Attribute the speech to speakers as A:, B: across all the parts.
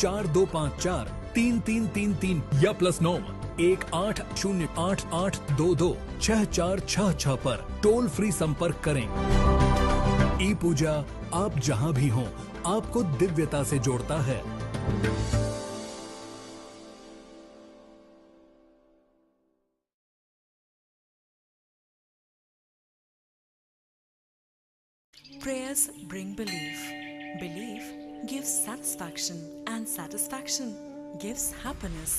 A: +9 4254 3333 या +9 180882264666 पर toll free संपर्क करें। ePuja आप जहां भी हों आपको दिव्यता से जोड़ता है।
B: Prayers bring belief. Belief gives satisfaction, and satisfaction gives happiness.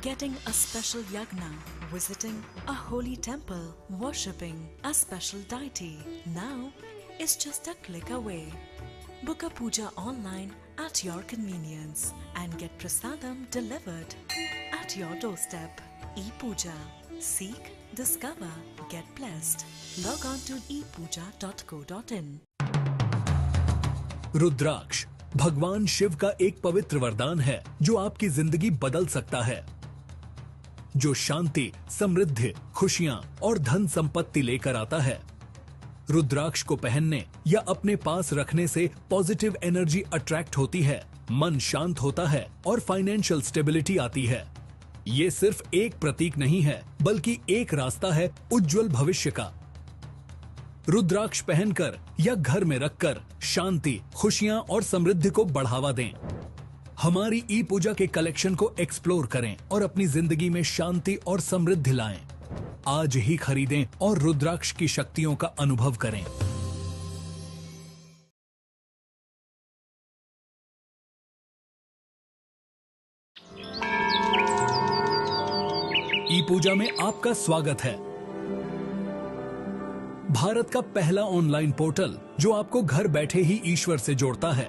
B: Getting a special yagna, visiting a holy temple, worshipping a special deity now is just a click away. Book a puja online at your convenience and get prasadam delivered at your doorstep. ePuja. Seek, discover, get blessed. Log on to ePuja.co.in.
A: रुद्राक्ष भगवान शिव का एक पवित्र वरदान है जो आपकी जिंदगी बदल सकता है, जो शांति, समृद्धि, खुशियां और धन संपत्ति लेकर आता है। रुद्राक्ष को पहनने या अपने पास रखने से पॉजिटिव एनर्जी अट्रैक्ट होती है, मन शांत होता है और फाइनेंशियल स्टेबिलिटी आती है। ये सिर्फ एक प्रतीक नहीं है, बल्कि एक रास्ता है उज्जवल भविष्य का। रुद्राक्ष पहनकर या घर में रखकर शांति, खुशियां और समृद्धि को बढ़ावा दें। हमारी ePuja के कलेक्शन को एक्सप्लोर करें और अपनी जिंदगी में शांति और समृद्धि लाएं। आज ही खरीदें और रुद्राक्ष की शक्तियों का अनुभव करें। ePuja में आपका स्वागत है। भारत का पहला ऑनलाइन पोर्टल जो आपको घर बैठे ही ईश्वर से जोड़ता है।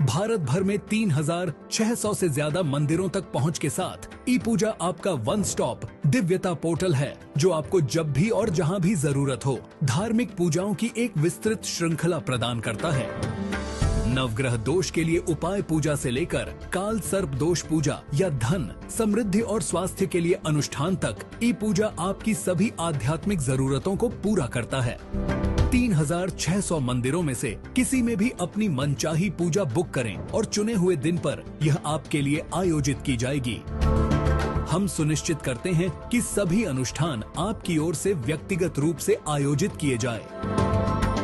A: भारत भर में 3600 से ज्यादा मंदिरों तक पहुंच के साथ ePuja आपका वन स्टॉप दिव्यता पोर्टल है, जो आपको जब भी और जहां भी जरूरत हो धार्मिक पूजाओं की एक विस्तृत श्रृंखला प्रदान करता है। नवग्रह दोष के लिए उपाय पूजा से लेकर काल सर्प दोष पूजा या धन, समृद्धि और स्वास्थ्य के लिए अनुष्ठान तक ePuja आपकी सभी आध्यात्मिक जरूरतों को पूरा करता है। 3600 मंदिरों में से किसी में भी अपनी मनचाही पूजा बुक करें और चुने हुए दिन पर यह आपके लिए आयोजित की जाएगी। हम सुनिश्चित करते हैं कि सभी अनुष्ठान आपकी ओर से व्यक्तिगत रूप से आयोजित किए जाए।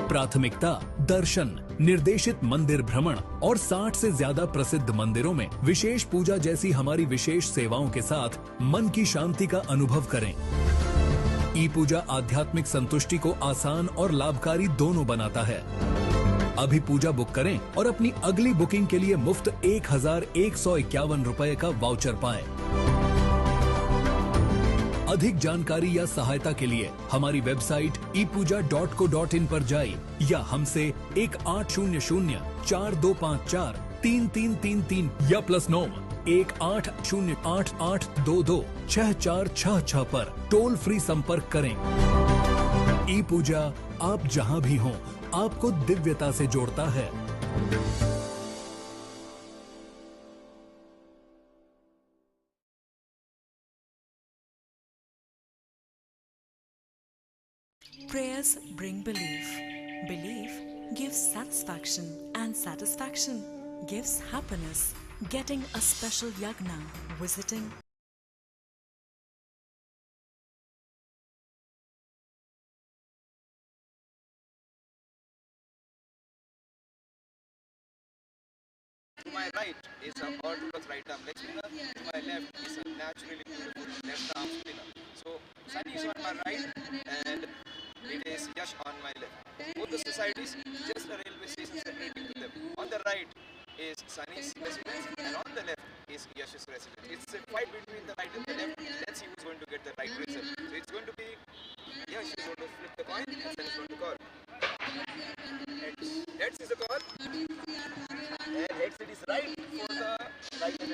A: प्राथमिकता दर्शन, निर्देशित मंदिर भ्रमण और 60 से ज्यादा प्रसिद्ध मंदिरों में विशेष पूजा जैसी हमारी विशेष सेवाओं के साथ मन की शांति का अनुभव करें। ePuja आध्यात्मिक संतुष्टि को आसान और लाभकारी दोनों बनाता है। अभी पूजा बुक करें और अपनी अगली बुकिंग के लिए मुफ्त 1151 रुपए का वाउचर पाएं। अधिक जानकारी या सहायता के लिए हमारी वेबसाइट ePuja.co.in पर जाइए या हमसे 180042543333 या +9 180882264666 पर टोल फ्री संपर्क करें। ePuja आप जहां भी हों आपको दिव्यता से जोड़ता है।
B: Prayers bring belief. Belief gives satisfaction, and satisfaction gives happiness. Getting a special yagna, visiting
C: to my right is an orthodox right arm leg spinner. To my left is a naturally beautiful left arm spinner. So Sunny is on my right and it is Yash on my left. Both the societies, just a railway station separating to them. On the right is Sunny's residence and on the left is Yash's residence. It's a fight between the right and the left. Let's see who's going to get the right result. So it's going to be Yash is going to flip the coin and Sunny is going to call. Heads is the call. And heads it is right for the right hand.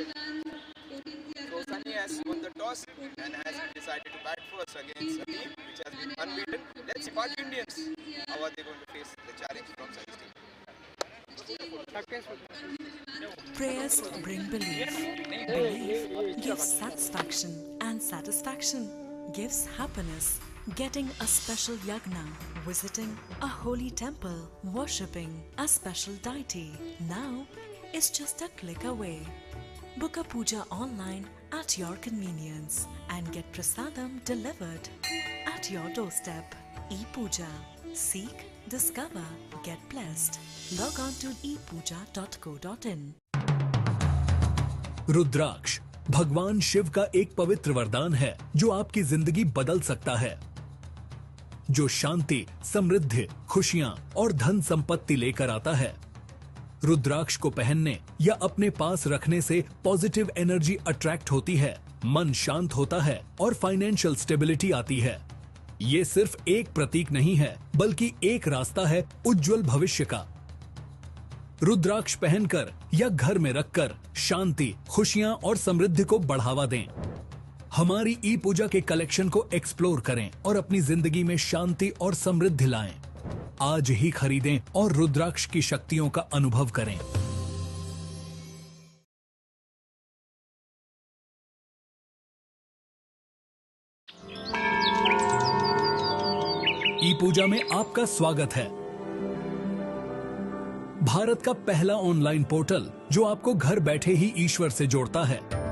C: So Sunny has won the toss and has decided to bat first against a team which has been unbeaten. Let's see Pak Indians. How are they going to face the challenge from Sunny's team?
B: prayers bring belief. Belief gives satisfaction, and satisfaction gives happiness. getting a special yagna, visiting a holy temple, worshipping a special deity. Now is just a click away. Book a puja online at your convenience and get prasadam delivered at your doorstep. ePuja. Seek, discover, get blessed. Log on to ePuja.co.in.
A: रुद्राक्ष भगवान शिव का एक पवित्र वरदान है जो आपकी जिंदगी बदल सकता है, जो शांति, समृद्धि, खुशियां और धन संपत्ति लेकर आता है। रुद्राक्ष को पहनने या अपने पास रखने से पॉजिटिव एनर्जी अट्रैक्ट होती है, मन शांत होता है और फाइनेंशियल स्टेबिलिटी आती है। ये सिर्फ एक प्रतीक नहीं है, बल्कि एक रास्ता है उज्जवल भविष्य का। रुद्राक्ष पहनकर या घर में रखकर शांति, खुशियां और समृद्धि को बढ़ावा दें। हमारी ई पूजा के कलेक्शन को एक्सप्लोर करें और अपनी जिंदगी में शांति और समृद्धि लाएं। आज ही खरीदें और रुद्राक्ष की शक्तियों का अनुभव करें। ई पूजा में आपका स्वागत है। भारत का पहला ऑनलाइन पोर्टल जो आपको घर बैठे ही ईश्वर से जोड़ता है।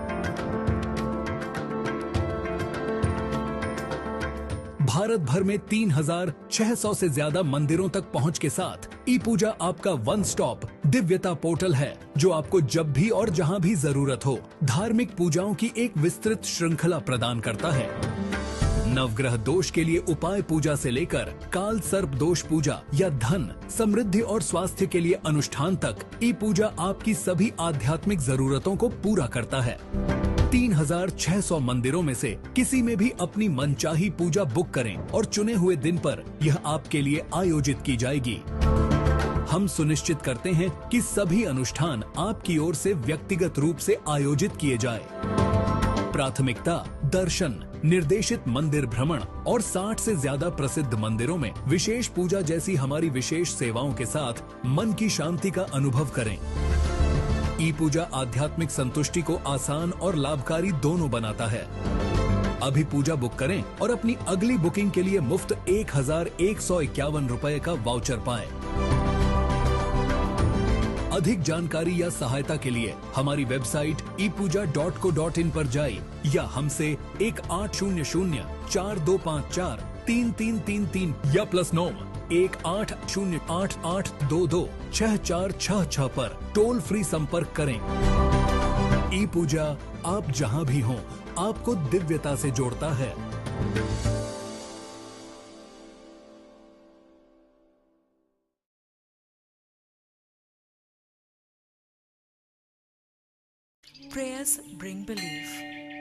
A: भारत भर में 3600 से ज्यादा मंदिरों तक पहुंच के साथ ePuja आपका वन स्टॉप दिव्यता पोर्टल है जो आपको जब भी और जहां भी जरूरत हो धार्मिक पूजाओं की एक विस्तृत श्रृंखला प्रदान करता है। नवग्रह दोष के लिए उपाय पूजा से लेकर काल सर्प दोष पूजा या धन, समृद्धि और स्वास्थ्य के लिए अनुष्ठान तक ePuja आपकी सभी आध्यात्मिक जरूरतों को पूरा करता है। 3600 मंदिरों में से किसी में भी अपनी मनचाही पूजा बुक करें और चुने हुए दिन पर यह आपके लिए आयोजित की जाएगी। हम सुनिश्चित करते हैं कि सभी अनुष्ठान आपकी ओर से व्यक्तिगत रूप से आयोजित किए जाए। प्राथमिकता दर्शन, निर्देशित मंदिर भ्रमण और 60 से ज्यादा प्रसिद्ध मंदिरों में विशेष पूजा जैसी हमारी विशेष सेवाओं के साथ मन की शांति का अनुभव करें। ePuja आध्यात्मिक संतुष्टि को आसान और लाभकारी दोनों बनाता है। अभी पूजा बुक करें और अपनी अगली बुकिंग के लिए मुफ्त 1151 रुपए का वाउचर पाएं। अधिक जानकारी या सहायता के लिए हमारी वेबसाइट ePuja.co.in पर जाइए या हमसे 1800-4254-3333 या +9 1808-8822-6466 पर टोल फ्री संपर्क करें। ePuja आप जहां भी हों आपको दिव्यता से जोड़ता है।
B: Prayers bring belief.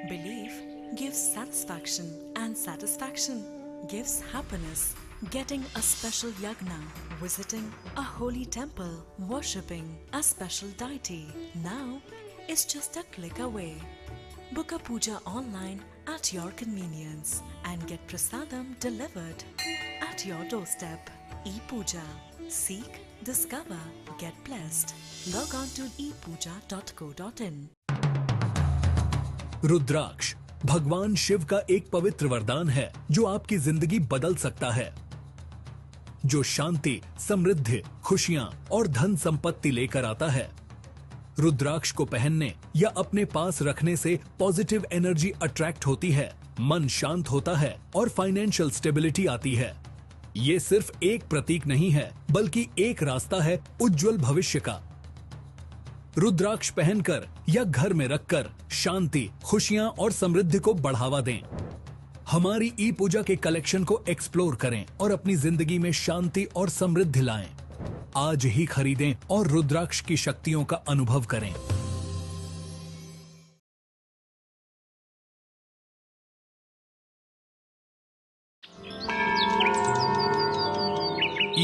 B: Belief gives satisfaction, and satisfaction gives happiness. Getting a special yagna, visiting a holy temple, worshipping a special deity. Now is just a click away. Book a puja online at your convenience and get prasadam delivered at your doorstep. ePuja. Seek, discover, get blessed. Log on to ePuja.co.in.
A: रुद्राक्ष भगवान शिव का एक पवित्र वरदान है जो आपकी जिंदगी बदल सकता है, जो शांति, समृद्धि, खुशियां और धन संपत्ति लेकर आता है। रुद्राक्ष को पहनने या अपने पास रखने से पॉजिटिव एनर्जी अट्रैक्ट होती है, मन शांत होता है और फाइनेंशियल स्टेबिलिटी आती है। ये सिर्फ एक प्रतीक नहीं है, बल्कि एक रास्ता है उज्जवल भविष्य का। रुद्राक्ष पहनकर या घर में रखकर शांति, खुशियां और समृद्धि को बढ़ावा दें। हमारी ePuja के कलेक्शन को एक्सप्लोर करें और अपनी जिंदगी में शांति और समृद्धि लाएं। आज ही खरीदें और रुद्राक्ष की शक्तियों का अनुभव करें।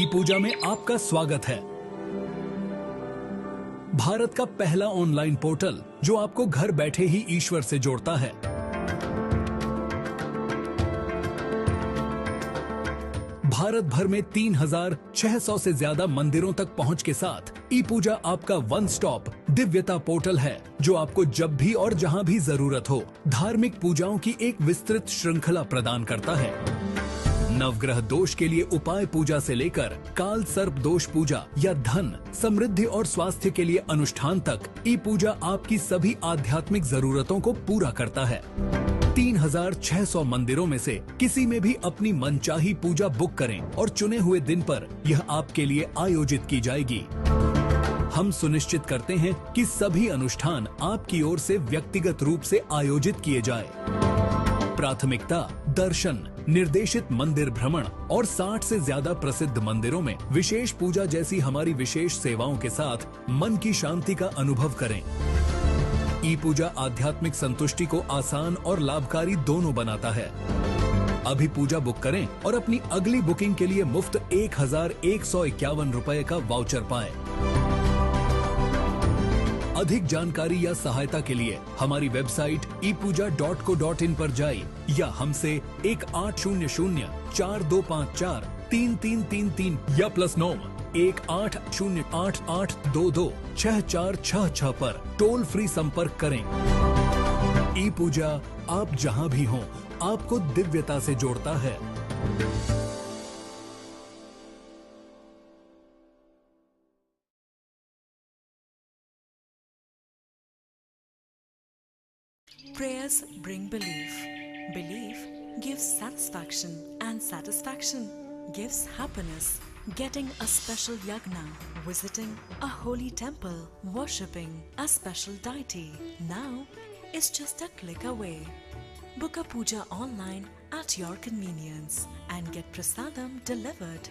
A: ePuja में आपका स्वागत है। भारत का पहला ऑनलाइन पोर्टल जो आपको घर बैठे ही ईश्वर से जोड़ता है। भारत भर में 3600 से ज्यादा मंदिरों तक पहुंच के साथ ePuja आपका वन स्टॉप दिव्यता पोर्टल है जो आपको जब भी और जहां भी जरूरत हो धार्मिक पूजाओं की एक विस्तृत श्रृंखला प्रदान करता है। नवग्रह दोष के लिए उपाय पूजा से लेकर काल सर्प दोष पूजा या धन, समृद्धि और स्वास्थ्य के लिए अनुष्ठान तक ePuja आपकी सभी आध्यात्मिक जरूरतों को पूरा करता है। 3600 मंदिरों में से किसी में भी अपनी मनचाही पूजा बुक करें और चुने हुए दिन पर यह आपके लिए आयोजित की जाएगी। हम सुनिश्चित करते हैं कि सभी अनुष्ठान आपकी ओर से व्यक्तिगत रूप से आयोजित किए जाए। प्राथमिकता दर्शन, निर्देशित मंदिर भ्रमण और 60 से ज्यादा प्रसिद्ध मंदिरों में विशेष पूजा जैसी हमारी विशेष सेवाओं के साथ मन की शांति का अनुभव करें। ePuja आध्यात्मिक संतुष्टि को आसान और लाभकारी दोनों बनाता है। अभी पूजा बुक करें और अपनी अगली बुकिंग के लिए मुफ्त 1151 रुपए का वाउचर पाएं। अधिक जानकारी या सहायता के लिए हमारी वेबसाइट ePuja.co.in पर जाइए या हमसे 1800-4254-3333 या +9 180888226466 पर टोल फ्री संपर्क करें। ePuja आप जहां भी हों आपको दिव्यता से जोड़ता है।
B: Prayers bring belief. Belief gives satisfaction, and satisfaction gives happiness. Getting a special yagna, visiting a holy temple, worshipping a special deity now is just a click away. Book a puja online at your convenience and get prasadam delivered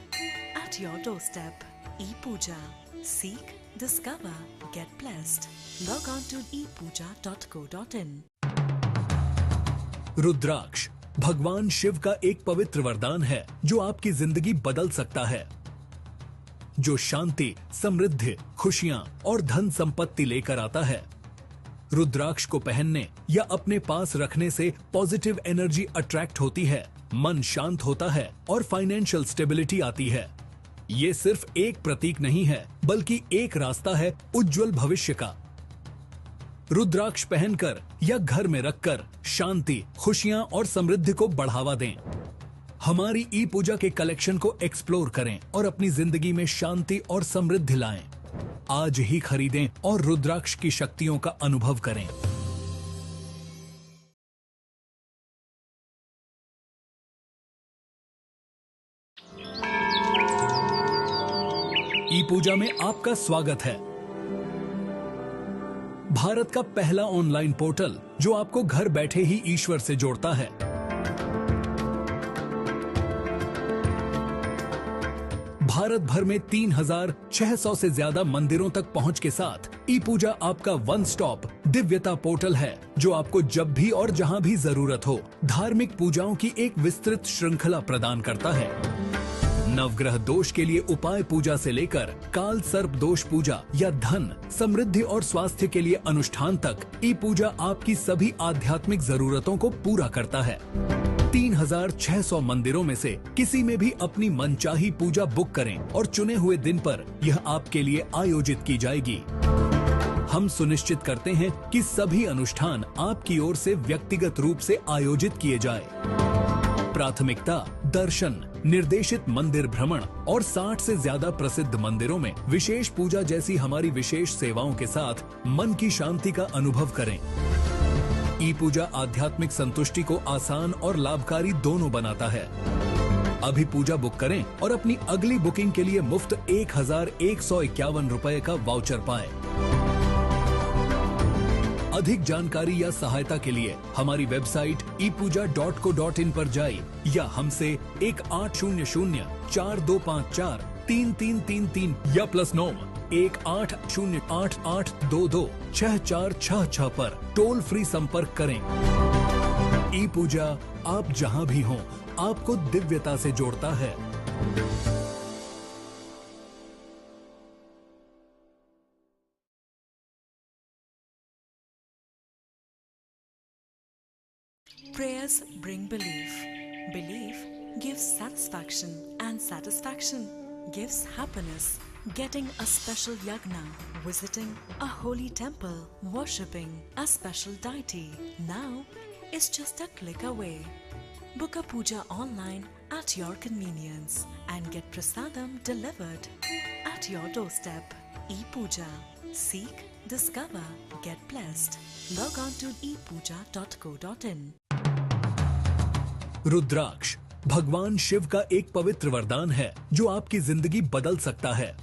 B: at your doorstep. ePuja. Seek, discover, get blessed. Log on to ePuja.co.in.
A: रुद्राक्ष भगवान शिव का एक पवित्र वरदान है जो आपकी जिंदगी बदल सकता है, जो शांति, समृद्धि, खुशियां और धन संपत्ति लेकर आता है। रुद्राक्ष को पहनने या अपने पास रखने से पॉजिटिव एनर्जी अट्रैक्ट होती है, मन शांत होता है और फाइनेंशियल स्टेबिलिटी आती है। ये सिर्फ एक प्रतीक नहीं है, बल्कि एक रास्ता है उज्जवल भविष्य का। रुद्राक्ष पहनकर या घर में रखकर शांति, खुशियां और समृद्धि को बढ़ावा दें। हमारी ePuja के कलेक्शन को एक्सप्लोर करें और अपनी जिंदगी में शांति और समृद्धि लाएं। आज ही खरीदें और रुद्राक्ष की शक्तियों का अनुभव करें। ePuja में आपका स्वागत है। भारत का पहला ऑनलाइन पोर्टल जो आपको घर बैठे ही ईश्वर से जोड़ता है। भारत भर में 3600 से ज्यादा मंदिरों तक पहुंच के साथ ePuja आपका वन स्टॉप दिव्यता पोर्टल है जो आपको जब भी और जहां भी जरूरत हो धार्मिक पूजाओं की एक विस्तृत श्रृंखला प्रदान करता है। नवग्रह दोष के लिए उपाय पूजा से लेकर काल सर्प दोष पूजा या धन, समृद्धि और स्वास्थ्य के लिए अनुष्ठान तक ePuja आपकी सभी आध्यात्मिक जरूरतों को पूरा करता है। 3600 मंदिरों में से किसी में भी अपनी मनचाही पूजा बुक करें और चुने हुए दिन पर यह आपके लिए आयोजित की जाएगी। हम सुनिश्चित करते हैं कि सभी अनुष्ठान आपकी ओर से व्यक्तिगत रूप से आयोजित किए जाए। प्राथमिकता दर्शन, निर्देशित मंदिर भ्रमण और 60 से ज्यादा प्रसिद्ध मंदिरों में विशेष पूजा जैसी हमारी विशेष सेवाओं के साथ मन की शांति का अनुभव करें। ePuja आध्यात्मिक संतुष्टि को आसान और लाभकारी दोनों बनाता है। अभी पूजा बुक करें और अपनी अगली बुकिंग के लिए मुफ्त 1151 रुपए का वाउचर पाएं। अधिक जानकारी या सहायता के लिए हमारी वेबसाइट ePuja.co.in पर जाइए या हमसे 1800-4254-3333 या +9 180888226466 पर टोल फ्री संपर्क करें। ePuja आप जहां भी हों आपको दिव्यता से जोड़ता है।
B: Prayers bring belief. Belief gives satisfaction, and satisfaction gives happiness. Getting a special yagna, visiting a holy temple, worshipping a special deity now is just a click away. Book a puja online at your convenience and get prasadam delivered at your doorstep. ePuja. Seek, discover, get blessed. Log on to ePuja.co.in.
A: रुद्राक्ष भगवान शिव का एक पवित्र वरदान है जो आपकी जिंदगी बदल सकता है,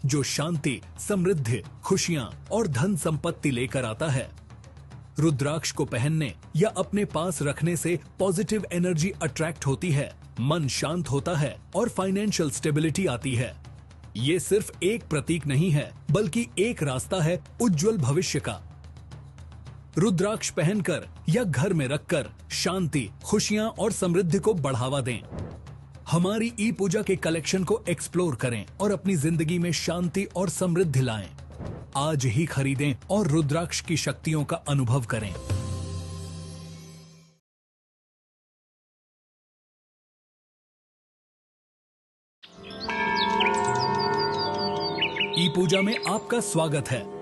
A: जो शांति, समृद्धि, खुशियां और धन संपत्ति लेकर आता है। रुद्राक्ष को पहनने या अपने पास रखने से पॉजिटिव एनर्जी अट्रैक्ट होती है, मन शांत होता है और फाइनेंशियल स्टेबिलिटी आती है। ये सिर्फ एक प्रतीक नहीं है, बल्कि एक रास्ता है उज्जवल भविष्य का। रुद्राक्ष पहनकर या घर में रखकर शांति, खुशियां और समृद्धि को बढ़ावा दें। हमारी ई पूजा के कलेक्शन को एक्सप्लोर करें और अपनी जिंदगी में शांति और समृद्धि लाएं। आज ही खरीदें और रुद्राक्ष की शक्तियों का अनुभव करें। ई पूजा में आपका स्वागत है।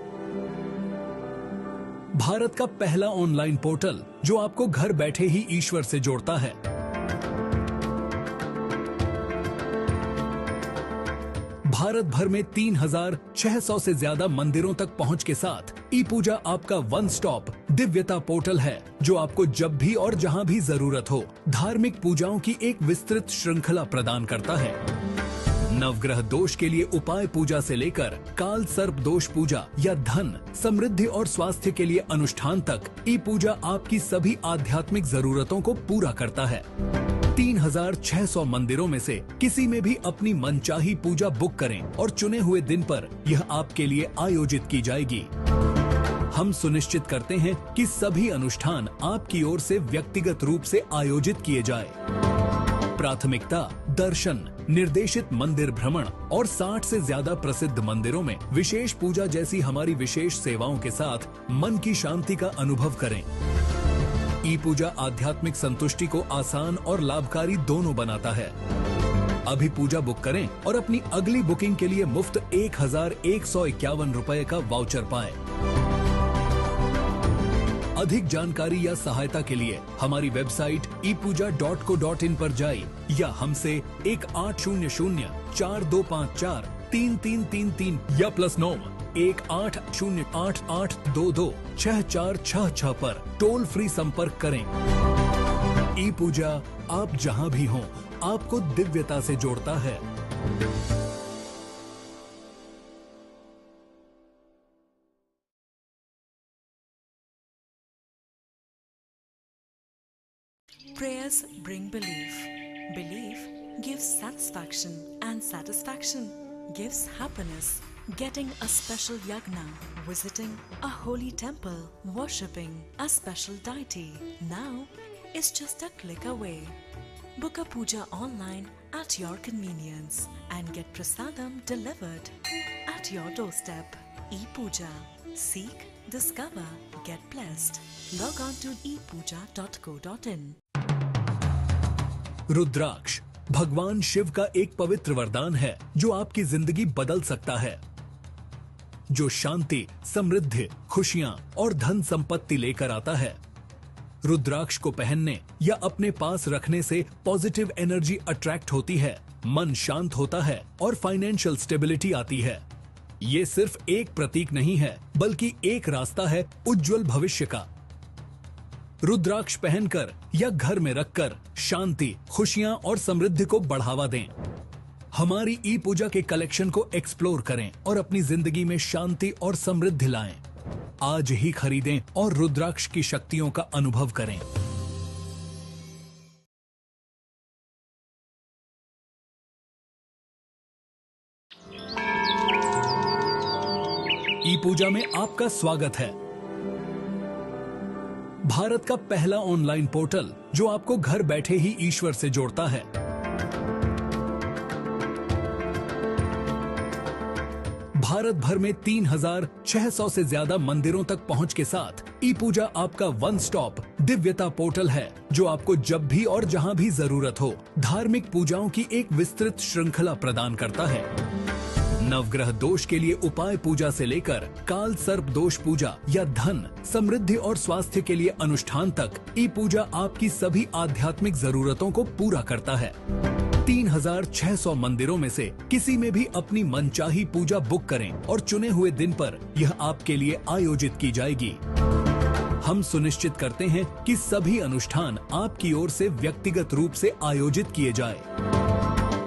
A: भारत का पहला ऑनलाइन पोर्टल जो आपको घर बैठे ही ईश्वर से जोड़ता है। भारत भर में 3600 से ज्यादा मंदिरों तक पहुंच के साथ ePuja आपका वन स्टॉप दिव्यता पोर्टल है, जो आपको जब भी और जहां भी जरूरत हो धार्मिक पूजाओं की एक विस्तृत श्रृंखला प्रदान करता है। नवग्रह दोष के लिए उपाय पूजा से लेकर काल सर्प दोष पूजा या धन, समृद्धि और स्वास्थ्य के लिए अनुष्ठान तक ePuja आपकी सभी आध्यात्मिक जरूरतों को पूरा करता है। 3600 मंदिरों में से किसी में भी अपनी मनचाही पूजा बुक करें और चुने हुए दिन पर यह आपके लिए आयोजित की जाएगी। हम सुनिश्चित करते हैं कि सभी अनुष्ठान आपकी ओर से व्यक्तिगत रूप से आयोजित किए जाए। प्राथमिकता दर्शन, निर्देशित मंदिर भ्रमण और 60 से ज्यादा प्रसिद्ध मंदिरों में विशेष पूजा जैसी हमारी विशेष सेवाओं के साथ मन की शांति का अनुभव करें। ePuja आध्यात्मिक संतुष्टि को आसान और लाभकारी दोनों बनाता है। अभी पूजा बुक करें और अपनी अगली बुकिंग के लिए मुफ्त 1151 रुपए का वाउचर पाएं। अधिक जानकारी या सहायता के लिए हमारी वेबसाइट ePuja.co.in पर जाइए या हमसे 180042543333 या +9 180888226466 पर टोल फ्री संपर्क करें। ePuja आप जहां भी हों आपको दिव्यता से जोड़ता है।
B: Prayers bring belief. Belief gives satisfaction, and satisfaction gives happiness. Getting a special yagna, visiting a holy temple, worshipping a special deity now is just a click away. Book a puja online at your convenience and get prasadam delivered at your doorstep. ePuja. Seek, discover, get blessed. Log on to ePuja.co.in.
A: रुद्राक्ष भगवान शिव का एक पवित्र वरदान है जो आपकी जिंदगी बदल सकता है, जो शांति, समृद्धि, खुशियां और धन संपत्ति लेकर आता है। रुद्राक्ष को पहनने या अपने पास रखने से पॉजिटिव एनर्जी अट्रैक्ट होती है, मन शांत होता है और फाइनेंशियल स्टेबिलिटी आती है। ये सिर्फ एक प्रतीक नहीं है, बल्कि एक रास्ता है उज्जवल भविष्य का। रुद्राक्ष पहनकर या घर में रखकर शांति, खुशियां और समृद्धि को बढ़ावा दें। हमारी ePuja के कलेक्शन को एक्सप्लोर करें और अपनी जिंदगी में शांति और समृद्धि लाएं। आज ही खरीदें और रुद्राक्ष की शक्तियों का अनुभव करें। ePuja में आपका स्वागत है। भारत का पहला ऑनलाइन पोर्टल जो आपको घर बैठे ही ईश्वर से जोड़ता है। भारत भर में 3600 से ज्यादा मंदिरों तक पहुंच के साथ ePuja आपका वन स्टॉप दिव्यता पोर्टल है, जो आपको जब भी और जहां भी जरूरत हो धार्मिक पूजाओं की एक विस्तृत श्रृंखला प्रदान करता है। नवग्रह दोष के लिए उपाय पूजा से लेकर काल सर्प दोष पूजा या धन, समृद्धि और स्वास्थ्य के लिए अनुष्ठान तक ePuja आपकी सभी आध्यात्मिक जरूरतों को पूरा करता है। 3600 मंदिरों में से किसी में भी अपनी मनचाही पूजा बुक करें और चुने हुए दिन पर यह आपके लिए आयोजित की जाएगी। हम सुनिश्चित करते हैं कि सभी अनुष्ठान आपकी ओर से व्यक्तिगत रूप से आयोजित किए जाए।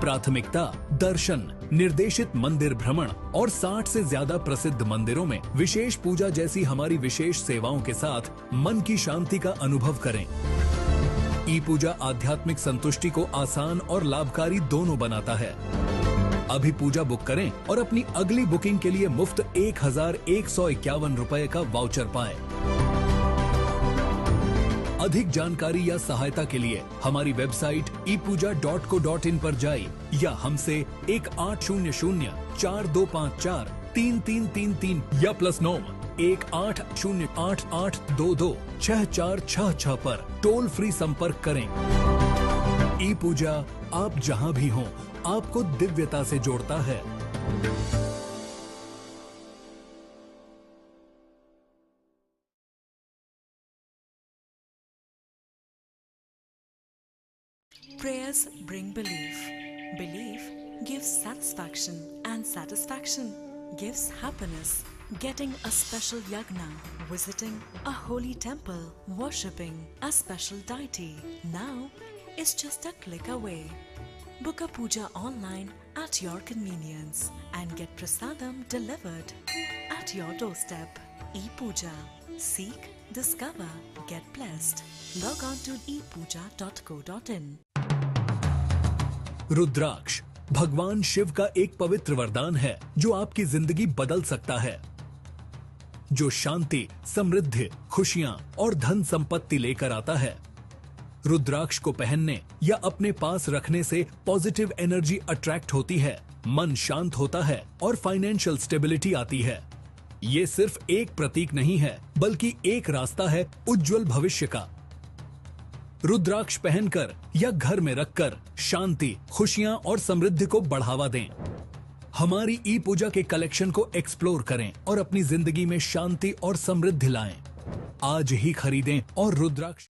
A: प्राथमिकता दर्शन, निर्देशित मंदिर भ्रमण और 60 से ज्यादा प्रसिद्ध मंदिरों में विशेष पूजा जैसी हमारी विशेष सेवाओं के साथ मन की शांति का अनुभव करें। ePuja आध्यात्मिक संतुष्टि को आसान और लाभकारी दोनों बनाता है। अभी पूजा बुक करें और अपनी अगली बुकिंग के लिए मुफ्त 1151 रुपए का वाउचर पाएं। अधिक जानकारी या सहायता के लिए हमारी वेबसाइट epuja.co.in पर जाइए या हमसे 1800-4254-3333 या +9 1808-8822-6466 पर टोल फ्री संपर्क करें। ePuja आप जहां भी हों, आपको दिव्यता से जोड़ता है।
B: Prayers bring belief. Belief gives satisfaction, and satisfaction gives happiness. Getting a special yagna, visiting a holy temple, worshipping a special deity now is just a click away. Book a puja online at your convenience and get prasadam delivered at your doorstep. ePuja. Seek, discover, get blessed. Log on to ePuja.co.in.
A: रुद्राक्ष भगवान शिव का एक पवित्र वरदान है जो आपकी जिंदगी बदल सकता है, जो शांति, समृद्धि, खुशियां और धन संपत्ति लेकर आता है। रुद्राक्ष को पहनने या अपने पास रखने से पॉजिटिव एनर्जी अट्रैक्ट होती है, मन शांत होता है और फाइनेंशियल स्टेबिलिटी आती है। ये सिर्फ एक प्रतीक नहीं है, बल्कि एक रास्ता है उज्जवल भविष्य का। रुद्राक्ष पहनकर या घर में रखकर शांति, खुशियां और समृद्धि को बढ़ावा दें। हमारी ePuja के कलेक्शन को एक्सप्लोर करें और अपनी जिंदगी में शांति और समृद्धि लाएं। आज ही खरीदें और रुद्राक्ष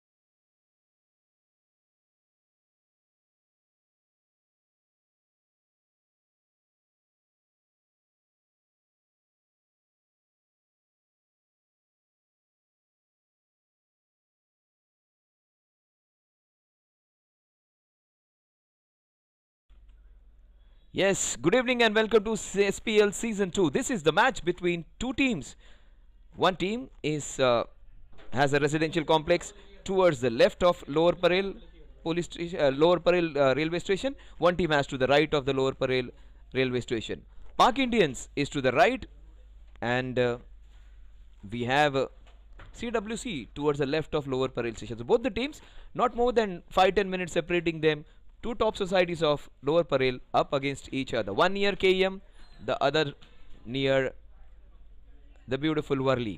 D: Yes, good evening and welcome to SPL Season 2. This is the match between two teams. One team is has a residential complex towards the left of Lower Parel railway station. One team has to the right of the Lower Parel railway station. Park Indians is to the right, and we have CWC towards the left of Lower Parel station. So both the teams, not more than 5-10 minutes separating them. Two top societies of Lower Parel up against each other. One near KM, the other near the beautiful Worli.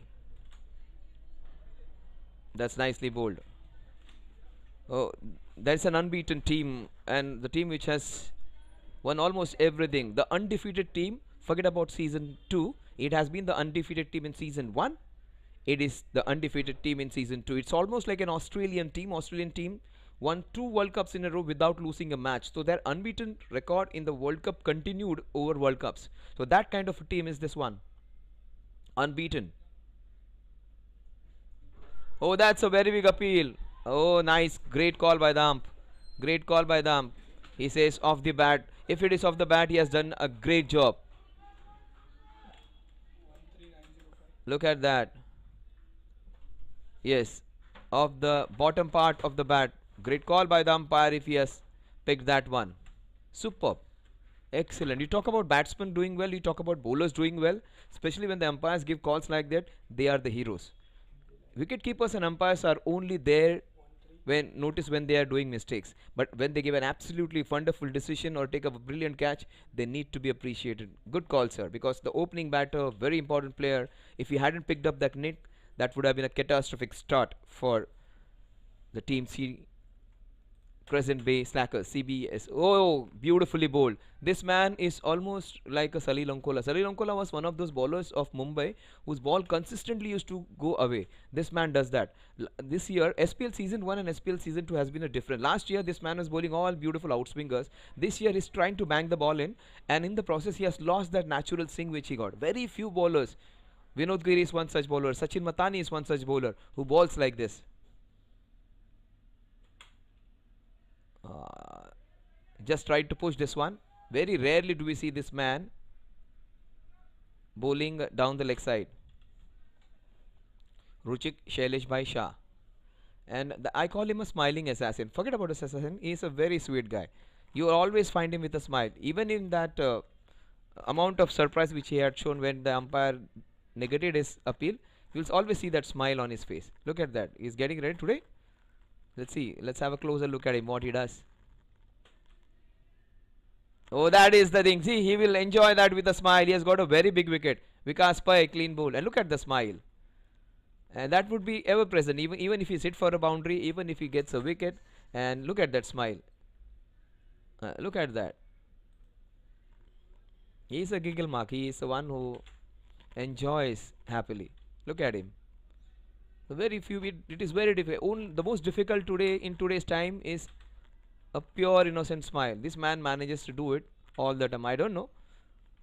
D: That's nicely bowled. Oh, that's an unbeaten team, and the team which has won almost everything. The undefeated team, forget about Season 2. It has been the undefeated team in Season 1. It is the undefeated team in Season 2. It's almost like an Australian team. Australian team won 2 World Cups in a row without losing a match. So their unbeaten record in the World Cup continued over World Cups. So that kind of a team is this one. Unbeaten. Oh, that's a very big appeal. Oh, nice. Great call by the ump. Great call by the ump. He says off the bat. If it is off the bat, he has done a great job. Look at that. Yes. Off the bottom part of the bat. Great call by the umpire if he has picked that one. Superb. Excellent. You talk about batsmen doing well, you talk about bowlers doing well, especially when the umpires give calls like that, they are the heroes. Wicket keepers and umpires are only there when they are doing mistakes. But when they give an absolutely wonderful decision or take a brilliant catch, they need to be appreciated. Good call, sir, because the opening batter, very important player, if he hadn't picked up that nick, that would have been a catastrophic start for the team Crescent Bay Slackers, CBS. Oh, beautifully bowled. This man is almost like a Salil Onkola. Salil Onkola was one of those bowlers of Mumbai whose ball consistently used to go away. This man does that. This year, SPL season 1 and SPL season 2 has been a different. Last year, this man was bowling all beautiful outswingers. This year, he's trying to bang the ball in, and in the process, he has lost that natural swing which he got. Very few bowlers. Vinod Giri is one such bowler. Sachin Matani is one such bowler who bowls like this. Just tried to push this one. Very rarely do we see this man bowling down the leg side. Ruchik Shailesh Bhai Shah. And I call him a smiling assassin. Forget about assassin. He is a very sweet guy. You will always find him with a smile. Even in that amount of surprise which he had shown when the umpire negated his appeal, you will always see that smile on his face. Look at that. He is getting ready today. Let's see. Let's have a closer look at him, what he does. Oh, that is the thing. See, he will enjoy that with a smile. He has got a very big wicket. Vikas Pai, clean bowl. And look at the smile. And that would be ever present. Even if he hit for a boundary, even if he gets a wicket. And look at that smile. Look at that. He is a giggle mark. He is the one who enjoys happily. Look at him. Very few. It is very difficult. The most difficult today in today's time is a pure innocent smile. This man manages to do it all the time. I don't know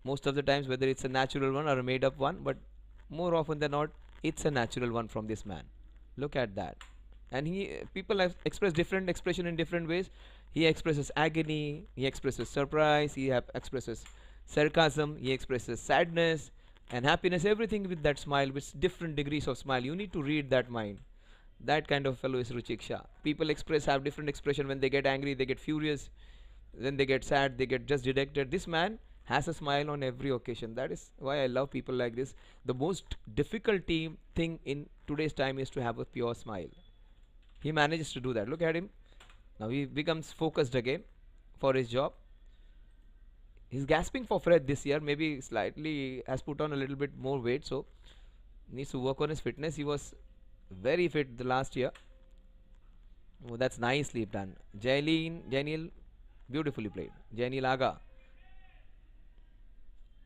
D: most of the times whether it's a natural one or a made up one, but more often than not it's a natural one from this man. Look at that. And people have expressed different expression in different ways. He expresses agony, he expresses surprise, he expresses sarcasm, he expresses sadness and happiness, everything with that smile, with different degrees of smile. You need to read that mind. That kind of fellow is Ruchik Shah. People have different expression. When they get angry, they get furious. Then they get sad, they get just dejected. This man has a smile on every occasion. That is why I love people like this. The most difficult thing in today's time is to have a pure smile. He manages to do that. Look at him. Now he becomes focused again for his job. He's gasping for breath this year. Maybe slightly has put on a little bit more weight, so needs to work on his fitness. He was very fit the last year. Oh, that's nicely done. Jainil, beautifully played. Jainil Aga.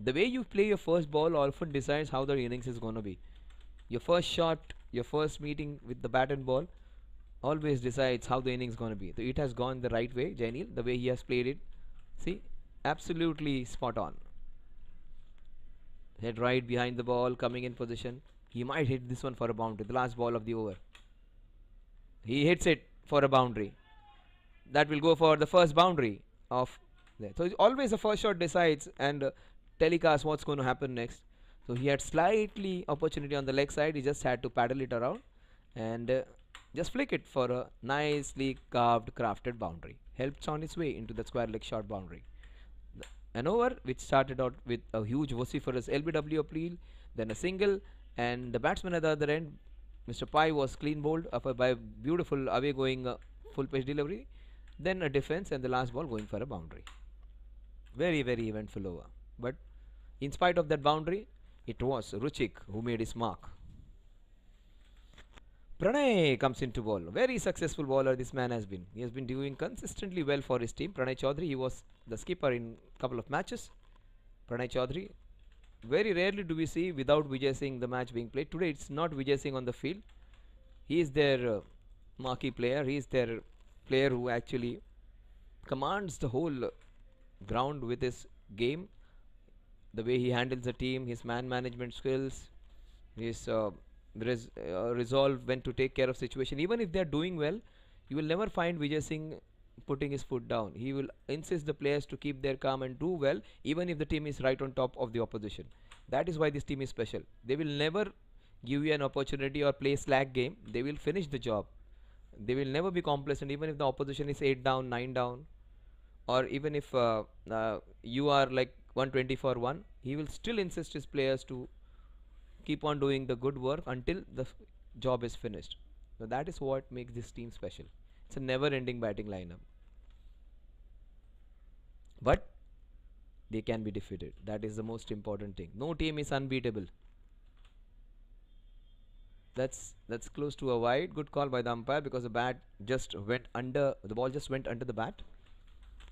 D: The way you play your first ball often decides how the innings is going to be. Your first shot, your first meeting with the bat and ball always decides how the innings is going to be. So it has gone the right way, Jainil, the way he has played it. See, absolutely spot on. Head right behind the ball, coming in position. He might hit this one for a boundary, the last ball of the over. He hits it for a boundary. That will go for the first boundary of there. So always the first shot decides and telecasts what's going to happen next. So he had slightly opportunity on the leg side. He just had to paddle it around and just flick it for a nicely carved, crafted boundary. Helps on its way into the square leg short boundary. An over which started out with a huge vociferous LBW appeal, then a single, and the batsman at the other end, Mr. Pai, was clean bowled by a beautiful away going full pitch delivery, then a defense, and the last ball going for a boundary. Very, very eventful over. But in spite of that boundary, it was Ruchik who made his mark. Pranay comes into ball. Very successful bowler this man has been. He has been doing consistently well for his team. Pranay Chaudhary, he was the skipper in a couple of matches. Pranay Chaudhary. Very rarely do we see without Vijay Singh the match being played. Today it's not Vijay Singh on the field. He is their marquee player. He is their player who actually commands the whole ground with his game. The way he handles the team, his man management skills, his resolve when to take care of situation. Even if they are doing well, you will never find Vijay Singh putting his foot down. He will insist the players to keep their calm and do well even if the team is right on top of the opposition. That is why this team is special. They will never give you an opportunity or play slack game. They will finish the job. They will never be complacent even if the opposition is 8 down, 9 down, or even if you are like 120 for 1. He will still insist his players to keep on doing the good work until the job is finished. So that is what makes this team special. It's a never ending batting lineup. But they can be defeated. That is the most important thing. No team is unbeatable. That's close to a wide. Good call by the umpire because the bat just went under. The ball just went under the bat.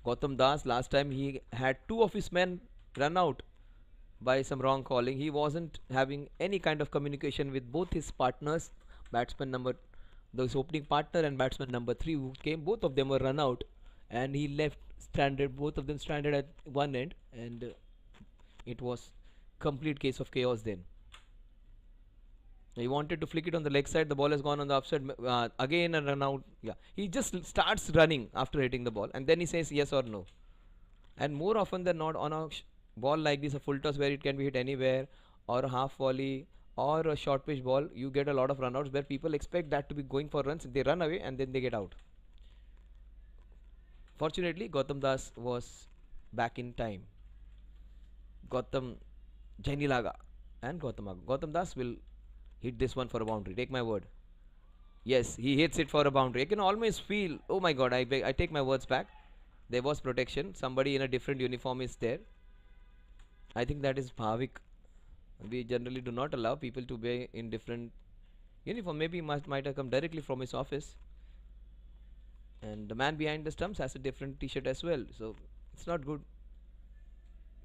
D: Gautam Das, last time he had two of his men run out by some wrong calling. He wasn't having any kind of communication with both his partners, batsman number, his opening partner and batsman number 3 who came. Both of them were run out, and he left stranded. Both of them stranded at one end, and it was complete case of chaos then. He wanted to flick it on the leg side. The ball has gone on the upside. Again a run out. Yeah, he just starts running after hitting the ball, and then he says yes or no. And more often than not, on a ball like this, a full toss where it can be hit anywhere, or a half volley, or a short pitch ball, you get a lot of runouts where people expect that to be going for runs. They run away and then they get out. Fortunately, Gautam Das was back in time. Gautam Jainilaga and Gautam Das will hit this one for a boundary. Take my word. Yes, he hits it for a boundary. I can almost feel, oh my god, I take my words back. There was protection. Somebody in a different uniform is there. I think that is Bhavik. We generally do not allow people to be in different uniform. Maybe he might have come directly from his office. And the man behind the stumps has a different t-shirt as well. So it's not good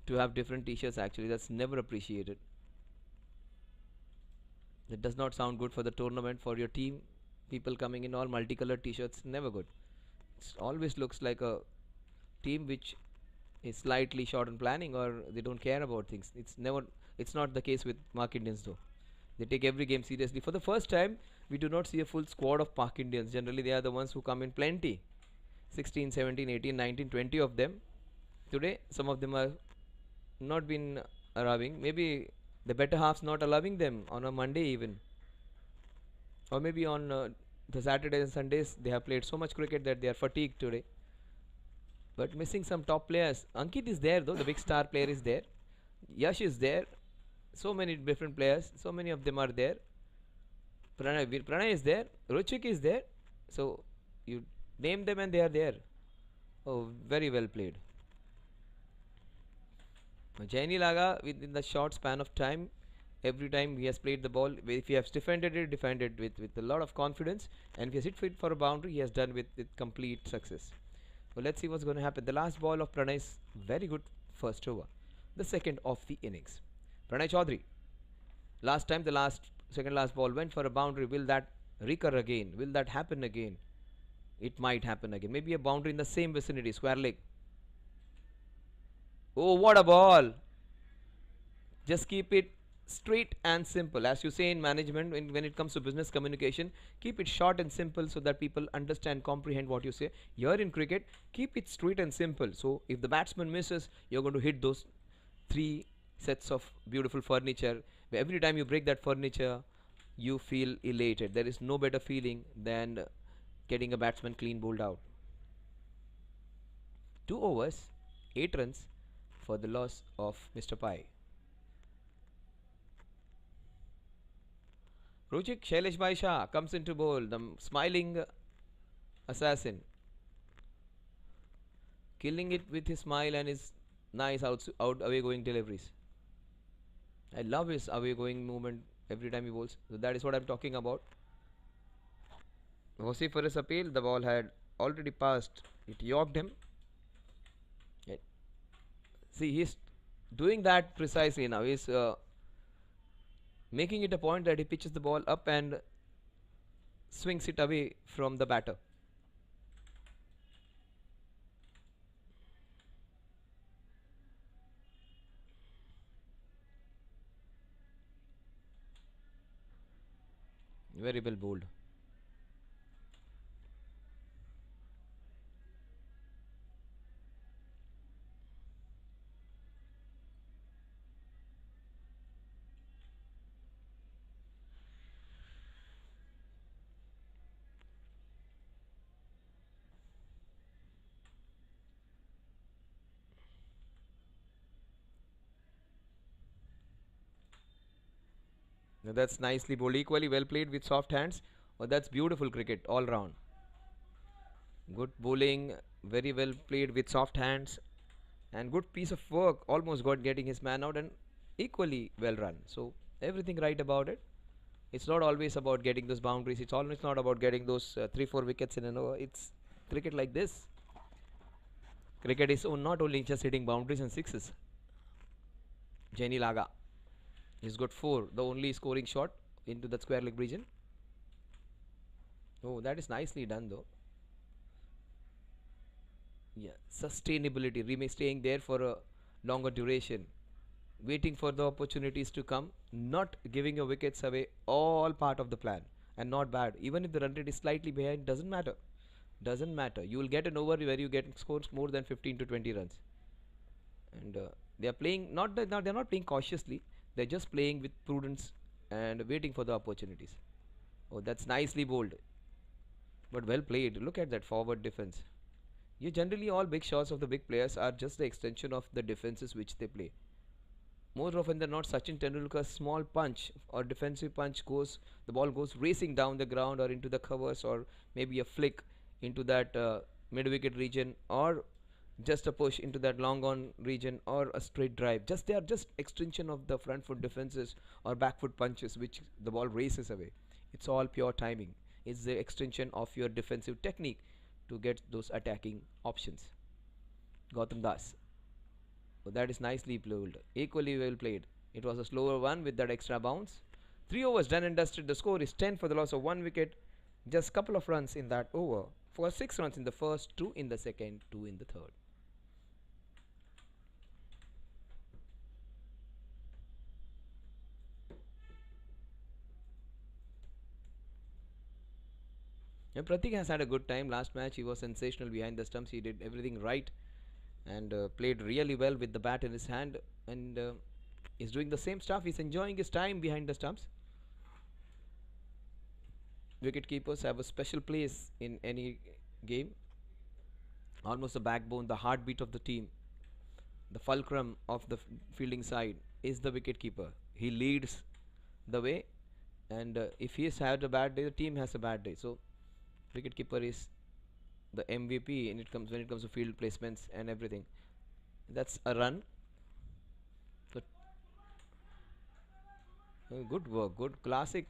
D: to have different t-shirts actually. That's never appreciated. It does not sound good for the tournament, for your team. People coming in all multicolored t-shirts, never good. It always looks like a team which is slightly short on planning, or they don't care about things. It's not the case with Mark Indians though. They take every game seriously. For the first time, we do not see a full squad of Park Indians. Generally, they are the ones who come in plenty. 16, 17, 18, 19, 20 of them. Today, some of them are not been arriving. Maybe the better half's not allowing them on a Monday even. Or maybe on the Saturdays and Sundays, they have played so much cricket that they are fatigued today. But missing some top players. Ankit is there though, the big star player is there. Yash is there. So many different players. So many of them are there. Pranay is there. Ruchik is there. So you name them and they are there. Oh, very well played. Jainilaga, within the short span of time, every time he has played the ball, if he has defended with a lot of confidence, and if he has hit it for a boundary, he has done with complete success. Well, let's see what's going to happen. The last ball of Pranay's very good first over. The second of the innings. Pranay Chaudhary. Last time the second last ball went for a boundary. Will that recur again? Will that happen again? It might happen again. Maybe a boundary in the same vicinity, square leg. Oh, what a ball! Just keep it straight and simple. As you say in management, when it comes to business communication, keep it short and simple so that people understand, comprehend what you say. Here in cricket, keep it straight and simple. So if the batsman misses, you're going to hit those 3 sets of beautiful furniture. Every time you break that furniture, you feel elated. There is no better feeling than getting a batsman clean bowled out. 2 overs, 8 runs for the loss of Mr. Pai. Ruchik Shailesh Bhai Shah comes into bowl, the smiling assassin, killing it with his smile and his nice out away going deliveries. I love his away going movement every time he bowls. So that is what I'm talking about. Vociferous appeal, the ball had already passed. It yorked him. See, he's doing that precisely now. He's making it a point that he pitches the ball up and swings it away from the batter. Very well bowled. Now that's nicely bowled, equally well played with soft hands. Oh, that's beautiful cricket all round. Good bowling, very well played with soft hands, and good piece of work. Almost got getting his man out, and equally well run. So everything right about it. It's not always about getting those boundaries. It's always not about getting those 3-4 wickets in an over. It's cricket like this. Cricket is not only just hitting boundaries and sixes. Jenny Laga, he's got 4, the only scoring shot into that square leg region. Oh, that is nicely done though. Yeah, sustainability, remain staying there for a longer duration, waiting for the opportunities to come, not giving your wickets away, all part of the plan, and not bad. Even if the run rate is slightly behind, doesn't matter. Doesn't matter. You will get an over where you get scores more than 15 to 20 runs. And they are playing they're not playing cautiously. They're just playing with prudence and waiting for the opportunities. Oh, that's nicely bowled, but well played. Look at that forward defense. You generally all big shots of the big players are just the extension of the defenses which they play. More often than not, Sachin Tendulkar's small punch or defensive punch goes, the ball goes racing down the ground or into the covers, or maybe a flick into that mid wicket region, or just a push into that long on region, or a straight drive. Just they are just extension of the front foot defenses or back foot punches which the ball races away. It's all pure timing. It's the extension of your defensive technique to get those attacking options. Gautam Das. Oh, that is nicely played. Equally well played. It was a slower one with that extra bounce. 3 overs done and dusted. The score is 10 for the loss of 1 wicket. Just couple of runs in that over. For 6 runs in the first, 2 in the second, 2 in the third. And Pratik has had a good time. Last match he was sensational behind the stumps. He did everything right and played really well with the bat in his hand, and is doing the same stuff. He's enjoying his time behind the stumps. Wicket keepers have a special place in any game. Almost the backbone, the heartbeat of the team. The fulcrum of the fielding side is the wicket keeper. He leads the way, and if he has had a bad day, the team has a bad day. So wicketkeeper is the MVP when it comes to field placements and everything. That's a run. But good work, good classic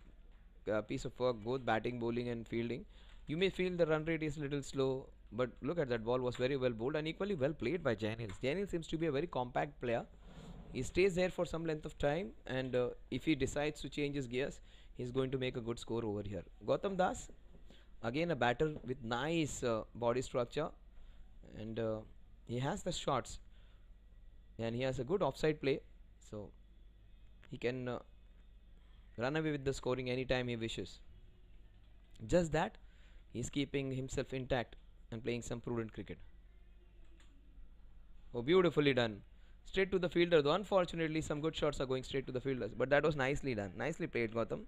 D: piece of work, both batting, bowling, and fielding. You may feel the run rate is a little slow, but look at that, ball was very well bowled and equally well played by Janil. Janil seems to be a very compact player. He stays there for some length of time, and if he decides to change his gears, he's going to make a good score over here. Gautam Das, again a batter with nice body structure, and he has the shots, and he has a good offside play, so he can run away with the scoring anytime he wishes. Just that, he's keeping himself intact and playing some prudent cricket. Oh, beautifully done. Straight to the fielder, though unfortunately some good shots are going straight to the fielders, but that was nicely done. Nicely played, Gautam.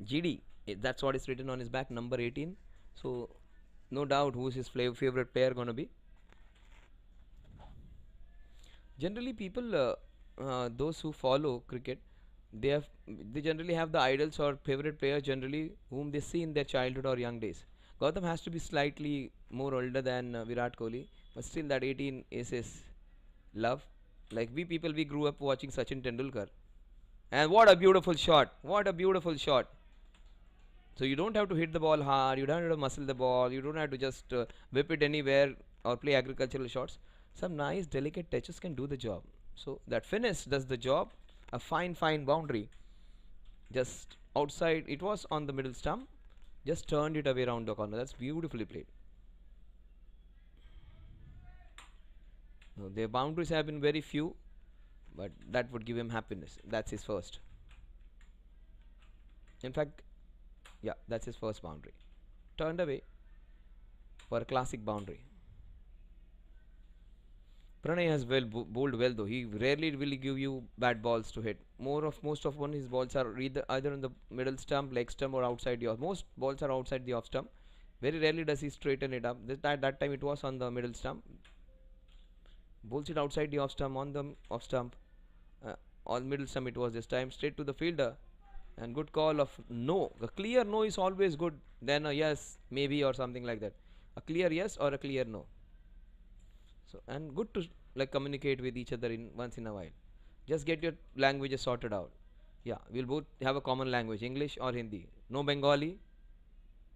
D: GD, that's what is written on his back, number 18. So no doubt who's his favorite player gonna be. Generally people, those who follow cricket, they generally have the idols or favorite players generally whom they see in their childhood or young days. Gautam has to be slightly more older than Virat Kohli, but still that 18 is his love. Like we people, we grew up watching Sachin Tendulkar, and what a beautiful shot, what a beautiful shot. So you don't have to hit the ball hard, you don't have to muscle the ball, you don't have to just whip it anywhere or play agricultural shots. Some nice delicate touches can do the job. So that finish does the job. A fine boundary, just outside, it was on the middle stump, just turned it away around the corner. That's beautifully played. Their boundaries have been very few, but that would give him happiness. That's his first. In fact, yeah, that's his first boundary. Turned away for a classic boundary. Pranay has bowled well though. He rarely will give you bad balls to hit. Most of his balls are either on the middle stump, leg stump, or outside the off. Most balls are outside the off stump. Very rarely does he straighten it up. That time it was on the middle stump. Bowls it outside the off stump, on the off stump, on middle stump. It was this time straight to the fielder, and good call of no. A clear no is always good than a yes, maybe, or something like that. A clear yes or a clear no. So, and good to like communicate with each other in once in a while. Just get your languages sorted out. Yeah, we'll both have a common language, English or Hindi. No Bengali,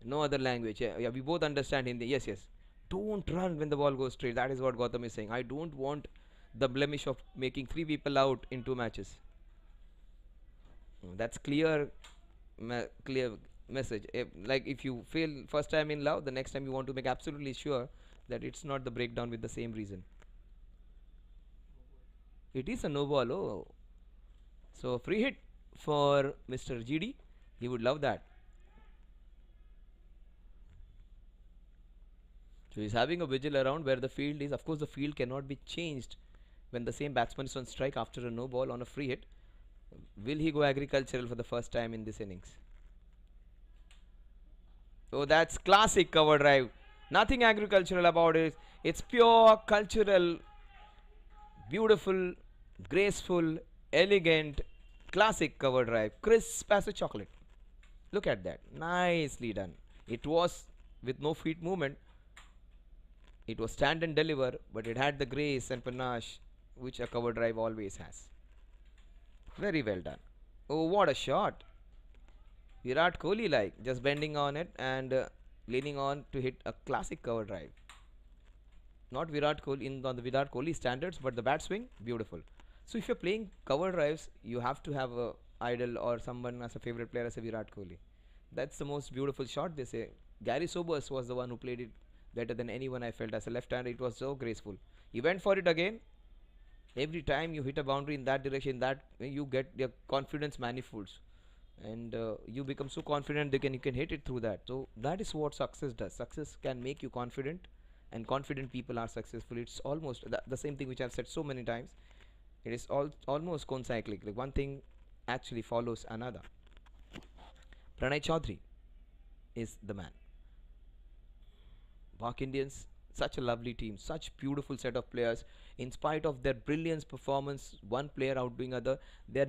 D: no other language. Yeah, yeah, we both understand Hindi. Yes, yes. Don't run when the ball goes straight. That is what Gautam is saying. I don't want the blemish of making three people out in two matches. That's clear, clear message. Like if you fail first time in love, the next time you want to make absolutely sure that it's not the breakdown with the same reason. It is a no ball. Oh, so free hit for Mr. GD. He would love that. So he's having a vigil around where the field is. Of course, the field cannot be changed when the same batsman is on strike after a no ball on a free hit. Will he go agricultural for the first time in this innings? Oh, that's classic cover drive. Nothing agricultural about it. It's pure cultural, beautiful, graceful, elegant, classic cover drive. Crisp as a chocolate. Look at that. Nicely done. It was with no feet movement. It was stand and deliver, but it had the grace and panache which a cover drive always has. Very well done. Oh, what a shot. Virat Kohli like, just bending on it and leaning on to hit a classic cover drive. Not Virat Kohli on the Virat Kohli standards, but the bat swing, beautiful. So if you're playing cover drives, you have to have a idol or someone as a favorite player as a Virat Kohli. That's the most beautiful shot, they say. Gary Sobers was the one who played it better than anyone I felt. As a left-hander, it was so graceful. He went for it again. Every time you hit a boundary in that direction, that you get your confidence manifolds, and you become so confident that you can hit it through that. So that is what success does. Success can make you confident, and confident people are successful. It's almost the same thing which I've said so many times. It is almost concyclic. Like one thing actually follows another. Pranay Chaudhary is the man. Pak Indians, such a lovely team, such beautiful set of players. In spite of their brilliance performance, one player outdoing other, they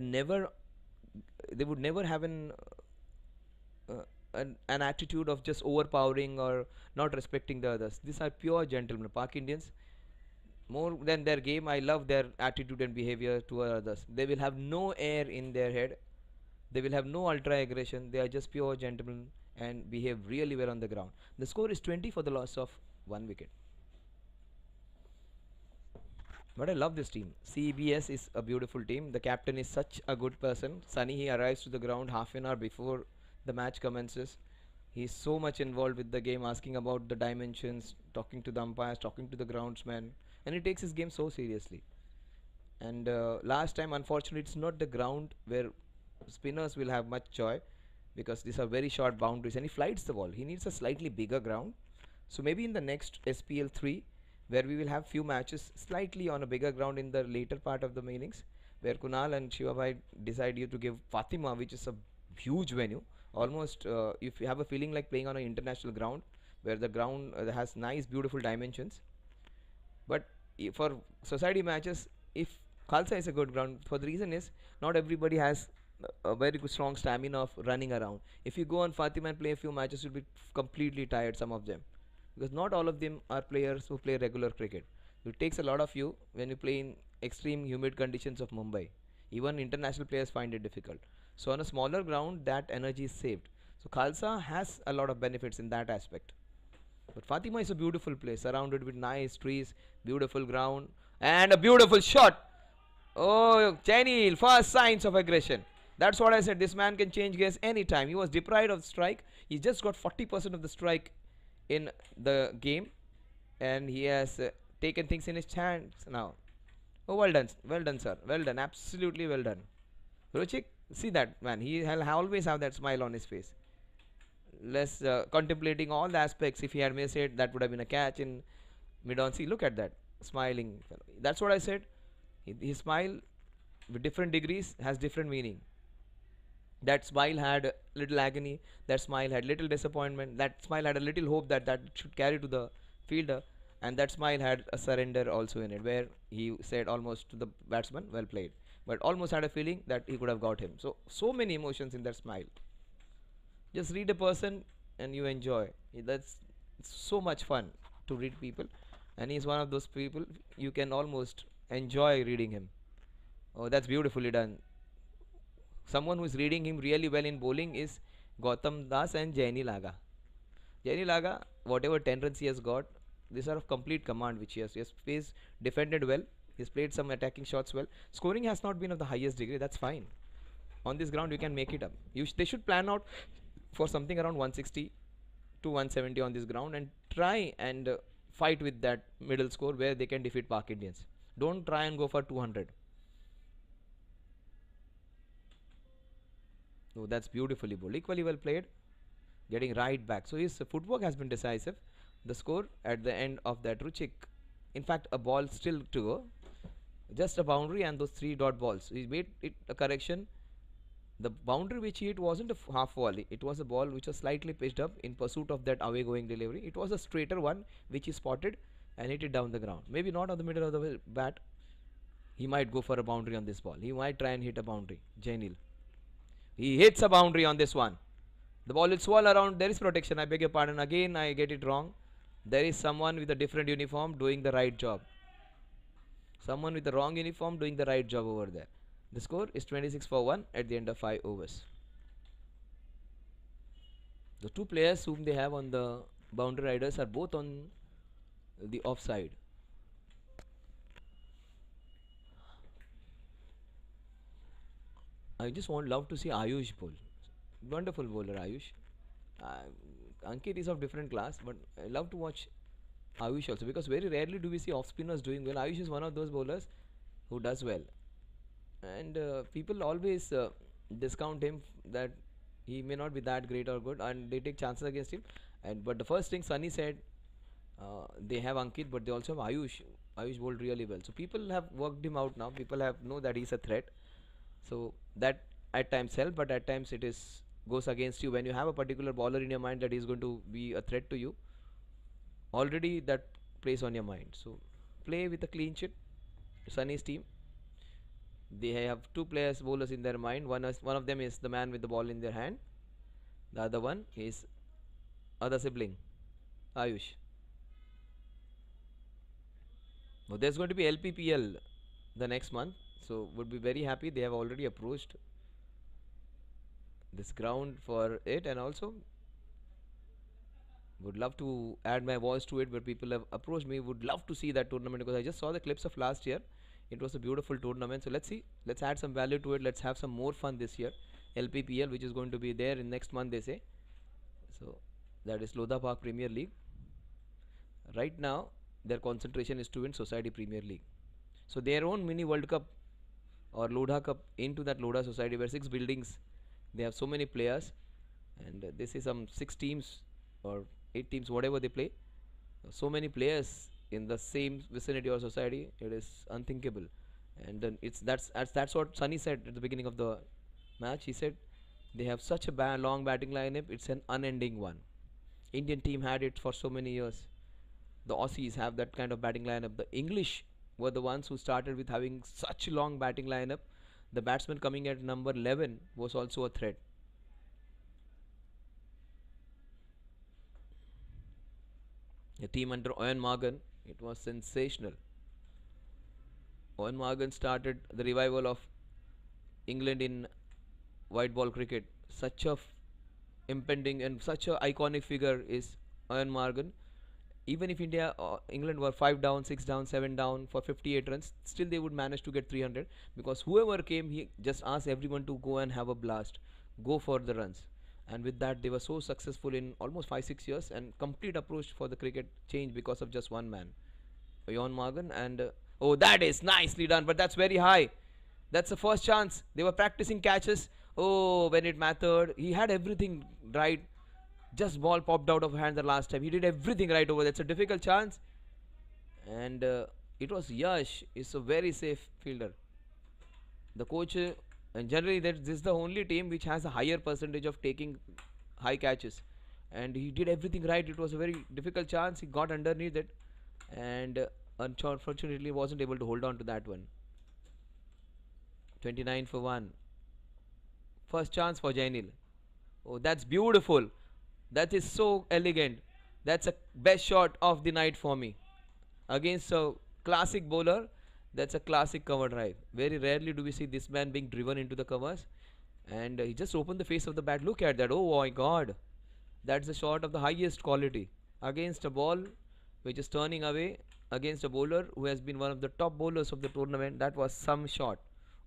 D: would never have an attitude of just overpowering or not respecting the others. These are pure gentlemen. Pak Indians, more than their game, I love their attitude and behavior toward others. They will have no air in their head. They will have no ultra aggression. They are just pure gentlemen and behave really well on the ground. The score is 20 for the loss of 1 wicket. But I love this team. CBS is a beautiful team. The captain is such a good person. Sunny, he arrives to the ground half an hour before the match commences. He's so much involved with the game, asking about the dimensions, talking to the umpires, talking to the groundsman, and he takes his game so seriously. And last time, unfortunately, it's not the ground where spinners will have much joy, because these are very short boundaries, and he flights the ball. He needs a slightly bigger ground. So maybe in the next SPL 3, where we will have few matches slightly on a bigger ground in the later part of the innings, where Kunal and Shivabhai decide you to give Fatima, which is a huge venue, almost if you have a feeling like playing on an international ground, where the ground has nice beautiful dimensions. But for society matches, if Khalsa is a good ground, for the reason is not everybody has a very good strong stamina of running around. If you go on Fatima and play a few matches, you'll be completely tired, some of them, because not all of them are players who play regular cricket. It takes a lot of you when you play in extreme humid conditions of Mumbai. Even international players find it difficult. So on a smaller ground, that energy is saved. So Khalsa has a lot of benefits in that aspect. But Fatima is a beautiful place, surrounded with nice trees, beautiful ground, and a beautiful shot. Oh, Chenil, first signs of aggression. That's what I said. This man can change gears anytime. He was deprived of strike. He just got 40% of the strike in the game, and he has taken things in his hands now. Oh, well done, sir. Well done, absolutely well done. Ruchik, see that man. He'll always have that smile on his face. Less contemplating all the aspects. If he had missed it, that would have been a catch in mid-on. See, look at that smiling fellow. That's what I said. His smile with different degrees has different meaning. That smile had little agony. That smile had little disappointment. That smile had a little hope that should carry to the fielder. And that smile had a surrender also in it, where he said almost to the batsman, well played, but almost had a feeling that he could have got him. So many emotions in that smile. Just read a person and you enjoy. That's so much fun to read people, and he's one of those people you can almost enjoy reading him. Oh, that's beautifully done. Someone who is reading him really well in bowling is Gautam Das and Jaini Laga. Jaini Laga, whatever 10 runs he has got, these are of complete command which he has defended well. He's played some attacking shots well. Scoring has not been of the highest degree. That's fine. On this ground, you can make it up. They should plan out for something around 160 to 170 on this ground and try and fight with that middle score where they can defeat Pak Indians. Don't try and go for 200. Oh, that's beautifully bowled. Equally well played. Getting right back. So his footwork has been decisive. The score at the end of that Ruchik. In fact, a ball still to go. Just a boundary and those 3 dot balls. He made it a correction. The boundary which he hit wasn't a half volley. It was a ball which was slightly pitched up in pursuit of that away going delivery. It was a straighter one which he spotted and hit it down the ground. Maybe not on the middle of the bat. He might go for a boundary on this ball. He might try and hit a boundary. Jainil. He hits a boundary on this one. The ball will swirl around. There is protection. I beg your pardon. Again, I get it wrong. There is someone with a different uniform doing the right job. Someone with the wrong uniform doing the right job over there. The score is 26 for 1 at the end of 5 overs. The 2 players whom they have on the boundary riders are both on the offside. I just love to see Ayush bowl. Wonderful bowler Ayush. Ankit is of different class, but I love to watch Ayush also because very rarely do we see off spinners doing well. Ayush is one of those bowlers who does well, and people always discount him that he may not be that great or good, and they take chances against him. But the first thing Sunny said, they have Ankit, but they also have Ayush. Ayush bowled really well, so people have worked him out now. People have know that he's a threat, so that at times help, but at times it is goes against you when you have a particular bowler in your mind that is going to be a threat to you. Already that plays on your mind. So play with a clean sheet. Sunny's team, they have 2 players bowlers in their mind. One of them is the man with the ball in their hand. The other one is other sibling Ayush. Now there's going to be LPPL the next month, so would be very happy. They have already approached this ground for it, and also would love to add my voice to it, but people have approached me, would love to see that tournament because I just saw the clips of last year. It was a beautiful tournament, so let's see, let's add some value to it. Let's have some more fun this year. LPPL, which is going to be there in next month, they say. So that is Lodha Park Premier League. Right now their concentration is to win Society Premier League, so their own mini World Cup or Lodha Cup into that Lodha Society, where 6 buildings, they have so many players, and this is some 6 teams or 8 teams, whatever they play. So many players in the same vicinity or society, it is unthinkable. And then that's what Sunny said at the beginning of the match. He said they have such a long batting lineup, it's an unending one. Indian team had it for so many years. The Aussies have that kind of batting lineup. The English were the ones who started with having such long batting lineup. The batsman coming at number 11 was also a threat. The team under Owen Morgan, it was sensational. Owen Morgan started the revival of England in white ball cricket. Such a impending and such a iconic figure is Owen Morgan. Even if England were 5 down, 6 down, 7 down for 58 runs, still they would manage to get 300 because whoever came, he just asked everyone to go and have a blast, go for the runs. And with that, they were so successful in almost 5-6 years, and complete approach for the cricket changed because of just one man, Owen Morgan. And oh, that is nicely done, but that's very high. That's the first chance. They were practicing catches. Oh, when it mattered, he had everything right. Just ball popped out of hand the last time. He did everything right over there. It's a difficult chance. And it was Yash. Is a very safe fielder. The coach, and generally this is the only team which has a higher percentage of taking high catches. And he did everything right. It was a very difficult chance. He got underneath it. And unfortunately wasn't able to hold on to that one. 29 for 1. First chance for Jainil. Oh, that's beautiful. That is so elegant. That's a best shot of the night for me. Against a classic bowler, that's a classic cover drive. Very rarely do we see this man being driven into the covers. and he just opened the face of the bat. Look at that. Oh my god. That's a shot of the highest quality against a ball which is turning away, against a bowler who has been one of the top bowlers of the tournament. That was some shot.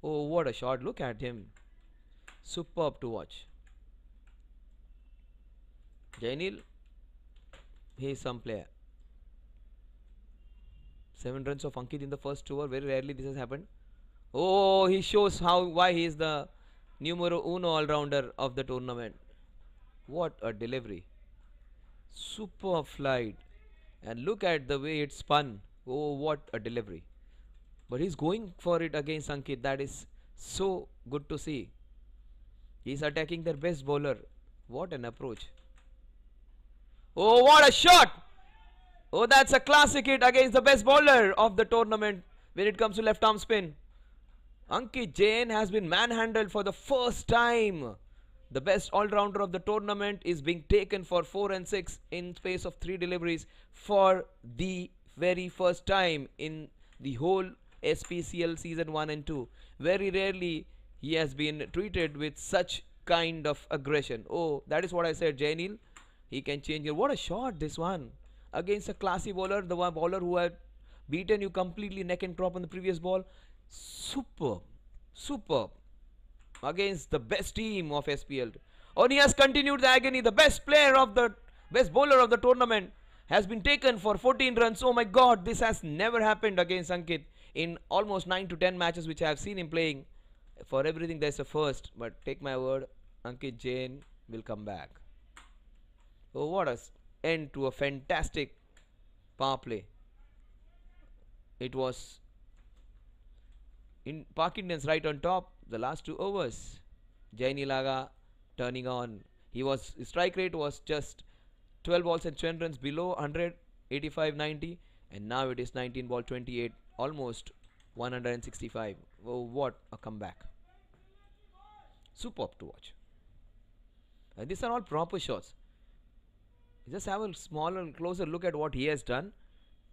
D: Oh, what a shot. Look at him. Superb to watch. Jainil, he is some player. 7 runs of Ankit in the first over. Very rarely this has happened. Oh, he shows why he is the numero uno all-rounder of the tournament. What a delivery. Super flight. And look at the way it spun. Oh, what a delivery. But he's going for it against Ankit. That is so good to see. He's attacking their best bowler. What an approach. Oh, what a shot. Oh, that's a classic hit against the best bowler of the tournament when it comes to left arm spin. Ankit Jain has been manhandled for the first time. The best all-rounder of the tournament is being taken for 4 and 6 in space of 3 deliveries for the very first time in the whole SPCL season 1 and 2. Very rarely he has been treated with such kind of aggression. Oh, that is what I said, Jainil. He can change it. What a shot this one. Against a classy bowler, the one bowler who had beaten you completely neck and crop on the previous ball. Superb. Superb. Against the best team of SPL. And he has continued the agony. The best bowler of the tournament has been taken for 14 runs. Oh my god, this has never happened against Ankit in almost 9 to 10 matches which I have seen him playing. For everything there's a first, but take my word, Ankit Jain will come back. Oh, what a end to a fantastic power play. It was in Park Indians right on top the last 2 overs. Jainilaga turning on. His strike rate was just 12 balls and 10 runs below 100, 85-90, and now it is 19 ball 28, almost 165. Oh, what a comeback. Superb to watch. And these are all proper shots. Just have a smaller, closer look at what he has done,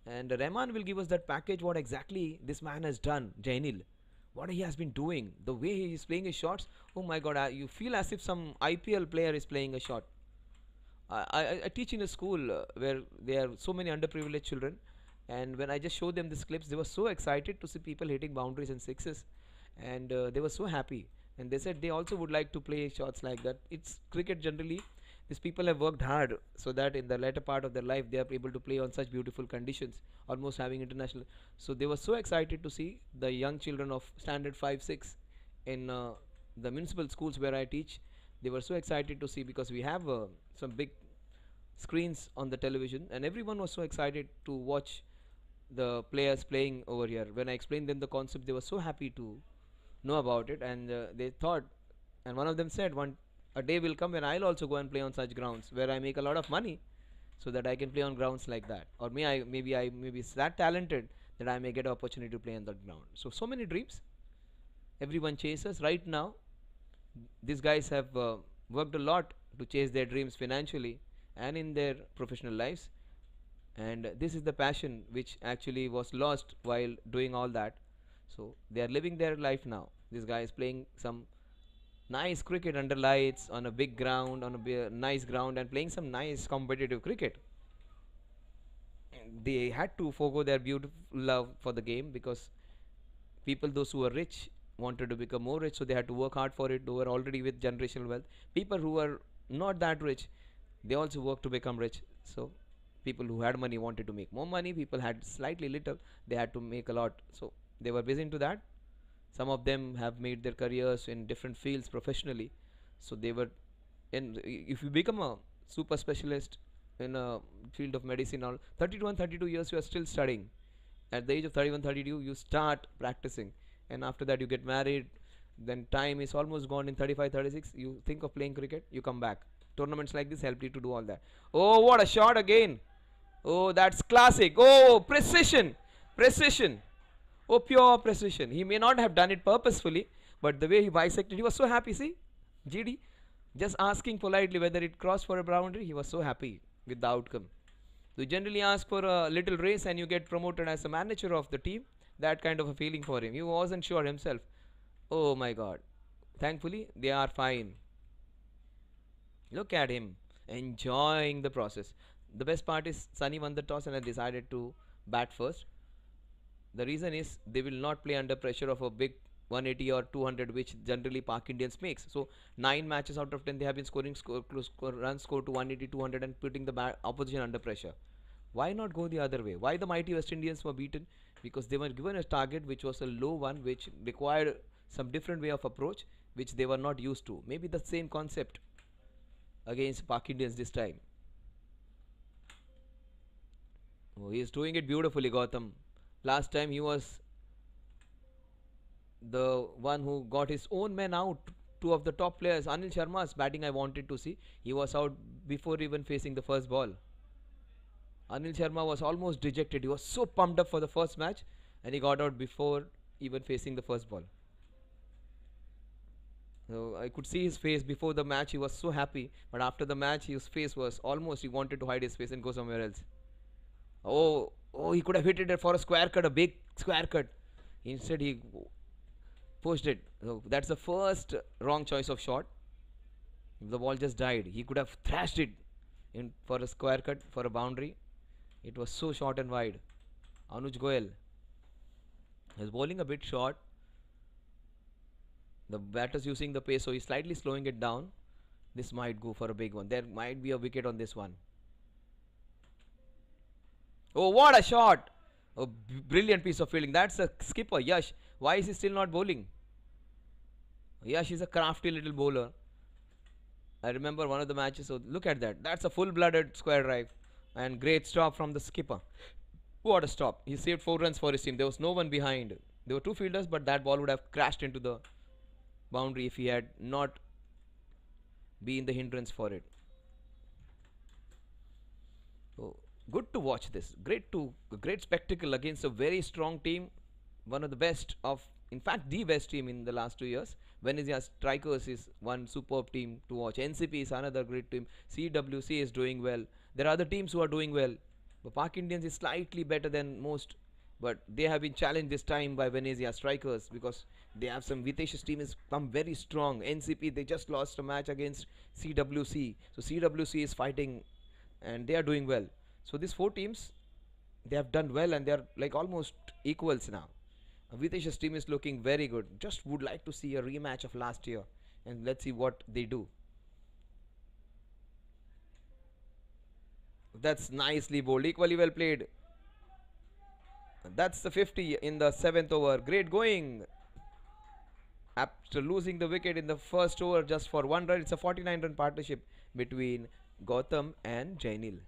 D: and Rahman will give us that package what exactly this man has done. Jainil, what he has been doing, the way he is playing his shots. Oh my god, you feel as if some IPL player is playing a shot. I teach in a school where there are so many underprivileged children, and when I just showed them these clips, they were so excited to see people hitting boundaries and sixes, and they were so happy, and they said they also would like to play shots like that. It's cricket generally. These people have worked hard so that in the latter part of their life they are able to play on such beautiful conditions, almost having international. So they were so excited to see the young children of standard 5-6 in the municipal schools where I teach. They were so excited to see, because we have some big screens on the television, and everyone was so excited to watch the players playing over here. When I explained them the concept, they were so happy to know about it, and they thought, and one of them said, a day will come when I'll also go and play on such grounds where I make a lot of money, so that I can play on grounds like that. Or maybe that talented that I may get an opportunity to play on that ground. So many dreams. Everyone chases right now. These guys have worked a lot to chase their dreams financially and in their professional lives. And this is the passion which actually was lost while doing all that. So they are living their life now. This guy is playing some nice cricket under lights on a big ground, on a nice ground, and playing some nice competitive cricket. They had to forgo their beautiful love for the game, because those who were rich wanted to become more rich, so they had to work hard for it. They were already with generational wealth. People who were not that rich, they also worked to become rich. So people who had money wanted to make more money. People had slightly little, they had to make a lot. So they were busy into that. Some of them have made their careers in different fields professionally. So they were if you become a super specialist in a field of medicine, or 31, 32 years you are still studying. At the age of 31, 32 you start practicing, and after that you get married. Then time is almost gone. In 35, 36 you think of playing cricket, you come back. Tournaments like this help you to do all that. Oh, what a shot again. Oh, that's classic. Oh, precision. Oh, pure precision. He may not have done it purposefully, but the way he bisected, he was so happy. See, GD just asking politely whether it crossed for a boundary. He was so happy with the outcome. You generally ask for a little race and you get promoted as a manager of the team. That kind of a feeling for him. He wasn't sure himself. Oh my god, Thankfully, they are fine. Look at him enjoying the process. The best part is Sunny won the toss and has decided to bat first. The reason is they will not play under pressure of a big 180 or 200, which generally Park Indians makes. So 9 matches out of 10 they have been scoring runs scored to 180, 200 and putting the opposition under pressure. Why not go the other way? Why the mighty West Indians were beaten? Because they were given a target which was a low one, which required some different way of approach, which they were not used to. Maybe the same concept against Park Indians this time. Oh, he is doing it beautifully, Gautam. Last time he was the one who got his own men out. Two of the top players. Anil Sharma's batting I wanted to see. He was out before even facing the first ball. Anil Sharma was almost dejected. He was so pumped up for the first match and he got out before even facing the first ball. So I could see his face before the match. He was so happy, but after the match, his face was almost he wanted to hide his face and go somewhere else. Oh, he could have hit it for a square cut, a big square cut. Instead, he pushed it. So that's the first wrong choice of shot. The ball just died. He could have thrashed it in for a square cut for a boundary. It was so short and wide. Anuj Goyal is bowling a bit short. The batter's using the pace, so he's slightly slowing it down. This might go for a big one. There might be a wicket on this one. Oh, what a shot! A brilliant piece of fielding. That's a skipper, Yash. Why is he still not bowling? Yash is a crafty little bowler. I remember one of the matches. So look at that. That's a full-blooded square drive. And great stop from the skipper. What a stop. He saved 4 runs for his team. There was no one behind. There were 2 fielders, but that ball would have crashed into the boundary if he had not been the hindrance for it. So good to watch this. Great spectacle against a very strong team. One of the best of, in fact, the best team in the last 2 years. Venezia Strikers is one superb team to watch. NCP is another great team. CWC is doing well. There are other teams who are doing well. But Park Indians is slightly better than most. But they have been challenged this time by Venezia Strikers because they have some Vitesh's team is come very strong. NCP, they just lost a match against CWC. So CWC is fighting and they are doing well. So these 4 teams, they have done well and they are like almost equals now. Vitesh's team is looking very good. Just would like to see a rematch of last year and let's see what they do. That's nicely bowled. Equally well played. That's the 50 in the 7th over. Great going. After losing the wicket in the first over just for 1 run, it's a 49-run partnership between Gautam and Jainil.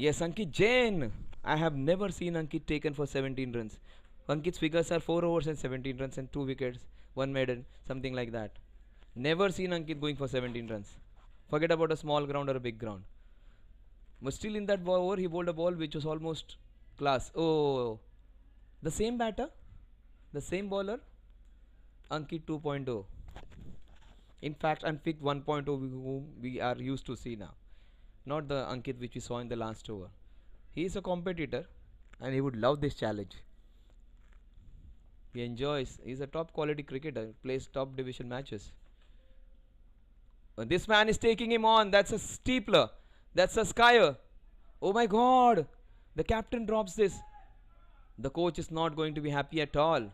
D: Yes, Ankit Jain. I have never seen Ankit taken for 17 runs. Ankit's figures are 4 overs and 17 runs and 2 wickets, 1 maiden, something like that. Never seen Ankit going for 17 runs. Forget about a small ground or a big ground. But still in that over, he bowled a ball which was almost class. Oh, the same batter, the same bowler, Ankit 2.0. In fact, Ankit 1.0, whom we are used to see now. Not the Ankit which we saw in the last over. He is a competitor and he would love this challenge. He enjoys. He's a top quality cricketer. Plays top division matches. This man is taking him on. That's a steepler. That's a skyer. Oh my god. The captain drops this. The coach is not going to be happy at all.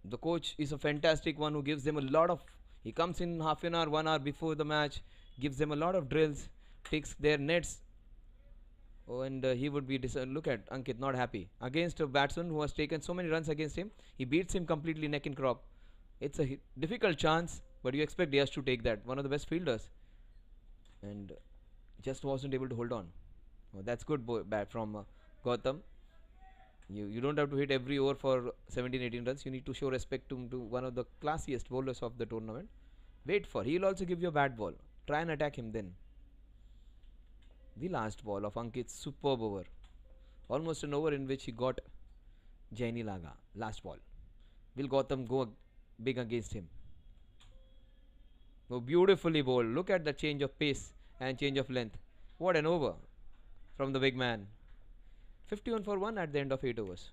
D: The coach is a fantastic one who gives them a lot of. He comes in half an hour, 1 hour before the match, gives them a lot of drills, takes their nets. Oh, and he would be. Look at Ankit, not happy. Against a batsman who has taken so many runs against him, he beats him completely neck and crop. It's a difficult chance, but you expect Diaz to take that. One of the best fielders. And just wasn't able to hold on. Oh, that's good bat from Gautam. You don't have to hit every over for 17-18 runs. You need to show respect to one of the classiest bowlers of the tournament. Wait for. He'll also give you a bad ball. Try and attack him then. The last ball of Ankit's superb over. Almost an over in which he got Jaini Laga. Last ball. Will Gautam go big against him? Oh, beautifully bowled. Look at the change of pace and change of length. What an over from the big man. 51 for 1 at the end of 8 overs.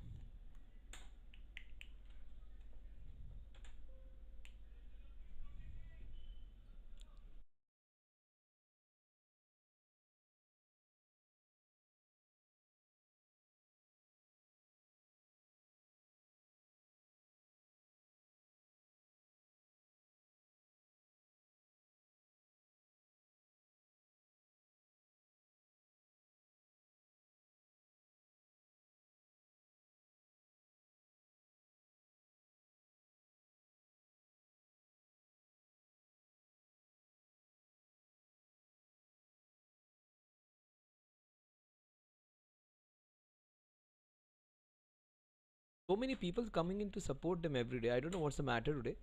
D: So many people coming in to support them every day. I don't know what's the matter today.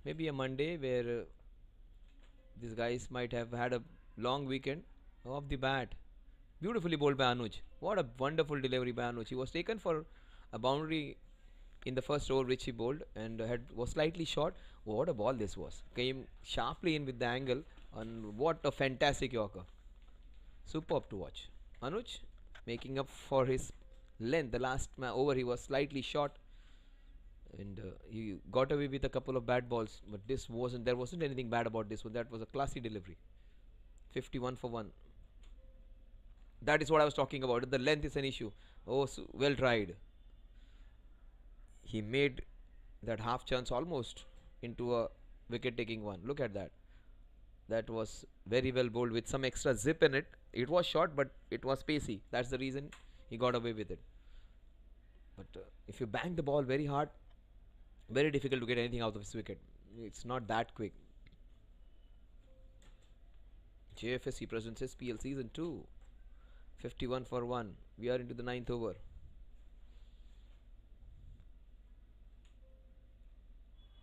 D: Maybe a Monday where these guys might have had a long weekend. Off the bat. Beautifully bowled by Anuj. What a wonderful delivery by Anuj. He was taken for a boundary in the first over which he bowled and was slightly short. Oh, what a ball this was. Came sharply in with the angle and what a fantastic yorker. Superb to watch. Anuj making up for his length. The last over he was slightly short and he got away with a couple of bad balls, but there wasn't anything bad about this one. That was a classy delivery. 51 for 1. That is what I was talking about. The length is an issue. Oh, so well tried. He made that half chance almost into a wicket taking one. Look at that. That was very well bowled with some extra zip in it. It was short, but it was pacey. That's the reason he got away with it. But if you bang the ball very hard, very difficult to get anything out of this wicket. It's not that quick. JFSC presents SPL Season 2. 51 for 1. We are into the 9th over.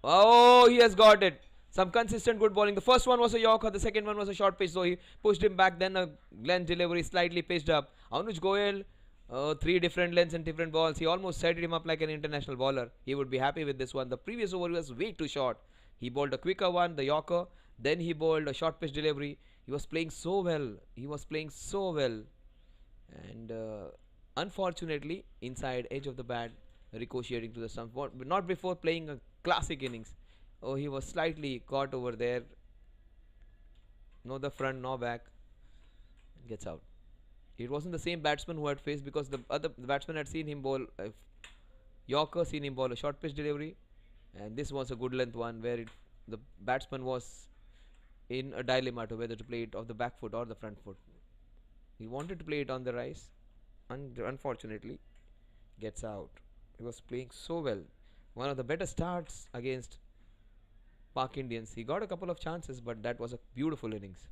D: Oh, he has got it. Some consistent good bowling. The first one was a yorker. The second one was a short pitch. So he pushed him back. Then a length delivery slightly pitched up. Anuj Goyal. 3 different lengths and different balls. He almost set him up like an international bowler. He would be happy with this one. The previous over was way too short. He bowled a quicker one, the yorker. Then he bowled a short pitch delivery. He was playing so well. And unfortunately, inside edge of the bat, ricocheting to the stump. But not before playing a classic innings. Oh, he was slightly caught over there. No the front, no back. Gets out. It wasn't the same batsman who had faced, because the batsman had seen him bowl a yorker, seen him bowl a short pitch delivery, and this was a good length one where the batsman was in a dilemma to whether to play it off the back foot or the front foot. He wanted to play it on the rise, and unfortunately gets out. He was playing so well. One of the better starts against Pak Indians. He got a couple of chances, but that was a beautiful innings.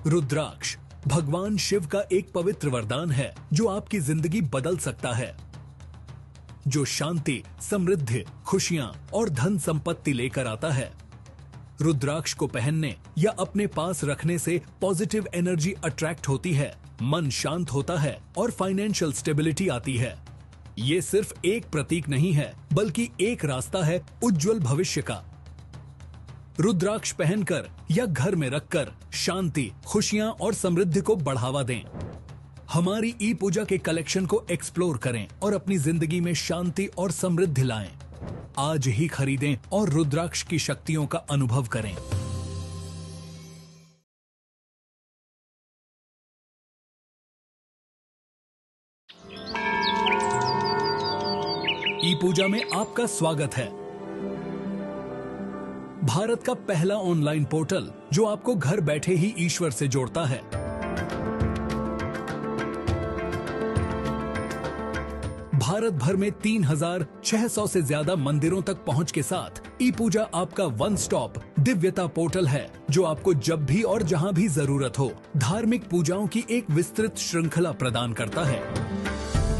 A: रुद्राक्ष भगवान शिव का एक पवित्र वरदान है जो आपकी जिंदगी बदल सकता है, जो शांति, समृद्धि, खुशियां और धन संपत्ति लेकर आता है। रुद्राक्ष को पहनने या अपने पास रखने से पॉजिटिव एनर्जी अट्रैक्ट होती है, मन शांत होता है और फाइनेंशियल स्टेबिलिटी आती है। ये सिर्फ एक प्रतीक नहीं है, बल्कि एक रास्ता है उज्जवल भविष्य का। रुद्राक्ष पहनकर या घर में रखकर शांति, खुशियां और समृद्धि को बढ़ावा दें। हमारी ई पूजा के कलेक्शन को एक्सप्लोर करें और अपनी जिंदगी में शांति और समृद्धि लाएं। आज ही खरीदें और रुद्राक्ष की शक्तियों का अनुभव करें। ई पूजा में आपका स्वागत है। भारत का पहला ऑनलाइन पोर्टल जो आपको घर बैठे ही ईश्वर से जोड़ता है। भारत भर में 3600 से ज्यादा मंदिरों तक पहुंच के साथ ई पूजा आपका वन स्टॉप दिव्यता पोर्टल है, जो आपको जब भी और जहां भी जरूरत हो धार्मिक पूजाओं की एक विस्तृत श्रृंखला प्रदान करता है।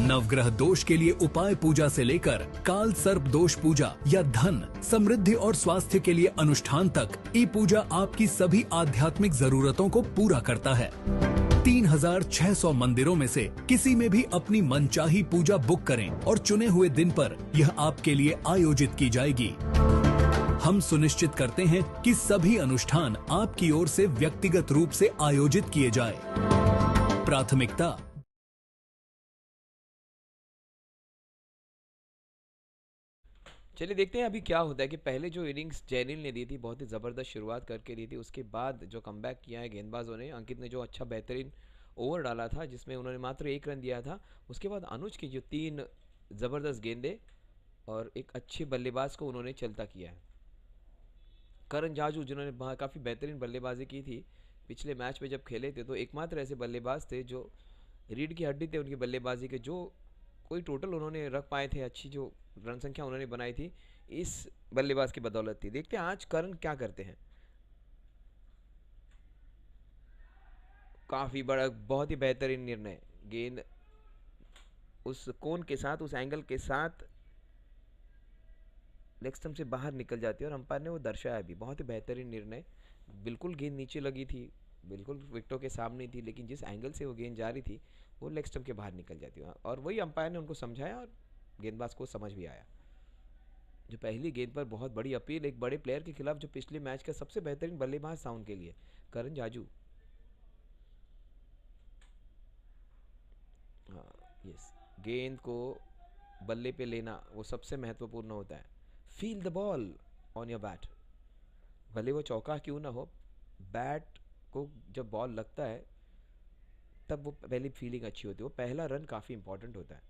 A: नवग्रह दोष के लिए उपाय पूजा से लेकर काल सर्प दोष पूजा या धन, समृद्धि और स्वास्थ्य के लिए अनुष्ठान तक ई पूजा आपकी सभी आध्यात्मिक जरूरतों को पूरा करता है। 3600 मंदिरों में से किसी में भी अपनी मनचाही पूजा बुक करें और चुने हुए दिन पर यह आपके लिए आयोजित की जाएगी। हम सुनिश्चित करते हैं कि सभी अनुष्ठान आपकी ओर से व्यक्तिगत रूप से आयोजित किए जाए। प्राथमिकता।
D: चलिए देखते हैं अभी क्या होता है कि पहले जो इनिंग्स जैनिल ने दी थी, बहुत ही ज़बरदस्त शुरुआत करके दी थी। उसके बाद जो कमबैक किया है गेंदबाजों ने, अंकित ने जो अच्छा बेहतरीन ओवर डाला था जिसमें उन्होंने मात्र 1 रन दिया था। उसके बाद अनुज की जो 3 ज़बरदस्त गेंदे और एक अच्छे बल्लेबाज को उन्होंने चलता किया है। करण जाजू जिन्होंने काफ़ी बेहतरीन बल्लेबाजी की थी पिछले मैच में जब खेले थे, तो एकमात्र ऐसे बल्लेबाज थे जो रीढ़ की हड्डी थे उनकी बल्लेबाजी के, जो कोई टोटल उन्होंने रख पाए थे, अच्छी जो रन संख्या उन्होंने बनाई थी इस बल्लेबाज की बदौलत थी। देखते हैं आज करण क्या करते हैं। काफी बड़ा, बहुत ही बेहतरीन निर्णय। गेंद उस कोन के साथ, उस एंगल के साथ लेग स्टंप से बाहर निकल जाती है और अंपायर ने वो दर्शाया भी। बहुत ही बेहतरीन निर्णय। बिल्कुल गेंद नीचे लगी थी, बिल्कुल विकेटों के सामने थी, लेकिन जिस एंगल से वो गेंद जा रही थी वो लेग स्टंप के बाहर निकल जाती है और वही अंपायर ने उनको समझाया और गेंदबाज को समझ भी आया। जो पहली गेंद पर बहुत बड़ी अपील एक बड़े प्लेयर के खिलाफ जो पिछले मैच का सबसे बेहतरीन बल्लेबाज था उनके लिए, करण जाजू। हाँ यस, गेंद को बल्ले पे लेना वो सबसे महत्वपूर्ण होता है। Feel the ball on your bat, भले वो चौका क्यों ना हो, बैट को जब बॉल लगता है तब वो पहली फीलिंग अच्छी होती है। वो पहला रन काफ़ी इंपॉर्टेंट होता है।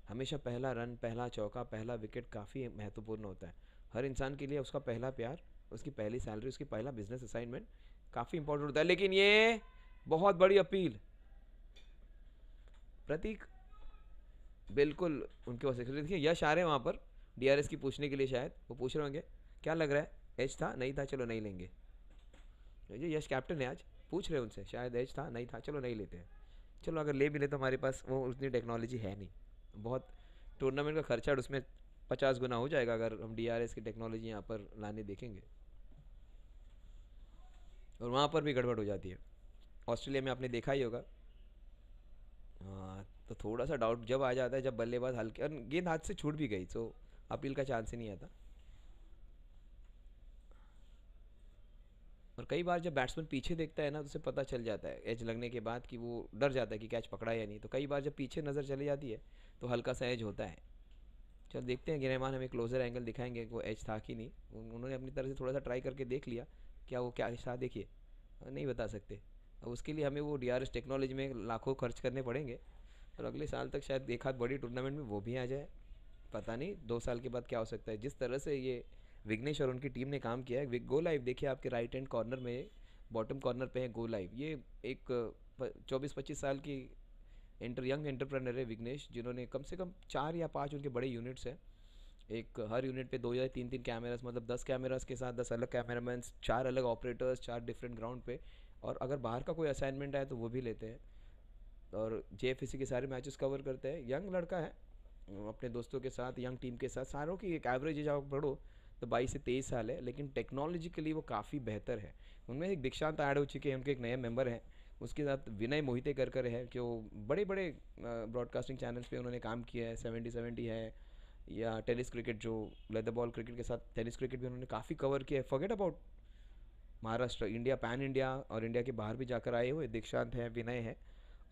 D: हमेशा पहला रन, पहला चौका, पहला विकेट काफ़ी महत्वपूर्ण होता है। हर इंसान के लिए उसका पहला प्यार, उसकी पहली सैलरी, उसकी पहला बिजनेस असाइनमेंट काफ़ी इंपॉर्टेंट होता है। लेकिन ये बहुत बड़ी अपील, प्रतीक बिल्कुल उनके पास। देखिए यश आ रहे हैं वहाँ पर डीआरएस की पूछने के लिए, शायद वो पूछ रहे होंगे क्या लग रहा है, एज था नहीं था, चलो नहीं लेंगे। ये यश कैप्टन है, आज पूछ रहे हैं उनसे शायद एज था नहीं था, चलो नहीं लेते हैं। चलो अगर ले भी ले तो हमारे पास वो उतनी टेक्नोलॉजी है नहीं, बहुत टूर्नामेंट का खर्चा उसमें 50 गुना हो जाएगा अगर हम डीआरएस की टेक्नोलॉजी यहाँ पर लाने देखेंगे, और वहाँ पर भी गड़बड़ हो जाती है। ऑस्ट्रेलिया में आपने देखा ही होगा। हाँ, तो थोड़ा सा डाउट जब आ जाता है जब बल्लेबाज हल्के और गेंद हाथ से छूट भी गई तो अपील का चांस ही नहीं आता। और कई बार जब बैट्समैन पीछे देखता है ना तो उसे पता चल जाता है एज लगने के बाद कि वो डर जाता है कि कैच पकड़ा या नहीं। तो कई बार जब पीछे नज़र चली जाती है तो हल्का सा एज होता है। चल देखते हैं, गिरेमान हमें क्लोजर एंगल दिखाएंगे वो एज था कि नहीं। उन्होंने अपनी तरह से थोड़ा सा ट्राई करके देख लिया, क्या वो क्या था देखिए, नहीं बता सकते। अब उसके लिए हमें वो डीआरएस टेक्नोलॉजी में लाखों खर्च करने पड़ेंगे और अगले साल तक शायद एक हाथ बड़ी टूर्नामेंट में वो भी आ जाए, पता नहीं 2 साल के बाद क्या हो सकता है। जिस तरह से ये विघ्नेश और उनकी टीम ने काम किया है। गो लाइव देखिए, आपके राइट हैंड कॉर्नर में बॉटम कॉर्नर पे है गो लाइव। ये एक 24-25 साल की यंग एंटरप्रेनर है विघ्नेश, जिन्होंने कम से कम 4 या 5 उनके बड़े यूनिट्स हैं। एक हर यूनिट पे 2 या 3 कैमरास, मतलब 10 कैमरास के साथ 10 अलग कैमरामैन, 4 अलग ऑपरेटर्स, 4 डिफरेंट ग्राउंड पे, और अगर बाहर का कोई असाइनमेंट आए तो वो भी लेते हैं। और JFSC के सारे मैचेस कवर करते हैं। यंग लड़का है, अपने दोस्तों के साथ, यंग टीम के साथ, सारों की एक एवरेज एज आप पढ़ो तो 22 से 23 साल है, लेकिन टेक्नोलॉजिकली वो काफ़ी बेहतर है। उनमें एक दीक्षांत ऐड हो चुके हैं, उनके एक नए मेंबर हैं, उसके साथ विनय मोहिते कर है, जो बड़े बड़े ब्रॉडकास्टिंग चैनल्स पे उन्होंने काम किया है। 70-70 है, या टेनिस क्रिकेट, जो लेदर बॉल क्रिकेट के साथ टेनिस क्रिकेट भी उन्होंने काफ़ी कवर किया है। Forget about Maharashtra, India, pan India और इंडिया के बाहर भी जाकर आए हुए दीक्षांत है, विनय है,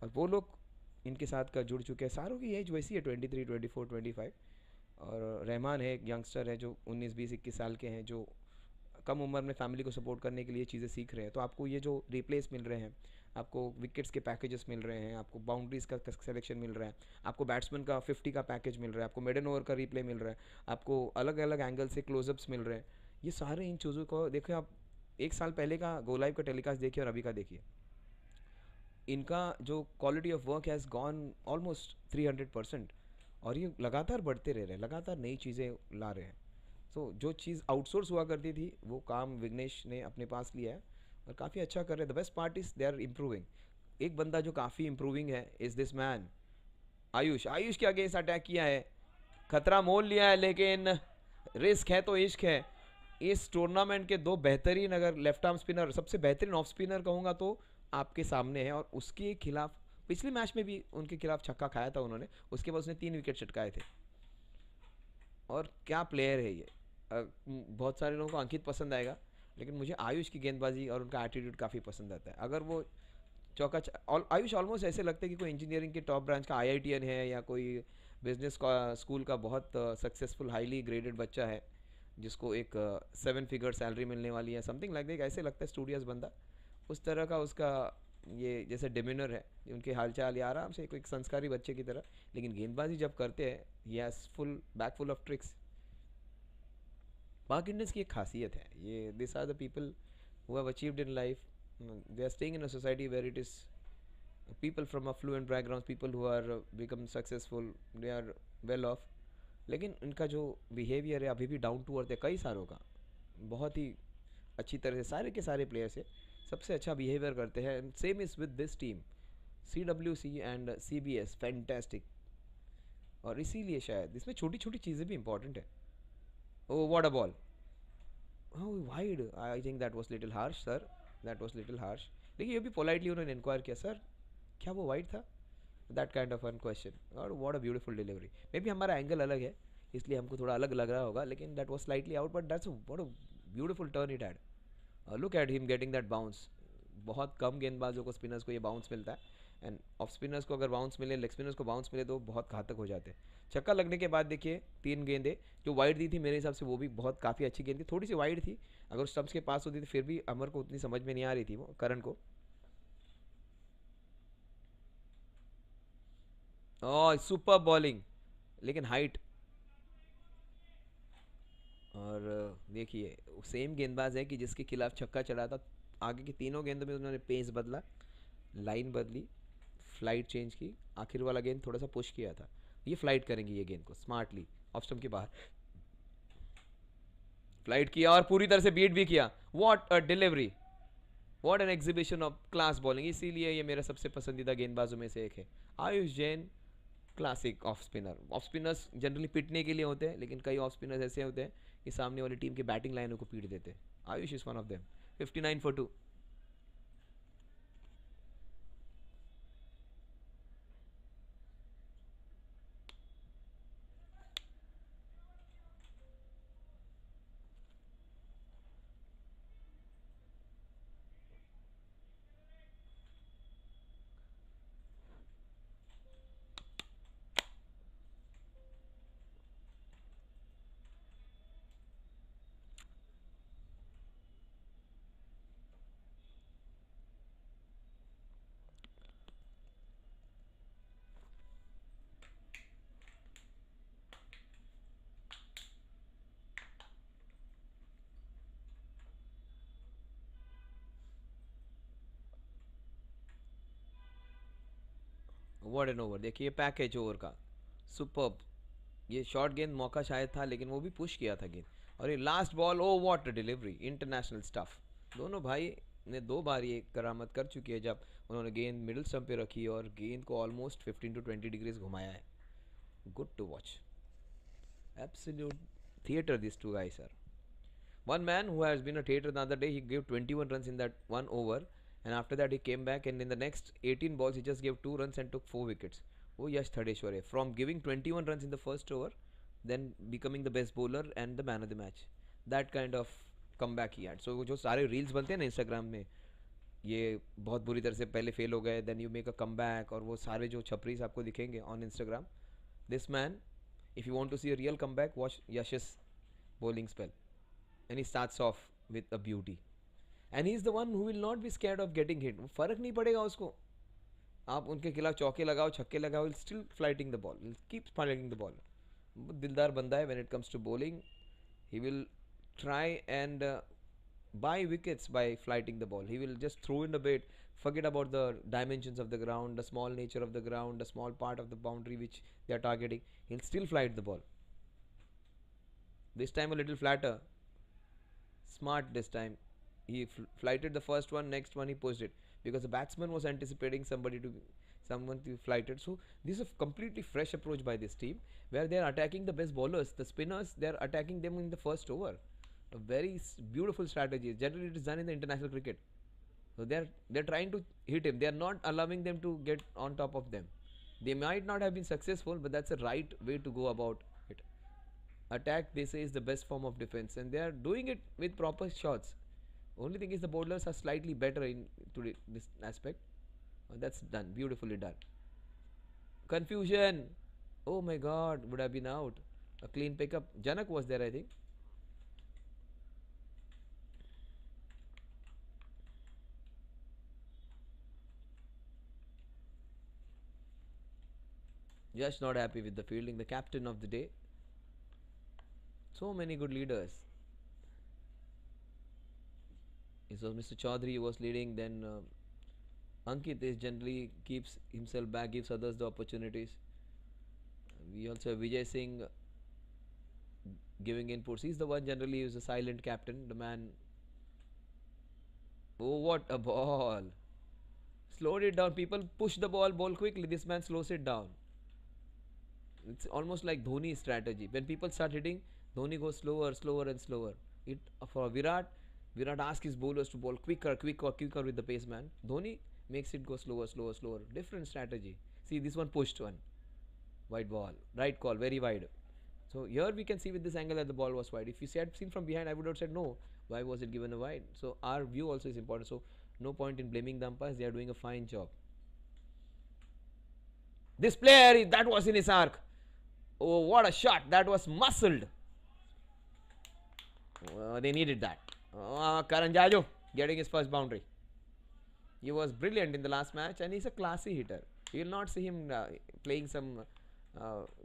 D: और वो लोग इनके साथ का जुड़ चुके हैं। सारों की एज वैसी है, 23, 24, 25। और रहमान है, एक यंगस्टर है जो 19, 20, 21 साल के हैं, जो कम उम्र में फैमिली को सपोर्ट करने के लिए चीज़ें सीख रहे हैं। तो आपको ये जो रिप्लेस मिल रहे हैं, आपको विकेट्स के पैकेजेस मिल रहे हैं, आपको बाउंड्रीज का सिलेक्शन मिल रहा है, आपको बैट्समैन का 50 का पैकेज मिल रहा है, आपको मिडन ओवर का रिप्ले मिल रहा है, आपको अलग अलग एंगल से क्लोजअप्स मिल रहे हैं। ये सारे इन चीज़ों को देखिए आप, एक साल पहले का गो लाइव का टेलीकास्ट देखिए और अभी का देखिए, इनका जो quality of work has gone almost 300%। और ये लगातार बढ़ते रह रहे हैं, लगातार नई चीज़ें ला रहे हैं। तो जो चीज़ आउटसोर्स हुआ करती थी वो काम विघ्नेश ने अपने पास लिया है और काफ़ी अच्छा कर रहे हैं। The best part is they are improving. एक बंदा जो काफ़ी इम्प्रूविंग है is this man Ayush. Ayush के अगेंस्ट अटैक किया है, खतरा मोल लिया है, लेकिन रिस्क है तो इश्क है। इस टूर्नामेंट के दो बेहतरीन, अगर लेफ्ट आर्म स्पिनर, सबसे बेहतरीन ऑफ स्पिनर कहूँगा तो आपके सामने है। और उसके खिलाफ पिछले मैच में भी उनके खिलाफ छक्का खाया था उन्होंने, उसके बाद उसने 3 विकेट चटकाए थे। और क्या प्लेयर है ये। बहुत सारे लोगों को अंकित पसंद आएगा, लेकिन मुझे आयुष की गेंदबाजी और उनका एटीट्यूड काफ़ी पसंद आता है। अगर वो चौका आयुष ऑलमोस्ट ऐसे लगता है कि कोई इंजीनियरिंग के टॉप ब्रांच का IITian है, या कोई बिजनेस का स्कूल का बहुत सक्सेसफुल हाईली ग्रेडेड बच्चा है, जिसको एक 7 फिगर सैलरी मिलने वाली है, समथिंग लाइक दैट। ऐसे लगता है स्टूडियस बंदा, उस तरह का उसका ये जैसे डिमिनर है, उनके हालचाल, या आराम से कोई संस्कारी बच्चे की तरह। लेकिन गेंदबाजी जब करते हैं, yes, full back full of tricks. Pak Indians की एक खासियत है ये, this are the people who have achieved in life, they are staying in a society where it is people from affluent backgrounds, people who are become successful, they are well off, लेकिन इनका जो behaviour है अभी भी down to earth है कई सारों का, बहुत ही अच्छी तरह से सारे के सारे प्लेयर से सबसे अच्छा बिहेवियर करते हैं। Same is with this team, CWC and CBS, fantastic. और इसीलिए शायद इसमें छोटी छोटी चीज़ें भी इंपॉर्टेंट है। Oh what a ball, oh wide, I think that was little harsh sir, that was little harsh। देखिए ये भी पोलाइटली उन्होंने इंक्वायर किया, सर क्या वो वाइड था, that kind of one question. और what a beautiful delivery. Maybe हमारा एंगल अलग है इसलिए हमको थोड़ा अलग लग रहा होगा, लेकिन that was slightly out, but that's what a beautiful turn it had. Look at him getting that bounce. बहुत कम गेंदबाजों को, स्पिनर्स को ये बाउंस मिलता है, एंड ऑफ स्पिनर्स को अगर बाउंस मिले, लेग स्पिनर्स को बाउंस मिले तो बहुत घातक हो जाते हैं। छक्का लगने के बाद देखिए 3 गेंदें जो वाइड दी थी, मेरे हिसाब से वो भी बहुत काफ़ी अच्छी गेंद थी, थोड़ी सी वाइड थी। अगर स्टम्प्स के पास होती थी फिर भी अमर को उतनी समझ में नहीं आ रही थी, वो करण को। ओह सुपर बॉलिंग, लेकिन हाइट। और देखिए सेम गेंदबाज है कि जिसके खिलाफ छक्का चढ़ा था, आगे की तीनों गेंदों में उन्होंने पेस बदला, लाइन बदली, फ्लाइट चेंज की, आखिर वाला गेंद थोड़ा सा पुश किया था। ये फ्लाइट करेंगे ये गेंद को स्मार्टली, ऑफ स्टंप के बाहर फ्लाइट किया और पूरी तरह से बीट भी किया। What a delivery, what an exhibition of class bowling. इसीलिए ये मेरा सबसे पसंदीदा गेंदबाजों में से एक है, Ayush Jain, classic off spinner. Off spinners generally पिटने के लिए होते हैं, लेकिन कई ऑफ स्पिनर्स ऐसे होते हैं कि सामने वाली टीम की बैटिंग लाइनों को पीट देते हैं। Ayush is one of them. 59 for 2। What an over, देखिए पैकेज ओवर का सुपर्ब। ये शॉर्ट गेंद मौका शायद था, लेकिन वो भी पुश किया था गेंद। और ये last ball, oh what a delivery, international stuff. दोनों भाई ने 2 बार ये करामत कर चुकी है जब उन्होंने गेंद मिडिल स्टंप पे रखी और गेंद को ऑलमोस्ट 15 to 20 डिग्रीज घुमाया है. Good to watch. Absolute theater these two guys are. One man who has been a theater the other day, he gave 21 runs in that one over, and after that he came back and in the next 18 balls he just gave 2 runs and took 4 wickets. Oh Yash Thadeshwar, from giving 21 runs in the first over, then becoming the best bowler and the man of the match. That kind of comeback he had. So जो सारे reels बनते हैं ना Instagram में, ये बहुत बुरी तरह से पहले फेल हो गए, then you make a comeback, और वो सारे जो छपरीस आपको दिखेंगे on Instagram. This man, if you want to see a real comeback, watch Yash's bowling spell, and he starts off with a beauty, and he's the one who will not be scared of getting hit. फर्क नहीं पड़ेगा उसको, आप उनके खिलाफ चौके लगाओ छक्के लगाओ, he'll still flighting the ball, he'll keep flighting the ball. दिलदार बंदा है. When it comes to bowling, he will try and buy wickets by flighting the ball. He will just throw in the bait, forget about the dimensions of the ground, the small nature of the ground, the small part of the boundary which they are targeting. He'll still flight the ball. This time a little flatter. Smart this time. He flighted the first one, next one he pushed it, because the batsman was anticipating someone to flight it. So this is a completely fresh approach by this team, where they are attacking the best bowlers, the spinners. They are attacking them in the first over. A very beautiful strategy. Generally it is done in the international cricket. So they're trying to hit him. They are not allowing them to get on top of them. They might not have been successful, but that's the right way to go about it. Attack, they say, is the best form of defense, and they are doing it with proper shots. Only thing is the bowlers are slightly better in this aspect. That's done, beautifully done. Confusion. Oh my God, would have been out. A clean pickup. Janak was there, I think. Just not happy with the fielding. The captain of the day. So many good leaders. So Mr. Chaudhary was leading. Then Ankit is generally keeps himself back, gives others the opportunities. We also have Vijay Singh giving inputs. He's the one generally who's a silent captain. The man. Oh, what a ball! Slowed it down. People push the ball quickly. This man slows it down. It's almost like Dhoni's strategy. When people start hitting, Dhoni goes slower and slower. It for Virat asks his bowlers to bowl quicker with the pace man. Dhoni makes it go slower. Different strategy. See, this one pushed one. Wide ball. Right call, very wide. So here we can see with this angle that the ball was wide. If you had seen from behind, I would have said no. Why was it given a wide? So our view also is important. So no point in blaming the umpires. They are doing a fine job. This player, that was in his arc. Oh, what a shot. That was muscled. They needed that. Karan Jajo getting his first boundary. He was brilliant in the last match, and he's a classy hitter. You will not see him playing some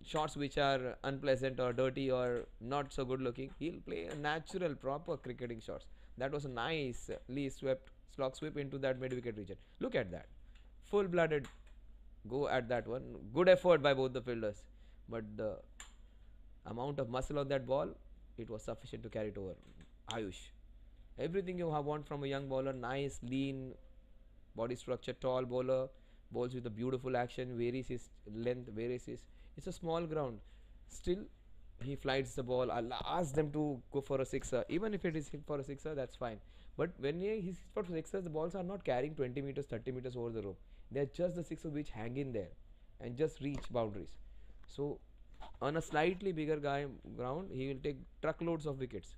D: shots which are unpleasant or dirty or not so good looking. He'll play a natural, proper cricketing shots. That was a nicely swept slog sweep into that mid wicket region. Look at that. Full blooded go at that one. Good effort by both the fielders. But the amount of muscle on that ball, it was sufficient to carry it over. Ayush. Everything you want from a young bowler, nice, lean, body structure, tall bowler, bowls with a beautiful action, varies his length, varies his. It's a small ground. Still, he flights the ball, asks them to go for a sixer. Even if it is hit for a sixer, that's fine. But when he hits for sixers, the balls are not carrying 20 meters, 30 meters over the rope. They are just the sixers which hang in there and just reach boundaries. So, on a slightly bigger ground, he will take truckloads of wickets.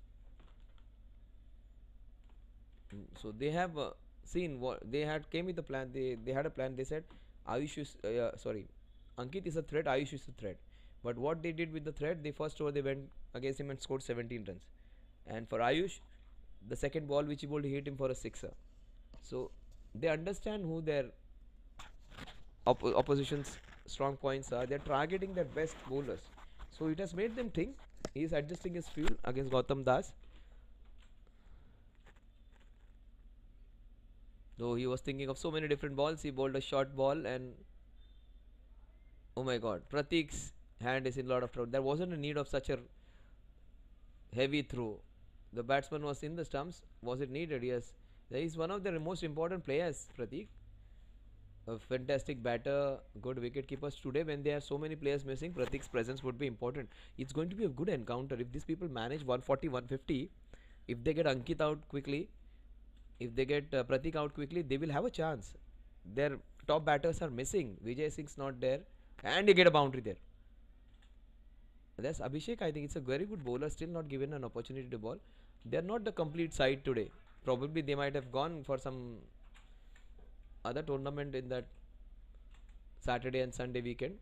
D: So they have seen what they had came with a plan. They had a plan. They said Ayush is Ankit is a threat, Ayush is a threat. But what they did with the threat, the first over they went against him and scored 17 runs. And for Ayush, the second ball which he bowled, he hit him for a sixer. So they understand who their opposition's strong points are. They are targeting their best bowlers. So it has made them think. He is adjusting his field against Gautam Das. Though he was thinking of so many different balls, he bowled a short ball and oh my God, Pratik's hand is in a lot of trouble. There wasn't a need of such a heavy throw. The batsman was in the stumps. Was it needed? Yes. He is one of the most important players, Pratik. A fantastic batter, good wicket keepers. Today, when there are so many players missing, Pratik's presence would be important. It's going to be a good encounter if these people manage 140, 150. If they get Ankit out quickly, if they get Pratik out quickly, they will have a chance. Their top batters are missing. Vijay Singh's not there, and they get a boundary there. That's Abhishek. I think it's a very good bowler, still not given an opportunity to bowl. They're not the complete side today. Probably they might have gone for some other tournament in that Saturday and Sunday weekend.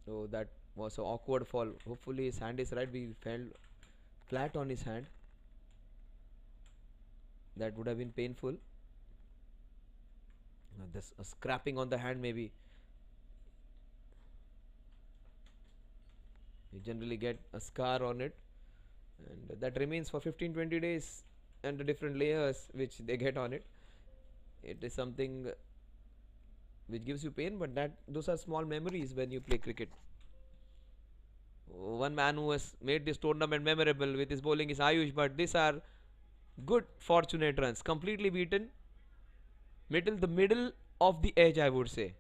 D: So that was an awkward fall. Hopefully his hand is right. We fell flat on his hand. That would have been painful. This scrapping on the hand maybe. You generally get a scar on it, and that remains for 15-20 days, and the different layers which they get on it. It is something which gives you pain, but that those are small memories when you play cricket. One man who has made this tournament memorable with his bowling is Ayush, but these are good fortunate runs, completely beaten. The middle of the edge, I would say.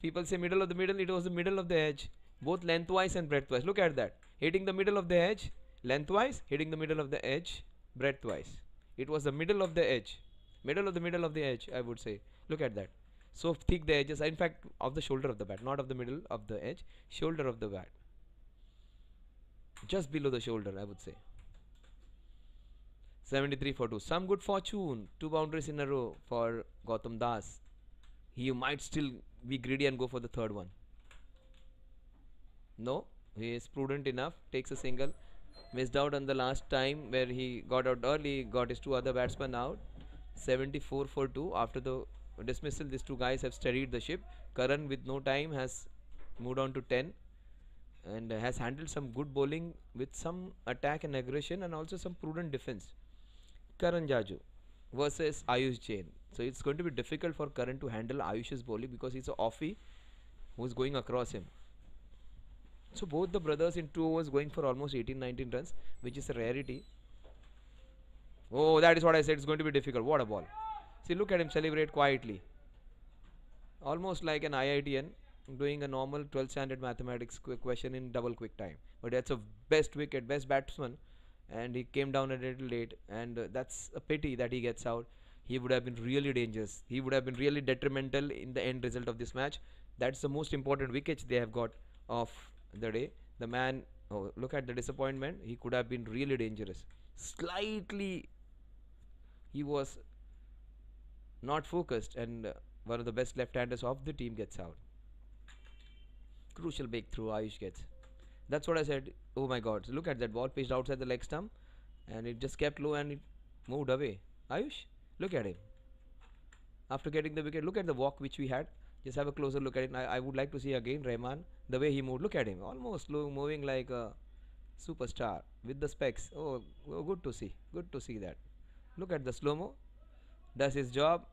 D: People say middle of the middle, it was the middle of the edge, both lengthwise and breadthwise. Look at that, hitting the middle of the edge lengthwise, hitting the middle of the edge breadthwise. It was the middle of the edge, middle of the edge, I would say. Look at that, so thick the edges, in fact of the shoulder of the bat, not of the middle of the edge, shoulder of the bat, just below the shoulder, I would say. 73 for 2, some good fortune, 2 boundaries in a row for Gautam Das. He might still be greedy and go for the third one. No, he is prudent enough, takes a single. Missed out on the last time where he got out early, got his 2 other batsmen out. 74 for 2. After the dismissal, these 2 guys have steadied the ship. Karan, with no time, has moved on to 10 and has handled some good bowling with some attack and aggression and also some prudent defense. Karan Jaju versus Ayush Jain. So it's going to be difficult for Karan to handle Ayush's bowling because he's an offie who's going across him. So both the brothers in 2 overs going for almost 18-19 runs, which is a rarity. Oh, that is what I said, it's going to be difficult. What a ball. See, look at him celebrate quietly. Almost like an IITN doing a normal 12th standard mathematics question in double quick time. But that's a best wicket, best batsman, and he came down a little late, and that's a pity that he gets out. He would have been really dangerous. He would have been really detrimental in the end result of this match. That's the most important wickets they have got of the day. The man, oh, look at the disappointment. He could have been really dangerous. Slightly, he was not focused, and one of the best left-handers of the team gets out. Crucial breakthrough Ayush gets. That's what I said. Oh my God! So look at that ball pitched outside the leg stump, and it just kept low and it moved away. Ayush, look at him. After getting the wicket, look at the walk which we had. Just have a closer look at it. I would like to see again Rahman, the way he moved. Look at him, almost moving like a superstar with the specs. Oh, good to see. Good to see that. Look at the slow-mo. Does his job.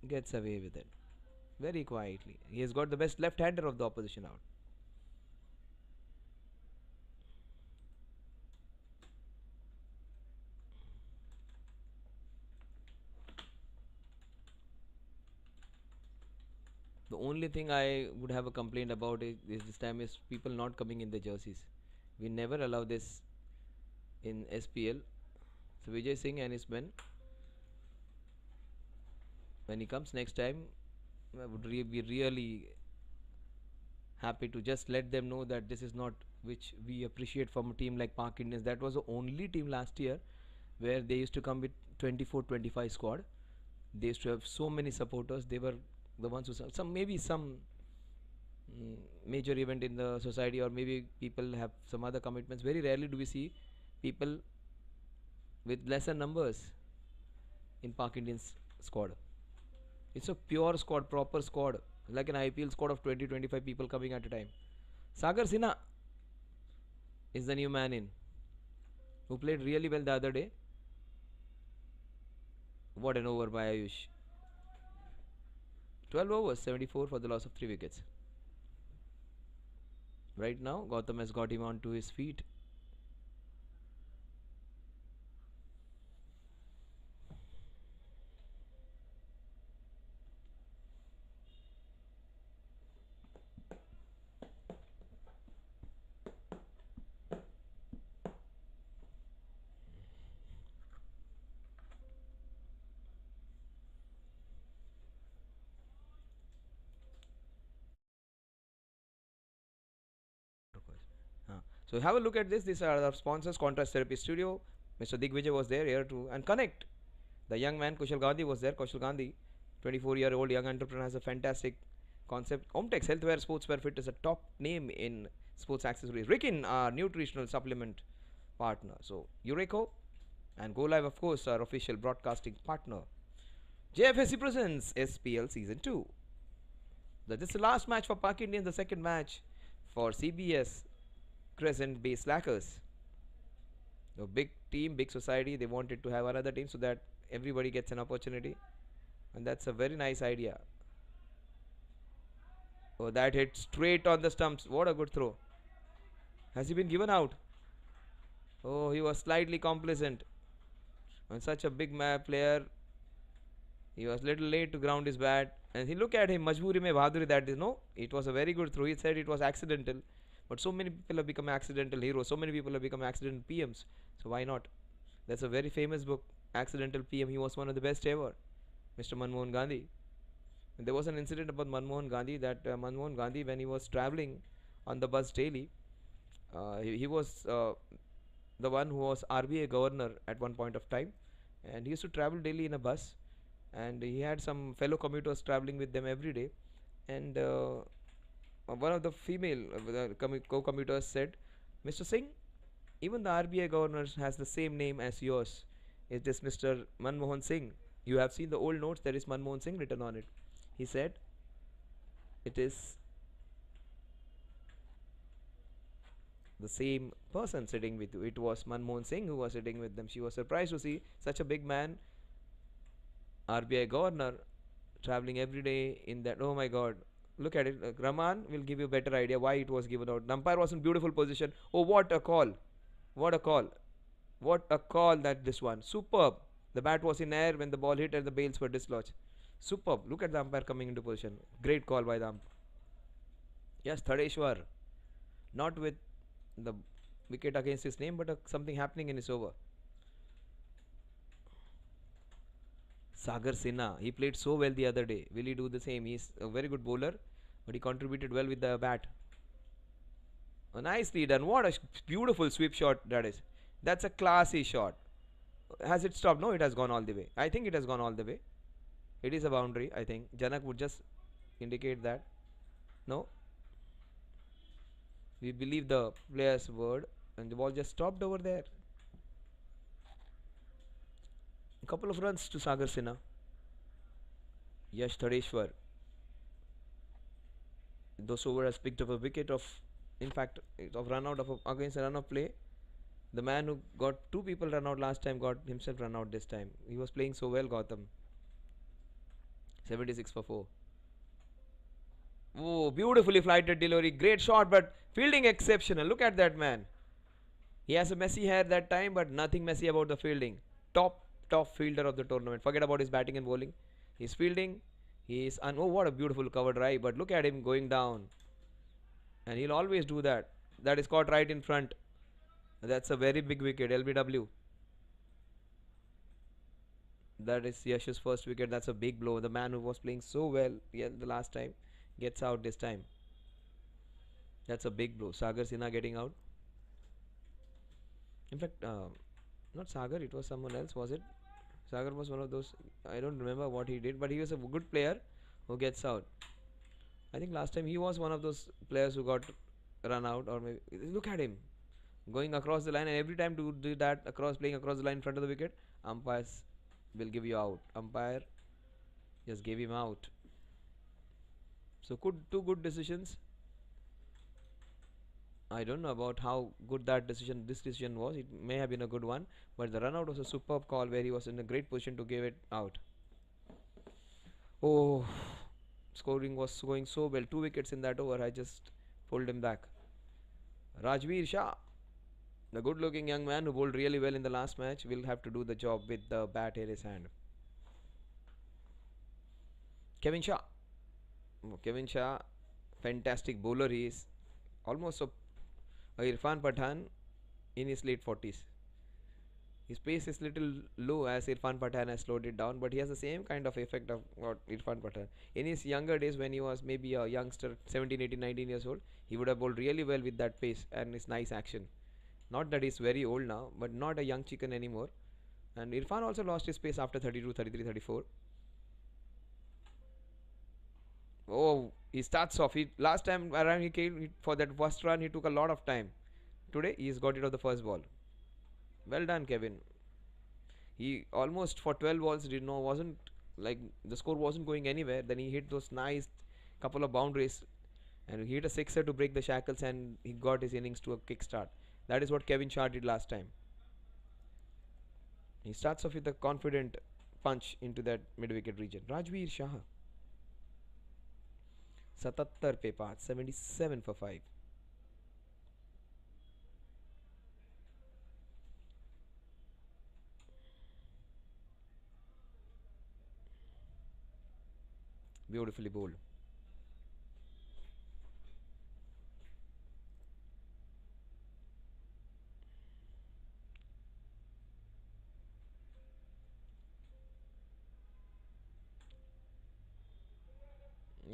D: Gets away with it. Very quietly. He has got the best left-hander of the opposition out. The only thing I would have a complaint about is this time is people not coming in the jerseys. We never allow this in SPL. So Vijay Singh and his men, when he comes next time, I would be really happy to just let them know that this is not which we appreciate from a team like Park Indians. That was the only team last year where they used to come with 24-25 squad. They used to have so many supporters. They were the ones who some major event in the society, or maybe people have some other commitments. Very rarely do we see people with lesser numbers in Park Indians squad. It's a pure squad, proper squad, like an IPL squad of 20-25 people coming at a time. Sagar Sinha is the new man in, who played really well the other day. What an over by Ayush. 12 overs, 74 for the loss of 3 wickets. Right now, Gautam has got him onto his feet. So have a look at this. These are our sponsors. Contrast Therapy Studio. Mr. Digvijay was there here to and connect. The young man Kushal Gandhi was there. Kushal Gandhi, 24-year-old young entrepreneur, has a fantastic concept. Omtex Healthwear Sportswear Fit is a top name in sports accessories. Rikin, our nutritional supplement partner. So Eureko and Go Live, of course, our official broadcasting partner. JFSC presents SPL Season 2. This is the last match for Pak Indians, the second match for CBS Crescent Bay Slackers. A big team, big society. They wanted to have another team so that everybody gets an opportunity. And that's a very nice idea. Oh, that hit straight on the stumps. What a good throw. Has he been given out? Oh, he was slightly complacent. On such a big player, he was little late to ground his bat. And he look at him, Majburi mein bahaduri, that is no. It was a very good throw. He said it was accidental. But so many people have become accidental heroes. So many people have become accidental PMs. So why not? That's a very famous book, Accidental PM. He was one of the best ever, Mr. Manmohan Gandhi. And there was an incident about Manmohan Gandhi that Manmohan Gandhi, when he was traveling on the bus daily, he was the one who was RBI governor at one point of time, and he used to travel daily in a bus, and he had some fellow commuters traveling with them every day, and one of the female co-commuters said, Mr. Singh, even the RBI governor has the same name as yours. It is Mr. Manmohan Singh. You have seen the old notes, there is Manmohan Singh written on it. He said, it is the same person sitting with you. It was Manmohan Singh who was sitting with them. She was surprised to see such a big man, RBI governor, traveling every day in that. Oh my god. Look at it. Rahman will give you a better idea why it was given out. The umpire was in beautiful position. Oh, what a call. What a call. What a call that this one. Superb. The bat was in air when the ball hit and the bails were dislodged. Superb. Look at the umpire coming into position. Great call by the umpire. Yes, Thadeshwar. Not with the wicket against his name, but something happening in his over. Sagar Sinha. He played so well the other day. Will he do the same? He's a very good bowler, but he contributed well with the bat. Nicely done. What a beautiful sweep shot that is. That's a classy shot. Has it stopped? No, it has gone all the way. I think it has gone all the way. It is a boundary, I think. Janak would just indicate that. No. We believe the player's word, and the ball just stopped over there. A couple of runs to Sagar Sinha. Yash Thadeshwar. Those over has picked up a wicket of, in fact, of run out of against a run of play. The man who got two people run out last time got himself run out this time. He was playing so well, Gautam. 76 for 4. Oh, beautifully flighted delivery. Great shot, but fielding exceptional. Look at that man. He has a messy hair that time, but nothing messy about the fielding. Top fielder of the tournament. Forget about his batting and bowling. He's fielding. He's oh, what a beautiful cover drive. But look at him going down. And he'll always do that. That is caught right in front. That's a very big wicket. LBW. That is Yash's first wicket. That's a big blow. The man who was playing so well the last time gets out this time. That's a big blow. Sagar Sinha getting out. In fact, not Sagar, it was someone else, was it? Sagar was one of those, I don't remember what he did, but he was a good player who gets out. I think last time he was one of those players who got run out, or maybe, look at him going across the line, and every time to do that, playing across the line in front of the wicket, umpires will give you out. Umpire just gave him out. So two good decisions. I don't know about how good this decision was. It may have been a good one, but the run out was a superb call where he was in a great position to give it out. Oh, scoring was going so well. 2 wickets in that over. I just pulled him back. Rajveer Shah, the good looking young man who bowled really well in the last match, will have to do the job with the bat in his hand. Kevin Shah. Kevin Shah, fantastic bowler he is. Almost a Irfan Pathan in his late 40s. His pace is little low as Irfan Pathan has slowed it down, but he has the same kind of effect of what Irfan Pathan. In his younger days, when he was maybe a youngster, 17, 18, 19 years old, he would have bowled really well with that pace and his nice action. Not that he's very old now, but not a young chicken anymore. And Irfan also lost his pace after 32, 33, 34. Oh, he starts off. Last time around he came for that first run, he took a lot of time. Today he's got it of the first ball. Well done, Kevin. He almost for 12 balls wasn't like the score wasn't going anywhere. Then he hit those nice couple of boundaries and he hit a sixer to break the shackles and he got his innings to a kickstart. That is what Kevin Shah did last time. He starts off with a confident punch into that mid-wicket region. Rajveer Shah. 77 पे 5, 77 for 5. Beautifully bowled.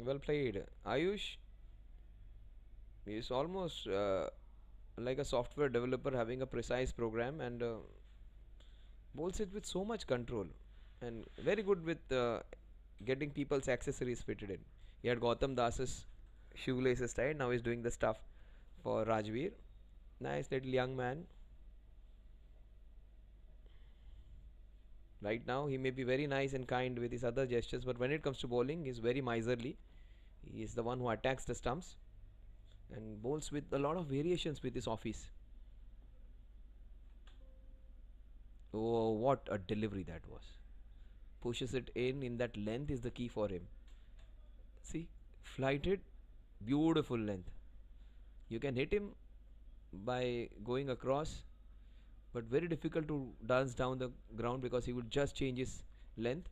D: Well played. Ayush is almost like a software developer having a precise program and bowls it with so much control and very good with getting people's accessories fitted in. He had Gautam Das's shoelaces tied. Now he's doing the stuff for Rajveer. Nice little young man. Right now he may be very nice and kind with his other gestures, but when it comes to bowling he's very miserly. He is the one who attacks the stumps and bowls with a lot of variations with his office. Oh, what a delivery that was. Pushes it in that length is the key for him. See, flighted, beautiful length. You can hit him by going across, but very difficult to dance down the ground because he would just change his length.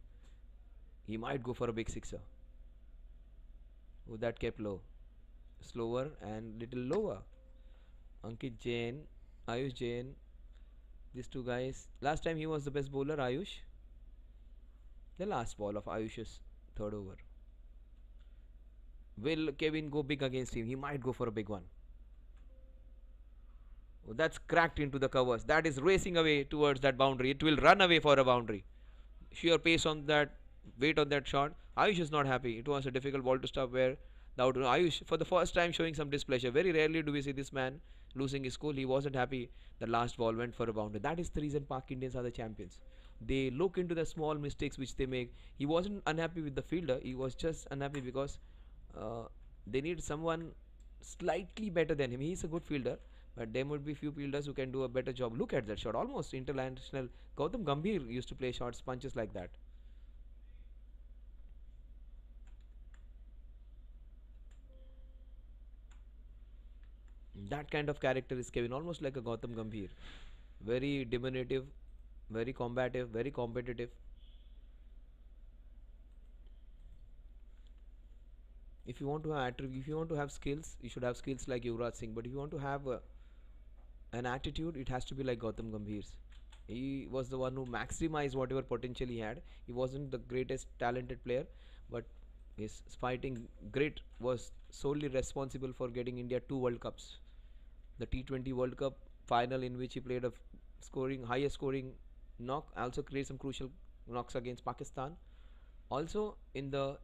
D: He might go for a big sixer. Oh, that kept low. Slower and little lower. Ankit Jain, Ayush Jain. These two guys. Last time he was the best bowler, Ayush. The last ball of Ayush's third over. Will Kevin go big against him? He might go for a big one. Oh, that's cracked into the covers. That is racing away towards that boundary. It will run away for a boundary. Sheer pace on that, weight on that shot. Ayush is not happy. It was a difficult ball to stop where the outer Ayush for the first time showing some displeasure. Very rarely do we see this man losing his cool. He wasn't happy. The last ball went for a boundary. That is the reason Pak Indians are the champions. They look into the small mistakes which they make. He wasn't unhappy with the fielder. He was just unhappy because they need someone slightly better than him. He is a good fielder, but there would be few fielders who can do a better job. Look at that shot. Almost international. Gautam Gambhir used to play shots, punches like that. That kind of character is Kevin, almost like a Gautam Gambhir. Very diminutive, very combative, very competitive. If you want to have skills, you should have skills like Yuvraj Singh. But if you want to have an attitude, it has to be like Gautam Gambhir's. He was the one who maximized whatever potential he had. He wasn't the greatest talented player, but his fighting grit was solely responsible for getting India 2 World Cups. The T20 World Cup final, in which he played a highest scoring knock, also created some crucial knocks against Pakistan. Also in the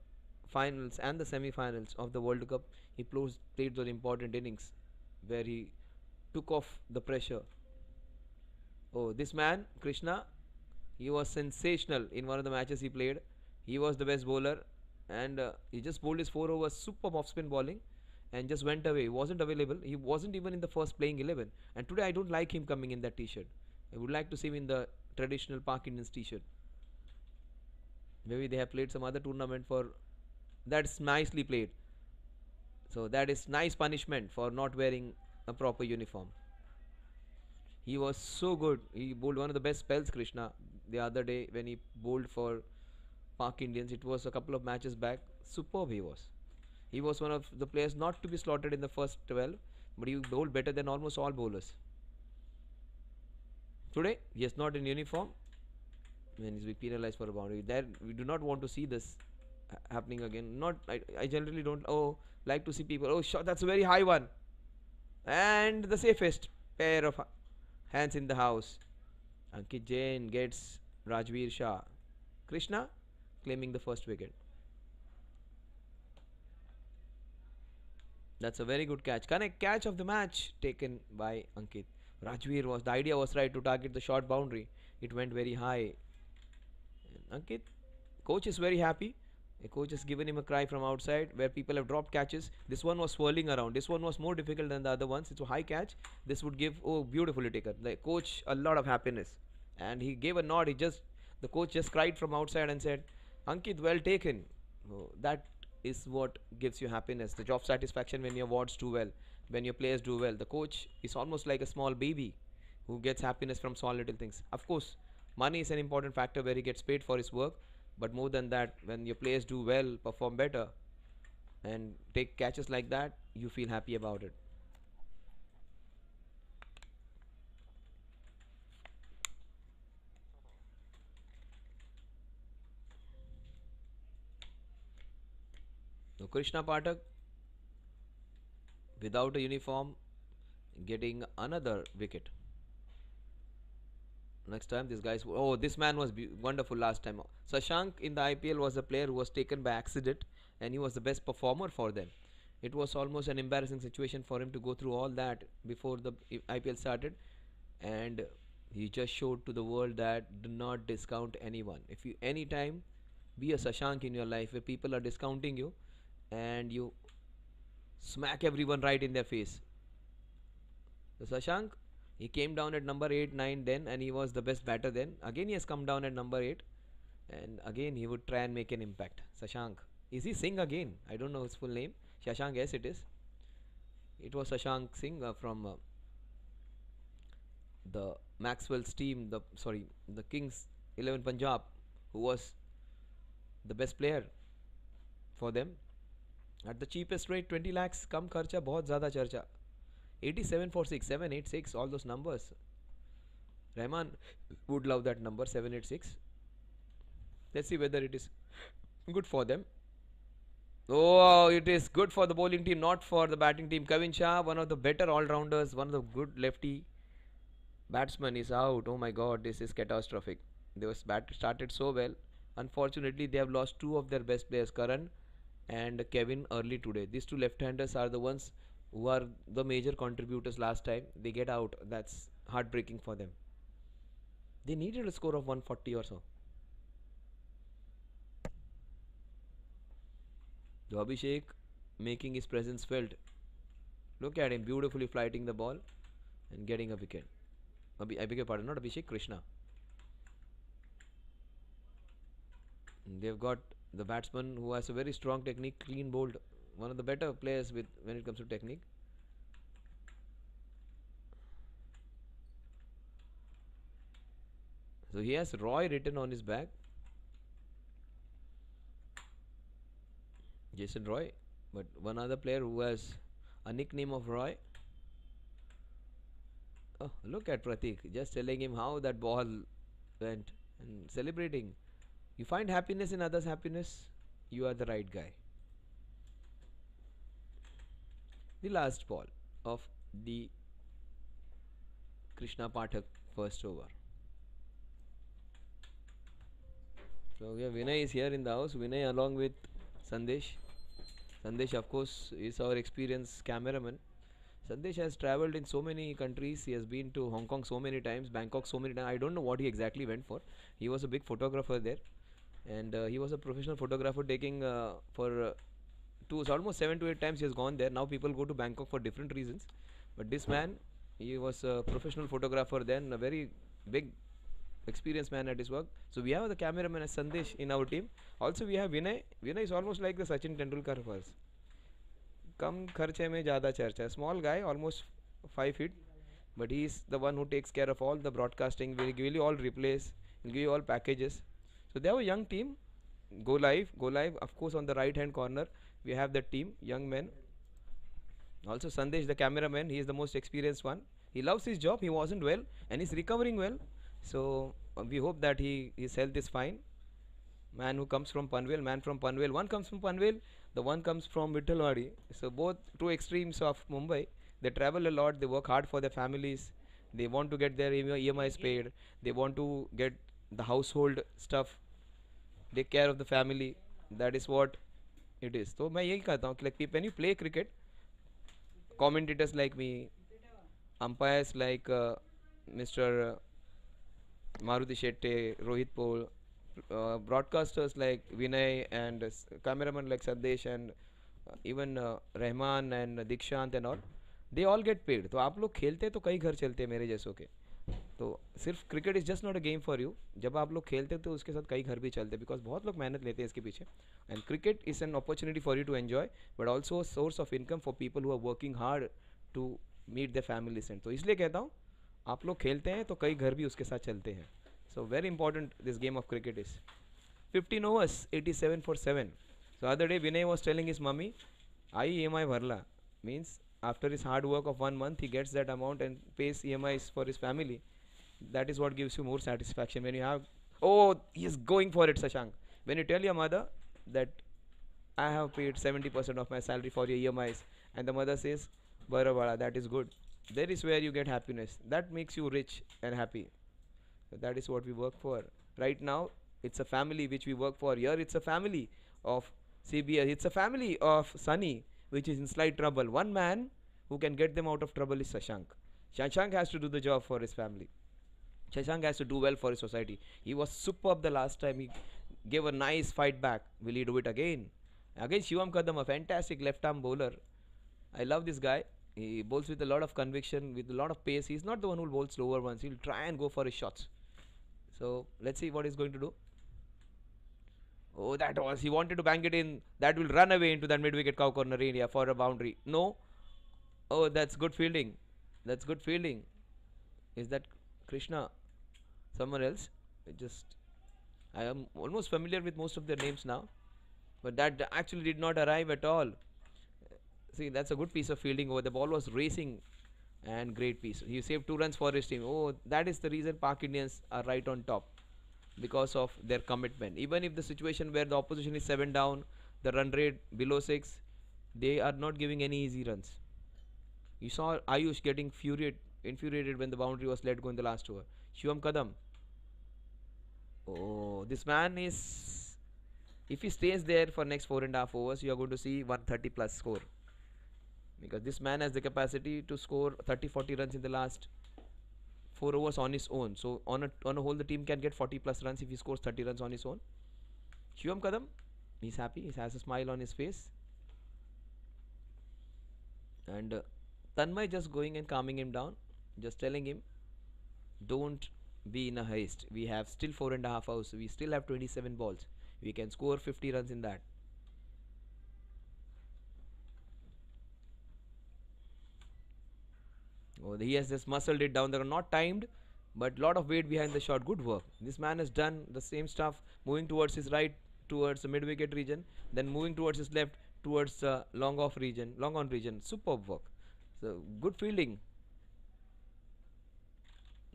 D: finals and the semi-finals of the World Cup, he played those important innings where he took off the pressure. Oh, this man Krishna, he was sensational in one of the matches he played. He was the best bowler and he just bowled his 4 overs superb off-spin bowling and just went away. He wasn't available. He wasn't even in the first playing 11. And today I don't like him coming in that t-shirt. I would like to see him in the traditional Pak Indians t-shirt. Maybe they have played some other tournament for. That's nicely played. So that is nice punishment for not wearing a proper uniform. He was so good. He bowled one of the best spells, Krishna, the other day when he bowled for Pak Indians. It was a couple of matches back. Superb he was. He was one of the players not to be slaughtered in the first 12, but he bowled better than almost all bowlers. Today he is not in uniform and he's being penalized for a boundary. There we do not want to see this happening again. Not I generally don't like to see people. Oh, shot, that's a very high one. And the safest pair of hands in the house. Ankit Jain gets Rajveer Shah. Krishna claiming the first wicket. That's a very good catch. Connect catch of the match taken by Ankit. Rajveer was the idea was right to target the short boundary. It went very high. And Ankit, coach is very happy. A coach has given him a cry from outside where people have dropped catches. This one was swirling around. This one was more difficult than the other ones. It's a high catch. This would give beautifully taken. The coach a lot of happiness. And he gave a nod. The coach just cried from outside and said, Ankit, well taken. That is what gives you happiness. The job satisfaction when your wards do well, when your players do well. The coach is almost like a small baby who gets happiness from small little things. Of course, money is an important factor where he gets paid for his work. But more than that, when your players do well, perform better, and take catches like that, you feel happy about it. So Krishna Pathak, without a uniform, getting another wicket. Next time this guy's this man was wonderful last time. Shashank in the IPL was a player who was taken by accident and he was the best performer for them. It was almost an embarrassing situation for him to go through all that before the IPL started, and he just showed to the world that do not discount anyone. If you anytime be a Shashank in your life where people are discounting you and you smack everyone right in their face. So Shashank, he came down at number 8, 9 then, and he was the best batter then. Again he has come down at number 8, and again he would try and make an impact. Shashank. Is he Singh again? I don't know his full name. Shashank, yes it is. It was Shashank Singh from the Maxwell's team, the Kings 11 Punjab, who was the best player for them. At the cheapest rate, 20 lakhs, kam kharcha, bahut zyada charcha. 87 for 6, 786, all those numbers. Rahman would love that number, 786. Let's see whether it is good for them. Oh, it is good for the bowling team, not for the batting team. Kevin Shah, one of the better all-rounders, one of the good lefty batsmen is out. Oh my god, this is catastrophic. They was started so well. Unfortunately, they have lost two of their best players, Karan and Kevin, early today. These two left-handers are the ones who are the major contributors last time. They get out. That's heartbreaking for them. They needed a score of 140 or so. So Abhishek making his presence felt. Look at him beautifully flighting the ball and getting a wicket. I beg your pardon, not Abhishek, Krishna. And they've got the batsman who has a very strong technique, clean bowled, one of the better players when it comes to technique. So he has Roy written on his back. Jason Roy, but one other player who has a nickname of Roy. Oh, look at Pratik, just telling him how that ball went and celebrating. You find happiness in others' happiness, you are the right guy. The last ball of the Krishna Pathak first over. So yeah, Vinay is here in the house. Vinay along with Sandesh. Sandesh, of course, is our experienced cameraman. Sandesh has travelled in so many countries. He has been to Hong Kong so many times, Bangkok so many times. I don't know what he exactly went for. He was a big photographer there, and he was a professional photographer taking almost 7 to 8 times he has gone there. Now people go to Bangkok for different reasons, but this man, he was a professional photographer then, a very big experienced man at his work. So we have the cameraman as Sandesh in our team. Also we have Vinay. Vinay is almost like the Sachin Tendulkar of us. Kam kharche mein zyada charcha. Small guy, almost 5 feet, but he is the one who takes care of all the broadcasting. Will give you all replays, will give you all packages. So they have a young team. Go live. Of course, on the right hand corner we have the team, young men. Also Sandesh, the cameraman, he is the most experienced one. He loves his job. He wasn't well, and he's recovering well. So we hope that his health is fine. Man who comes from Panvel, man from Panvel. One comes from Panvel, the one comes from Vittalwadi. So both two extremes of Mumbai. They travel a lot. They work hard for their families. They want to get their EMIs paid. They want to get the household stuff, take care of the family. That is what it is. So मैं यही कहता हूँ कि like when you play cricket, commentators like me, umpires like Mr. Maruti Shetty, Rohit Pol, broadcasters like Vinay and cameraman like Sandesh and even Rahman and Dikshant and all, they all get paid. तो आप लोग खेलते तो कई घर चलते हैं मेरे जैसों के. तो सिर्फ cricket is just not a game for you. जब आप लोग खेलते तो उसके साथ कई घर भी चलते, बिकॉज बहुत लोग मेहनत लेते हैं इसके पीछे. And cricket is an opportunity for you to enjoy, but also source of income for people who are working hard to meet the families. And तो इसलिए कहता हूँ आप लोग खेलते हैं तो कई घर भी उसके साथ चलते हैं. So very important this game of cricket is 15 overs 87 for 7. So other day Vinay was telling his mummy, I EMI bharla, means after his hard work of 1 month he gets that amount and pays EMIs for his family. That is what gives you more satisfaction when you have. Oh, he is going for it, Sashank. When you tell your mother that I have paid 70% of my salary for your EMIs, and the mother says, Bara bala, that is good. That is where you get happiness. That makes you rich and happy. So that is what we work for. Right now, it's a family which we work for. Here, it's a family of CBS. It's a family of Sunny, which is in slight trouble. One man who can get them out of trouble is Shashank. Shashank has to do the job for his family. Shashank has to do well for his society. He was superb the last time. He gave a nice fight back. Will he do it again? Against Shivam Kadam, a fantastic left-arm bowler. I love this guy. He bowls with a lot of conviction, with a lot of pace. He's not the one who bowls slower ones. He'll try and go for his shots. So let's see what he's going to do. Oh, that was, he wanted to bang it in. That will run away into that mid-wicket cow corner area for a boundary. No. Oh, that's good fielding. That's good fielding. Is that Krishna? Someone else? I am almost familiar with most of their names now. But that actually did not arrive at all. See, that's a good piece of fielding over. The ball was racing and great piece. He saved 2 runs for his team. Oh, that is the reason Pak Indians are right on top, because of their commitment. Even if the situation where the opposition is 7 down, the run rate below 6, they are not giving any easy runs. You saw Ayush getting infuriated when the boundary was let go in the last over. Shivam Kadam. Oh, this man is, if he stays there for next 4.5 overs, you are going to see 130 plus score, because this man has the capacity to score 30-40 runs in the last 4 overs on his own. So on a whole, the team can get 40 plus runs if he scores 30 runs on his own. Shivam Kadam, he's happy. He has a smile on his face. And Tanmay just going and calming him down, just telling him, don't be in a haste. We have still 4.5 hours. We still have 27 balls. We can score 50 runs in that. Oh, he has just muscled it down. They are not timed, but lot of weight behind the shot. Good work. This man has done the same stuff, moving towards his right, towards the mid-wicket region, then moving towards his left, towards the long on region. Superb work. So good fielding.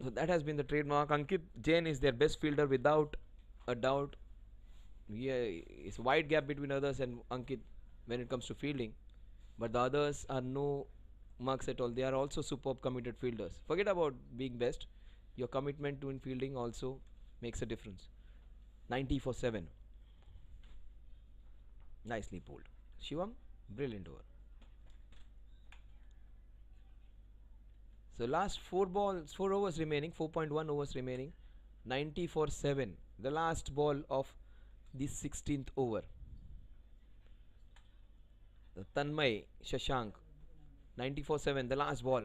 D: So that has been the trademark. Ankit Jain is their best fielder without a doubt. Yeah, it's wide gap between others and Ankit when it comes to fielding, but the others are no marks at all. They are also superb committed fielders. Forget about being best. Your commitment to in fielding also makes a difference. 90 for 7. Nicely pulled. Shivam, brilliant over. So last 4 overs remaining, 4.1 overs remaining. 90 for 7. The last ball of the 16th over. The Tanmay Shashank. 94-7, the last ball.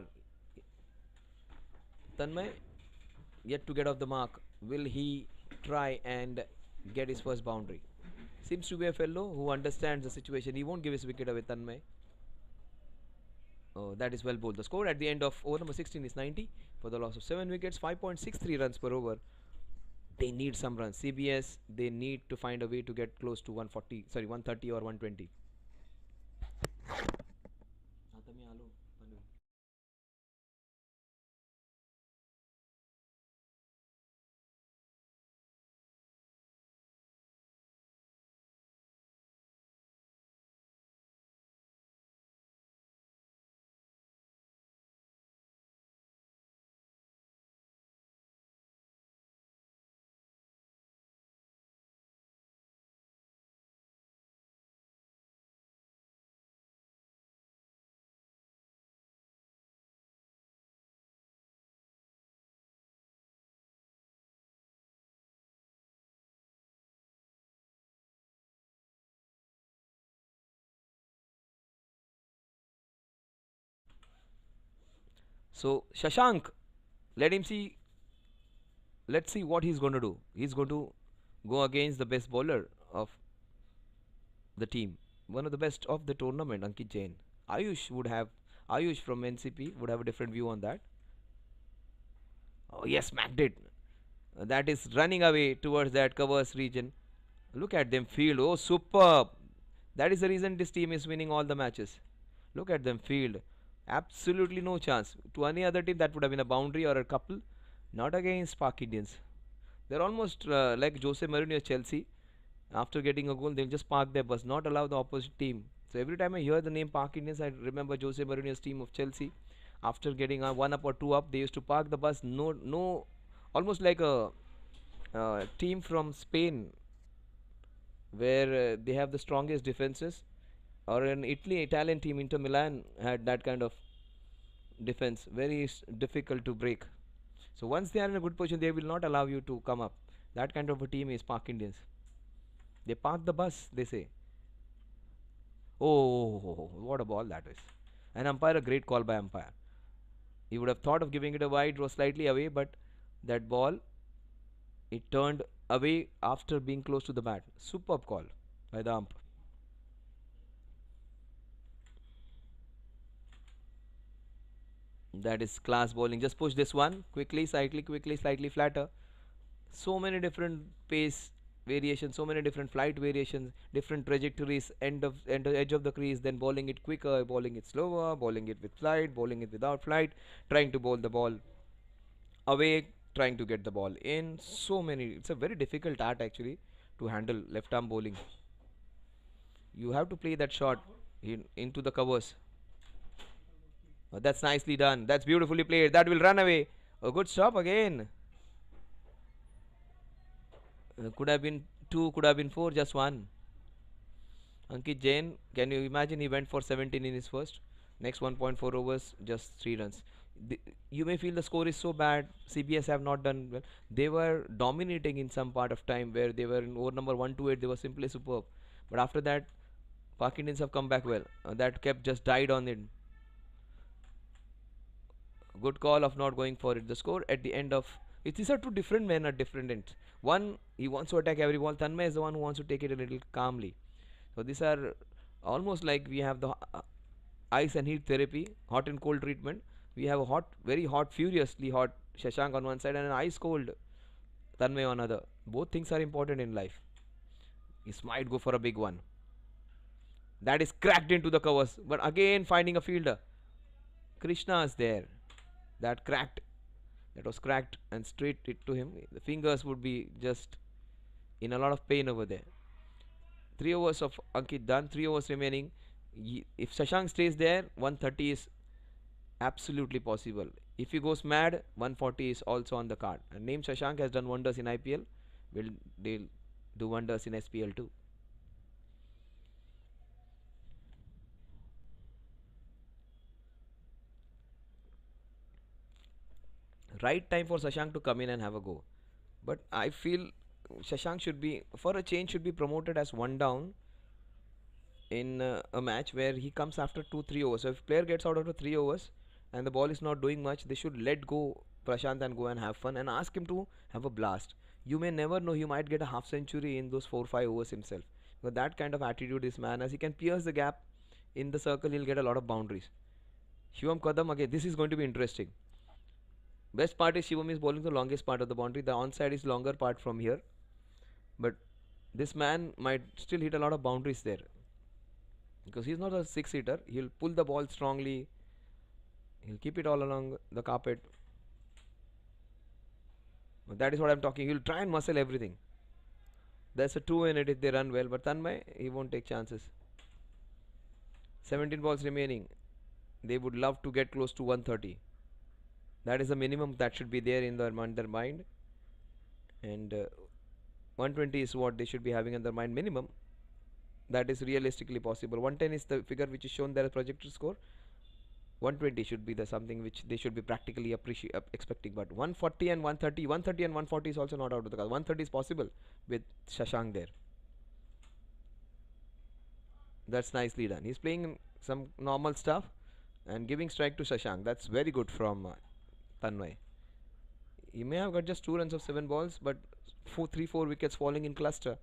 D: Tanmay yet to get off the mark. Will he try and get his first boundary? Seems to be a fellow who understands the situation. He won't give his wicket away, Tanmay. Oh, that is well bowled. The score at the end of over number 16 is 90 for the loss of 7 wickets, 5.63 runs per over. They need some runs. CBS, they need to find a way to get close to 130 or 120. So Shashank, let him see. Let's see what he's going to do. He's going to go against the best bowler of the team, one of the best of the tournament, Ankit Jain. Ayush would have Ayush from NCP would have a different view on that. Oh yes, smacked it. That is running away towards that covers region. Look at them field. Oh, superb. That is the reason this team is winning all the matches. Look at them field. Absolutely no chance. To any other team, that would have been a boundary or a couple. Not against Park Indians. They're almost like Jose Mourinho Chelsea. After getting a goal, they'll just park their bus, not allow the opposite team. So every time I hear the name Park Indians, I remember Jose Mourinho's team of Chelsea. After getting a one up or two up, they used to park the bus. No, almost like a team from Spain where they have the strongest defenses, or an Italian team, Inter Milan had that kind of defense, very difficult to break. So once they are in a good position, they will not allow you to come up. That kind of a team is Park Indians. They park the bus, they say. Oh, what a ball that is. An umpire, a great call by umpire. He would have thought of giving it a wide, was slightly away, but that ball, it turned away after being close to the bat. Superb call by the ump. That is class bowling. Just push this one quickly, slightly flatter. So many different pace variations, so many different flight variations, different trajectories, edge of the crease, then bowling it quicker, bowling it slower, bowling it with flight, bowling it without flight, trying to bowl the ball away, trying to get the ball in. So many. It's a very difficult art actually to handle left arm bowling. You have to play that shot into the covers. That's nicely done. That's beautifully played. That will run away. A good stop again. Could have been 2, could have been 4, just 1. Ankit Jain, can you imagine he went for 17 in his first? Next 1.4 overs, just 3 runs. You may feel the score is so bad. CBS have not done well. They were dominating in some part of time where they were in over number 1 to 8. They were simply superb. But after that, Pak Indians have come back well. That kept just died on it. Good call of not going for it. The score at the end of these are two different men at different ends. One, he wants to attack every ball. Tanmay is the one who wants to take it a little calmly. So these are almost like we have the ice and heat therapy, hot and cold treatment. We have a hot, very hot, furiously hot Shashank on one side and an ice cold Tanmay on other. Both things are important in life. He might go for a big one. That is cracked into the covers, but again finding a fielder. Krishna is there. That was cracked and straight it to him. The fingers would be just in a lot of pain over there. 3 overs of Ankit done, 3 overs remaining. If Shashank stays there, 130 is absolutely possible. If he goes mad, 140 is also on the card. And name Shashank has done wonders in IPL. They'll do wonders in SPL too. Right time for Shashank to come in and have a go. But I feel Shashank should be, for a change, should be promoted as one down in a match where he comes after 2-3 overs. So if player gets out after 3 overs and the ball is not doing much, they should let go Prashant and go and have fun and ask him to have a blast. You may never know, he might get a half century in those 4-5 overs himself. But that kind of attitude this man, as he can pierce the gap in the circle, he'll get a lot of boundaries. Shivam Kadam, again, this is going to be interesting. Best part is Shivam is bowling the longest part of the boundary. The onside is longer part from here. But this man might still hit a lot of boundaries there. Because he's not a 6-hitter. He'll pull the ball strongly. He'll keep it all along the carpet. But that is what I'm talking. He'll try and muscle everything. That's a 2 in it if they run well. But Tanmay, he won't take chances. 17 balls remaining. They would love to get close to 130. That is the minimum that should be there in their mind. And 120 is what they should be having in their mind minimum. That is realistically possible. 110 is the figure which is shown there as projected score. 120 should be the something which they should be practically expecting. But 140 and 130, 130 and 140 is also not out of the cards. 130 is possible with Shashank there. That's nicely done. He's playing some normal stuff. and giving strike to Shashank. That's very good from Tanmay. He may have got just 2 runs of 7 balls, but 4 wickets falling in cluster.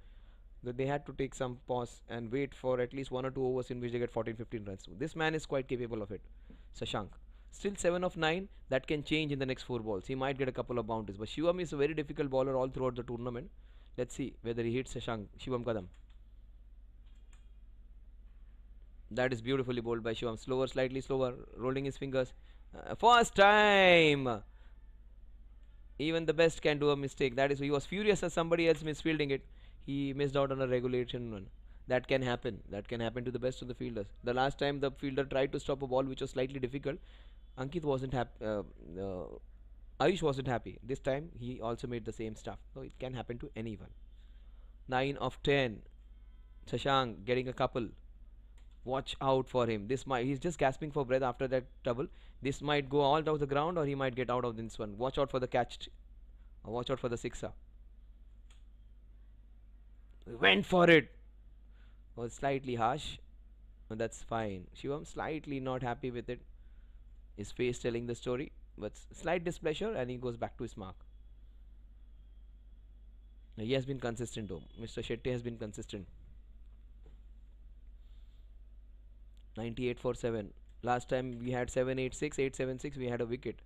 D: That they had to take some pause and wait for at least 1 or 2 overs in which they get 14-15 runs. This man is quite capable of it, Shashank. Still 7 of 9. That can change in the next 4 balls. He might get a couple of bounties. But Shivam is a very difficult bowler all throughout the tournament. Let's see whether he hits Shashank. Shivam Kadam. That is beautifully bowled by Shivam. Slower, slightly slower, rolling his fingers. First time! Even the best can do a mistake. That is, he was furious as somebody else misfielding it. He missed out on a regulation run. That can happen. That can happen to the best of the fielders. The last time the fielder tried to stop a ball which was slightly difficult, Ankit wasn't happy. Ayush wasn't happy. This time he also made the same stuff. So it can happen to anyone. 9 of 10. Shashank getting a couple. Watch out for him. He's just gasping for breath after that double. This might go all out of the ground or he might get out of this one. Watch out for the catch. Watch out for the sixer. Went for it. Was slightly harsh. But that's fine. Shivam slightly not happy with it. His face telling the story. But slight displeasure and he goes back to his mark. He has been consistent though. Mr. Shetty has been consistent. 98 for 7. Last time we had 786, 876, we had a wicket.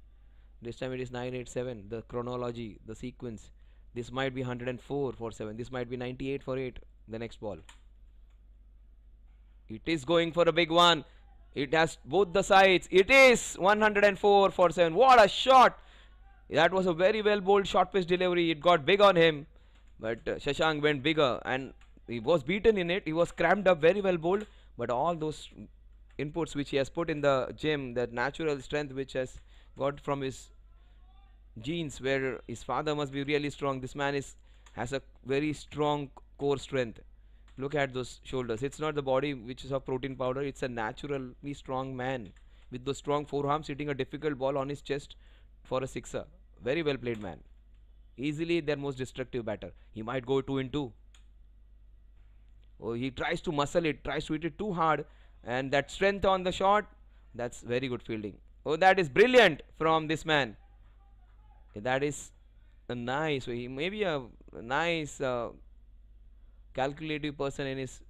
D: This time it is 987. The chronology, the sequence. This might be 104 for 7. This might be 98 for 8. The next ball. It is going for a big one. It has both the sides. It is 104 for 7. What a shot! That was a very well bowled short pitch delivery. It got big on him. But Shashank went bigger and he was beaten in it. He was crammed up, very well bowled. But all those inputs which he has put in the gym, that natural strength which has got from his genes, where his father must be really strong. This man has a very strong core strength. Look at those shoulders. It's not the body which is of protein powder. It's a naturally strong man with those strong forearms hitting a difficult ball on his chest for a sixer. Very well played man. Easily their most destructive batter. He might go 2 in 2. Oh, he tries to muscle it, tries to hit it too hard, and that strength on the shot, that's very good fielding. Oh, that is brilliant from this man. That is a nice, he may be a nice calculative person in his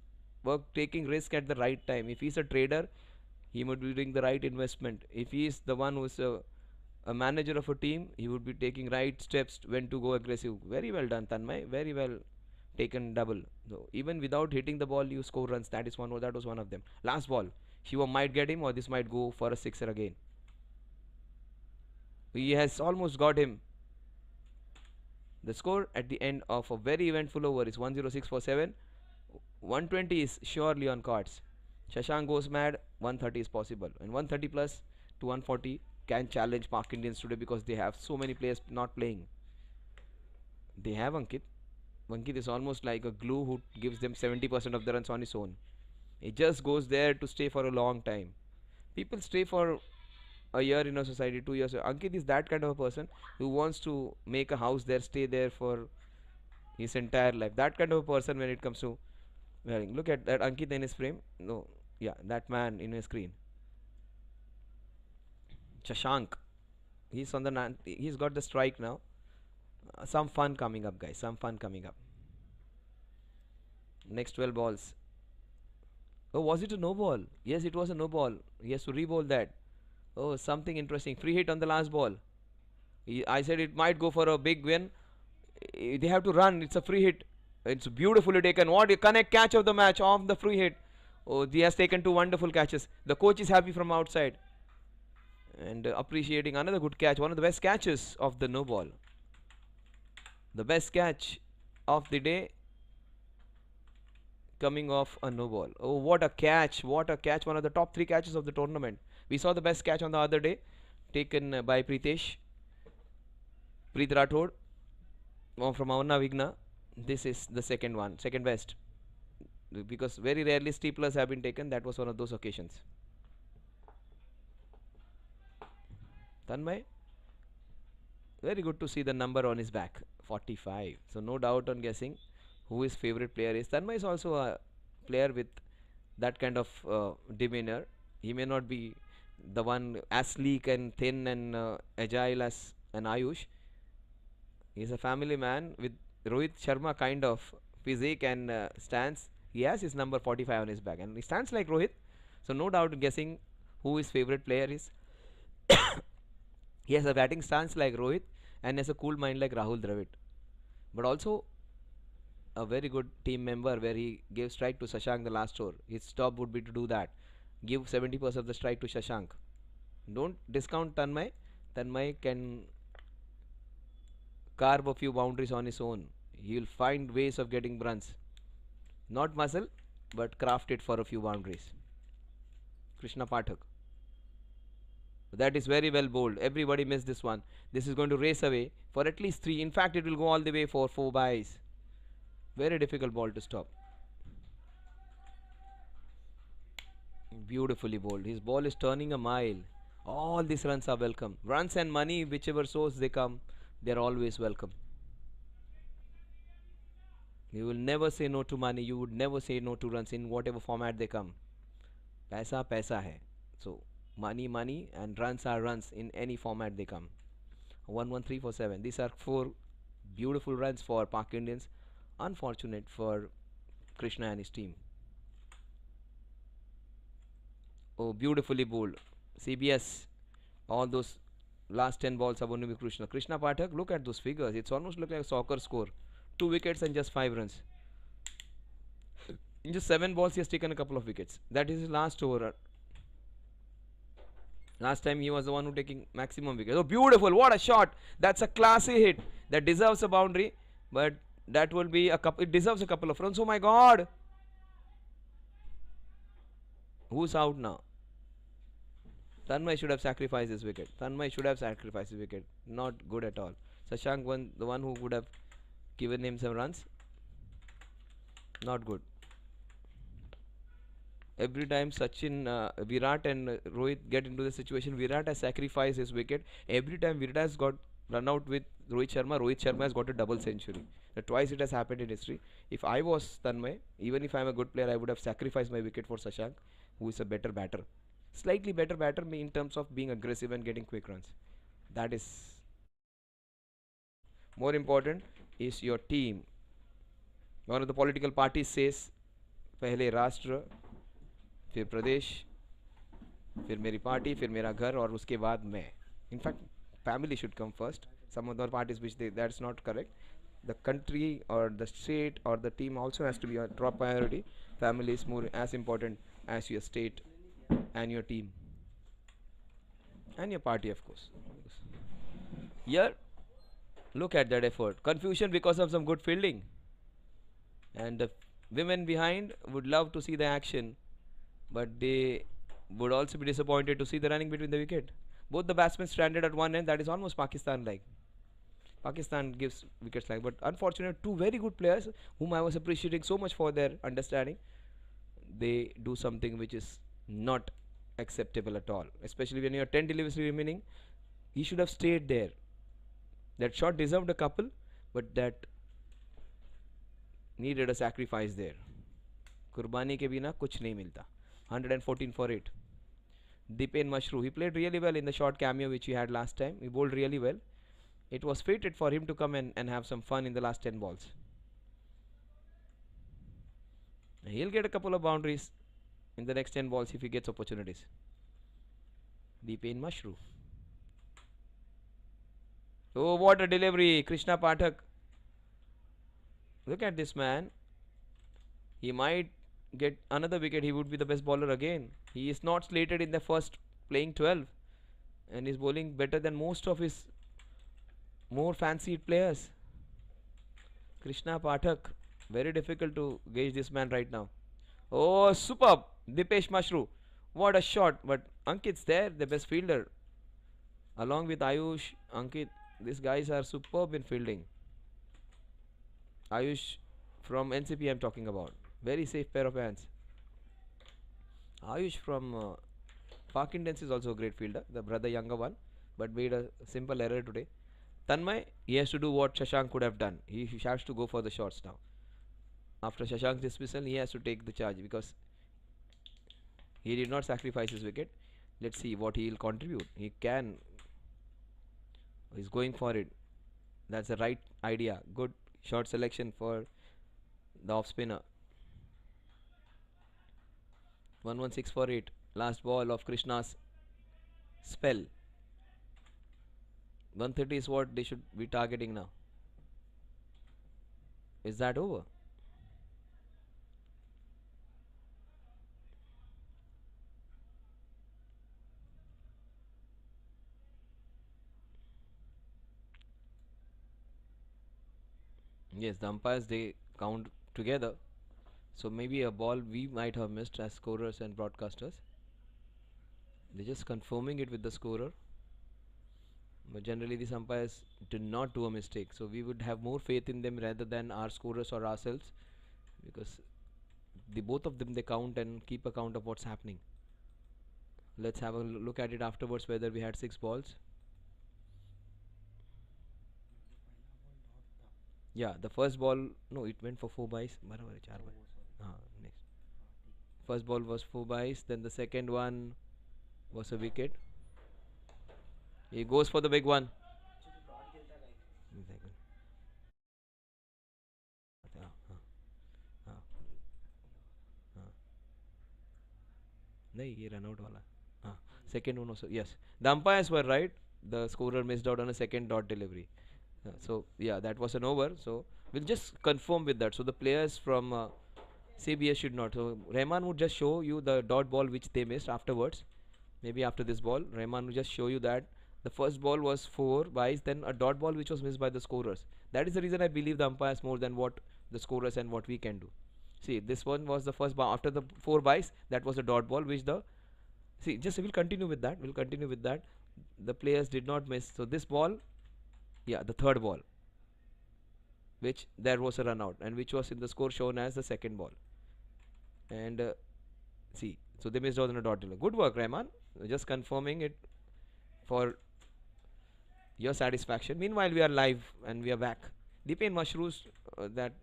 D: work, taking risk at the right time. If he's a trader, he would be doing the right investment. If he is the one who is a manager of a team, he would be taking right steps when to go aggressive. Very well done, Tanmay. Very well taken double. So even without hitting the ball, you score runs. That was one of them. Last ball, Shiva might get him, or this might go for a sixer again. He has almost got him. The score at the end of a very eventful over is 106 for 7. 120 is surely on cards. Shashank goes mad. 130 is possible, and 130 plus to 140 can challenge Park Indians today because they have so many players not playing. They have Ankit. Ankit is almost like a glue who gives them 70% of the runs on his own. He just goes there to stay for a long time. People stay for a year in a society, 2 years. Ankit is that kind of a person who wants to make a house there, stay there for his entire life. That kind of a person when it comes to wearing. Look at that Ankit in his frame. No, yeah, that man in his screen. Shashank. He's on the he's got the strike now. Some fun coming up, guys. Some fun coming up. Next 12 balls. Oh, was it a no ball? Yes, it was a no ball. He has to re-bowl that. Oh, something interesting. Free hit on the last ball. I said it might go for a big win. They have to run. It's a free hit. It's beautifully taken. What a connect catch of the match off the free hit. Oh, he has taken 2 wonderful catches. The coach is happy from outside. And appreciating another good catch. One of the best catches of the no ball. The best catch of the day coming off a no ball. Oh, what a catch. What a catch. One of the top 3 catches of the tournament. We saw the best catch on the other day taken by Preet Rathod from Avanna Vigna. This is the second one. Second best. Because very rarely steeplers have been taken. That was one of those occasions. Tanmay. Very good to see the number on his back. 45. So no doubt on guessing who his favorite player is. Tanmay is also a player with that kind of demeanor. He may not be the one as sleek and thin and agile as an Ayush. He's a family man with Rohit Sharma kind of physique and stance. He has his number 45 on his back and he stands like Rohit. So no doubt guessing who his favorite player is. He has a batting stance like Rohit and has a cool mind like Rahul Dravid. But also a very good team member where he gave strike to Shashank the last over. His job would be to do that. Give 70% of the strike to Shashank. Don't discount Tanmay. Tanmay can carve a few boundaries on his own. He will find ways of getting runs. Not muscle, but crafted for a few boundaries. Krishna Pathak. That is very well bowled. Everybody missed this one. This is going to race away for at least 3. In fact, it will go all the way for 4 byes. Very difficult ball to stop. Beautifully bowled. His ball is turning a mile. All these runs are welcome. Runs and money, whichever source they come, they are always welcome. You will never say no to money. You would never say no to runs in whatever format they come. Paisa, paisa hai. So, money, money, and runs are runs in any format they come. 1, 1, 3, 4, 7. These are 4 beautiful runs for Pak Indians. Unfortunate for Krishna and his team. Oh, beautifully bowled. CBS. All those last 10 balls are going to be Krishna. Krishna Pathak, look at those figures. It's almost like a soccer score. 2 wickets and just 5 runs. In just 7 balls, he has taken a couple of wickets. That is his last over. Last time he was the one who taking maximum wickets. Oh, beautiful! What a shot! That's a classy hit. That deserves a boundary, but that will be a couple. It deserves a couple of runs. Oh my God! Who's out now? Tanmay should have sacrificed his wicket. Tanmay should have sacrificed his wicket. Not good at all. Shashank, the one who would have given him some runs. Not good. Every time Sachin, Virat and Rohit get into the situation, Virat has sacrificed his wicket. Every time Virat has got run out with Rohit Sharma has got a double century. Twice it has happened in history. If I was Tanmay, even if I am a good player, I would have sacrificed my wicket for Shashank, who is a better batter. Slightly better batter in terms of being aggressive and getting quick runs. That is more important is your team. One of the political parties says, पहले राष्ट्र, फिर प्रदेश, फिर मेरी party, फिर मेरा घर और उसके बाद मैं. In fact, family should come first. Some other parties which that's not correct. The country or the state or the team also has to be a top priority. Family is more as important as your state and your team and your party, of course. Here, look at that effort. Confusion because of some good fielding, and the women behind would love to see the action, but they would also be disappointed to see the running between the wicket. Both the batsmen stranded at one end. That is almost Pakistan like. Pakistan gives wickets like, but unfortunate, 2 very good players whom I was appreciating so much for their understanding, they do something which is not acceptable at all. Especially when you have 10 deliveries remaining, he should have stayed there. That shot deserved a couple, but that needed a sacrifice there. Kurbani ke bina kuch nahi milta. 114 for 8. Dipen Mashru, he played really well in the short cameo which he had last time. He bowled really well. It was fated for him to come and have some fun in the last 10 balls. He'll get a couple of boundaries in the next 10 balls if he gets opportunities. Dipen Mashru. Oh, what a delivery. Krishna Pathak. Look at this man. He might get another wicket. He would be the best bowler again. He is not slated in the first playing 12 and is bowling better than most of his more fancied players. Krishna Pathak. Very difficult to gauge this man right now. Oh, superb. Dipesh Mashru. What a shot. But Ankit's there, the best fielder. Along with Ayush, Ankit, these guys are superb in fielding. Ayush from NCP I'm talking about. Very safe pair of hands. Ayush from Pak Indians is also a great fielder, the brother younger one, but made a simple error today. Tanmay, he has to do what Shashank could have done. He has to go for the shots now. After Shashank's dismissal, he has to take the charge because he did not sacrifice his wicket. Let's see what he'll contribute. He can. He's going for it. That's the right idea. Good short selection for the off spinner. 116 for 8. Last ball of Krishna's spell. 130 is what they should be targeting now. Is that over? Yes, the umpires they count together. So maybe a ball we might have missed as scorers and broadcasters. They're just confirming it with the scorer. But generally these umpires do not do a mistake. So we would have more faith in them rather than our scorers or ourselves, because the both of them they count and keep account of what's happening. Let's have a look at it afterwards whether we had 6 balls. Yeah, the first ball, no, it went for 4 byes. बराबर है, 4 by. Next. First ball was 4 byes, then the second one was a wicket. He goes for the big one. नहीं ये run out वाला हाँ second one also yes the umpires were right the scorer missed out on a second dot delivery so yeah that was an over so we'll just confirm with that so the players from CBS should not so Rahman would just show you the dot ball which they missed afterwards maybe after this ball Rahman will just show you that the first ball was 4 byes then a dot ball which was missed by the scorers that is the reason I believe the umpires more than what the scorers and what we can do. See, this one was the first ball after the 4 byes. That was a dot ball, which the see. Just we'll continue with that. We'll continue with that. The players did not miss. So this ball, yeah, the third ball, which there was a run out, and which was in the score shown as the second ball. And see, so they missed out on a dot. Good work, Rahman. Just confirming it for your satisfaction. Meanwhile, we are live and we are back. Deepen Mushrooms that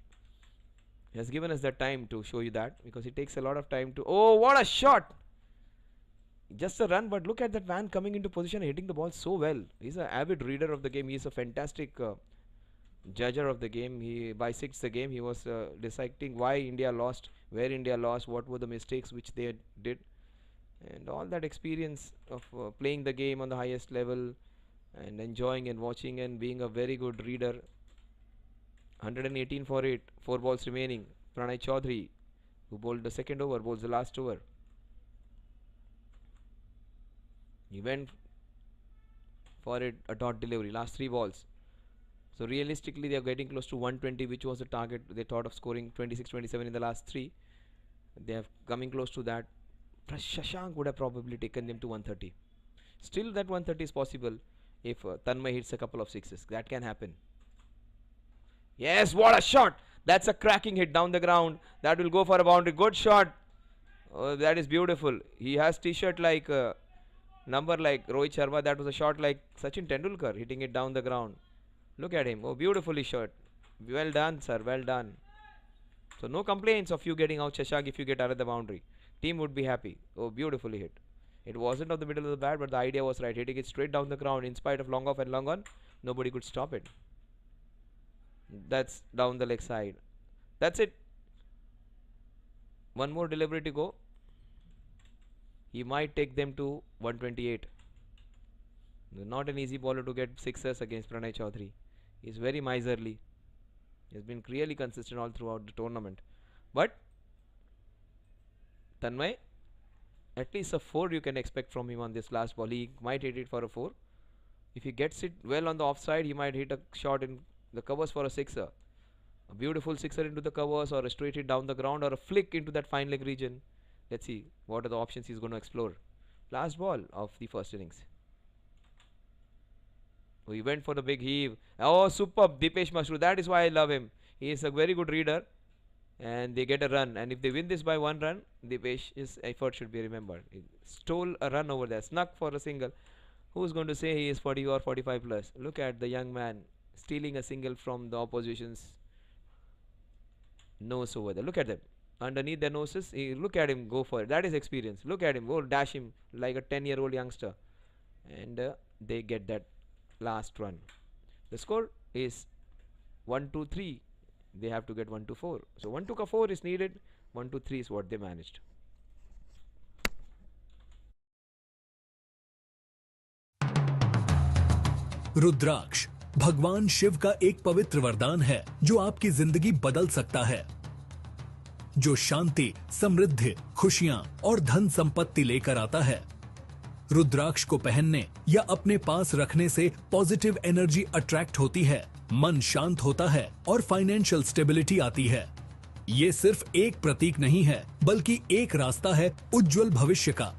D: has given us that time to show you that because it takes a lot of time to oh what a shot just a run but look at that van coming into position and hitting the ball so well. He's an avid reader of the game. He's a fantastic judger of the game. He by 6 the game he was dissecting why India lost, where India lost, what were the mistakes which they did, and all that experience of playing the game on the highest level and enjoying and watching and being a very good reader. 118 for 8, 4 balls remaining. Pranay Chaudhary, who bowled the second over, bowls the last over. He went for it, a dot delivery, last 3 balls. So realistically, they are getting close to 120, which was the target. They thought of scoring 26, 27 in the last 3. They are coming close to that. Shashank would have probably taken them to 130. Still, that 130 is possible if Tanmay hits a couple of sixes. That can happen. Yes, what a shot! That's a cracking hit down the ground. That will go for a boundary. Good shot. Oh, that is beautiful. He has t-shirt like number like Rohit Sharma. That was a shot like Sachin Tendulkar hitting it down the ground. Look at him. Oh, beautifully shot. Well done, sir. Well done. So no complaints of you getting out Shashank if you get out of the boundary. Team would be happy. Oh, beautifully hit. It wasn't of the middle of the bat, but the idea was right. Hitting it straight down the ground in spite of long off and long on. Nobody could stop it. That's down the leg side. That's it. One more delivery to go. He might take them to 128. Not an easy bowler to get sixes against Pranay Chaudhary. He's very miserly. He's been really consistent all throughout the tournament. But Tanmay, at least a 4 you can expect from him on this last ball. He might hit it for a 4. If he gets it well on the offside, he might hit a shot in the covers for a sixer. A beautiful sixer into the covers, or a straight hit down the ground, or a flick into that fine leg region. Let's see what are the options he's going to explore. Last ball of the first innings. Oh, he went for the big heave. Oh, superb, Dipesh Mashru. That is why I love him. He is a very good reader. And they get a run. And if they win this by 1 run, Dipesh's effort should be remembered. He stole a run over there. Snuck for a single. Who's going to say he is 40 or 45 plus? Look at the young man stealing a single from the opposition's nose over there. Look at them. underneath their noses. Look at him, go for it. That is experience. Look at him, go dash him like a 10-year-old youngster, and they get that last run. The score is 1-2-3. They have to get 1-4. So 1-4 is needed. 1-3 is what they managed.
A: रुद्राक्ष भगवान शिव का एक पवित्र वरदान है जो आपकी जिंदगी बदल सकता है, जो शांति, समृद्धि, खुशियां और धन संपत्ति लेकर आता है। रुद्राक्ष को पहनने या अपने पास रखने से पॉजिटिव एनर्जी अट्रैक्ट होती है, मन शांत होता है और फाइनेंशियल स्टेबिलिटी आती है। ये सिर्फ एक प्रतीक नहीं है, बल्कि एक रास्ता है उज्जवल भविष्य का।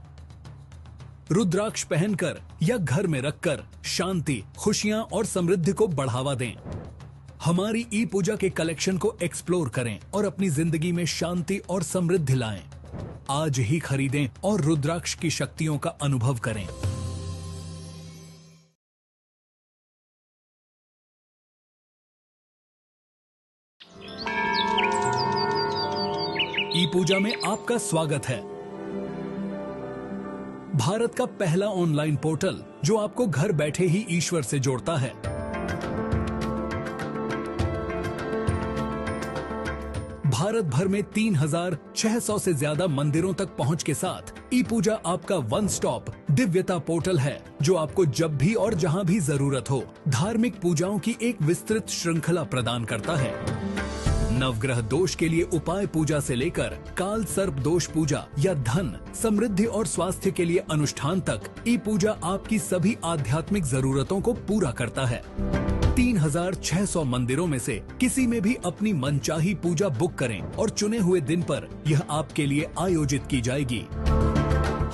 A: रुद्राक्ष पहनकर या घर में रखकर शांति, खुशियां और समृद्धि को बढ़ावा दें। हमारी ई पूजा के कलेक्शन को एक्सप्लोर करें और अपनी जिंदगी में शांति और समृद्धि लाएं। आज ही खरीदें और रुद्राक्ष की शक्तियों का अनुभव करें। ई पूजा में आपका स्वागत है। भारत का पहला ऑनलाइन पोर्टल जो आपको घर बैठे ही ईश्वर से जोड़ता है। भारत भर में 3600 से ज्यादा मंदिरों तक पहुंच के साथ ePuja आपका वन स्टॉप दिव्यता पोर्टल है जो आपको जब भी और जहां भी जरूरत हो धार्मिक पूजाओं की एक विस्तृत श्रृंखला प्रदान करता है। नवग्रह दोष के लिए उपाय पूजा से लेकर काल सर्प दोष पूजा या धन, समृद्धि और स्वास्थ्य के लिए अनुष्ठान तक ePuja आपकी सभी आध्यात्मिक जरूरतों को पूरा करता है। 3600 मंदिरों में से किसी में भी अपनी मनचाही पूजा बुक करें और चुने हुए दिन पर यह आपके लिए आयोजित की जाएगी।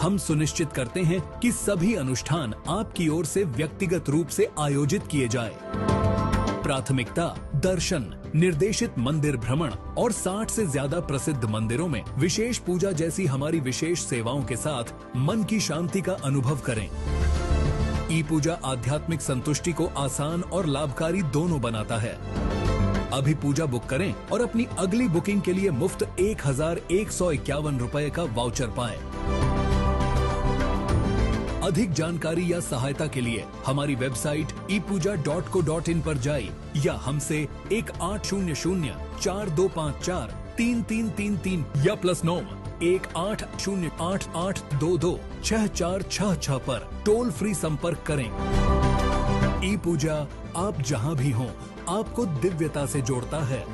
A: हम सुनिश्चित करते हैं कि सभी अनुष्ठान आपकी ओर से व्यक्तिगत रूप से आयोजित किए जाए। प्राथमिकता दर्शन, निर्देशित मंदिर भ्रमण और 60 से ज्यादा प्रसिद्ध मंदिरों में विशेष पूजा जैसी हमारी विशेष सेवाओं के साथ मन की शांति का अनुभव करें। ePuja आध्यात्मिक संतुष्टि को आसान और लाभकारी दोनों बनाता है। अभी पूजा बुक करें और अपनी अगली बुकिंग के लिए मुफ्त 1151 रुपए का वाउचर पाएं। अधिक जानकारी या सहायता के लिए हमारी वेबसाइट ePuja.co.in पर जाइए या हमसे 180042543333 या +9 180888226466 पर टोल फ्री संपर्क करें। ePuja आप जहां भी हों आपको दिव्यता से जोड़ता है।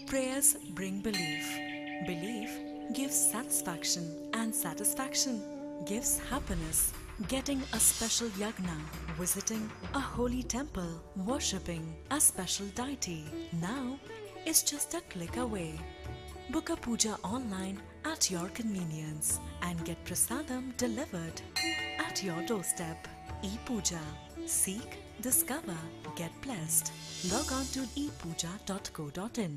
B: Prayers bring belief. Belief gives satisfaction, and satisfaction gives happiness. Getting a special yagna, visiting a holy temple, worshipping a special deity now is just a click away. Book a puja online at your convenience and get prasadam delivered at your doorstep. ePuja. Seek, discover, get blessed. Log on to ePuja.co.in.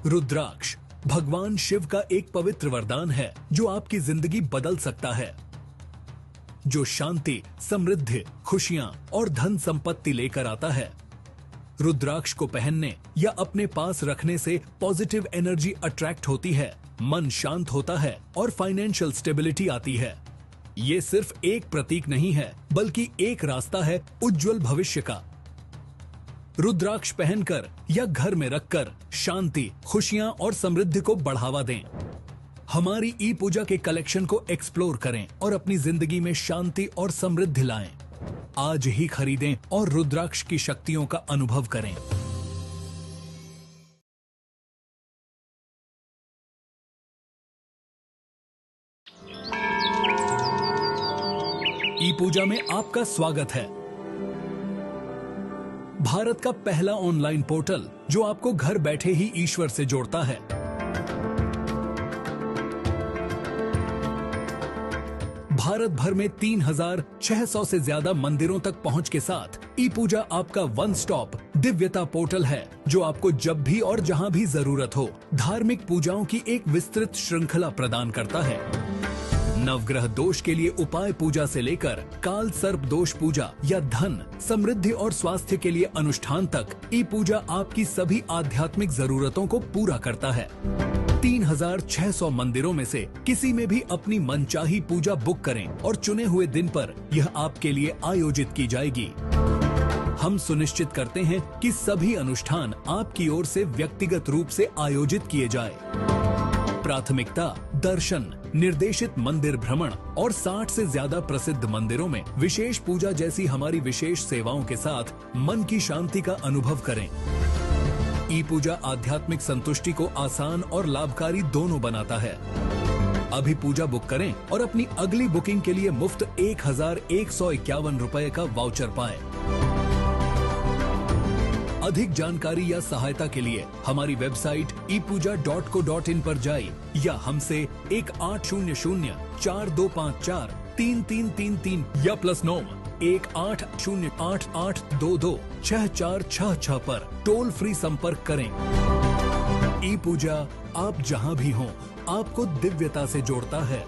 A: रुद्राक्ष भगवान शिव का एक पवित्र वरदान है जो आपकी जिंदगी बदल सकता है, जो शांति, समृद्धि, खुशियां और धन संपत्ति लेकर आता है। रुद्राक्ष को पहनने या अपने पास रखने से पॉजिटिव एनर्जी अट्रैक्ट होती है, मन शांत होता है और फाइनेंशियल स्टेबिलिटी आती है। ये सिर्फ एक प्रतीक नहीं है, बल्कि एक रास्ता है उज्जवल भविष्य का। रुद्राक्ष पहनकर या घर में रखकर शांति, खुशियां और समृद्धि को बढ़ावा दें। हमारी ई पूजा के कलेक्शन को एक्सप्लोर करें और अपनी जिंदगी में शांति और समृद्धि लाएं। आज ही खरीदें और रुद्राक्ष की शक्तियों का अनुभव करें। ई पूजा में आपका स्वागत है। भारत का पहला ऑनलाइन पोर्टल जो आपको घर बैठे ही ईश्वर से जोड़ता है। भारत भर में 3600 से ज्यादा मंदिरों तक पहुंच के साथ ePuja आपका वन स्टॉप दिव्यता पोर्टल है जो आपको जब भी और जहां भी जरूरत हो धार्मिक पूजाओं की एक विस्तृत श्रृंखला प्रदान करता है। नवग्रह दोष के लिए उपाय पूजा से लेकर काल सर्प दोष पूजा या धन, समृद्धि और स्वास्थ्य के लिए अनुष्ठान तक ePuja आपकी सभी आध्यात्मिक जरूरतों को पूरा करता है। 3600 मंदिरों में से किसी में भी अपनी मनचाही पूजा बुक करें और चुने हुए दिन पर यह आपके लिए आयोजित की जाएगी। हम सुनिश्चित करते हैं कि सभी अनुष्ठान आपकी ओर से व्यक्तिगत रूप से आयोजित किए जाए। प्राथमिकता दर्शन, निर्देशित मंदिर भ्रमण और 60 से ज्यादा प्रसिद्ध मंदिरों में विशेष पूजा जैसी हमारी विशेष सेवाओं के साथ मन की शांति का अनुभव करें। ePuja आध्यात्मिक संतुष्टि को आसान और लाभकारी दोनों बनाता है। अभी पूजा बुक करें और अपनी अगली बुकिंग के लिए मुफ्त 1151 रुपए का वाउचर पाएं। अधिक जानकारी या सहायता के लिए हमारी वेबसाइट ePuja.co.in पर जाइए या हमसे 180042543333 या +9 180888226466 पर टोल फ्री संपर्क करें। ePuja आप जहां भी हों, आपको दिव्यता से जोड़ता है।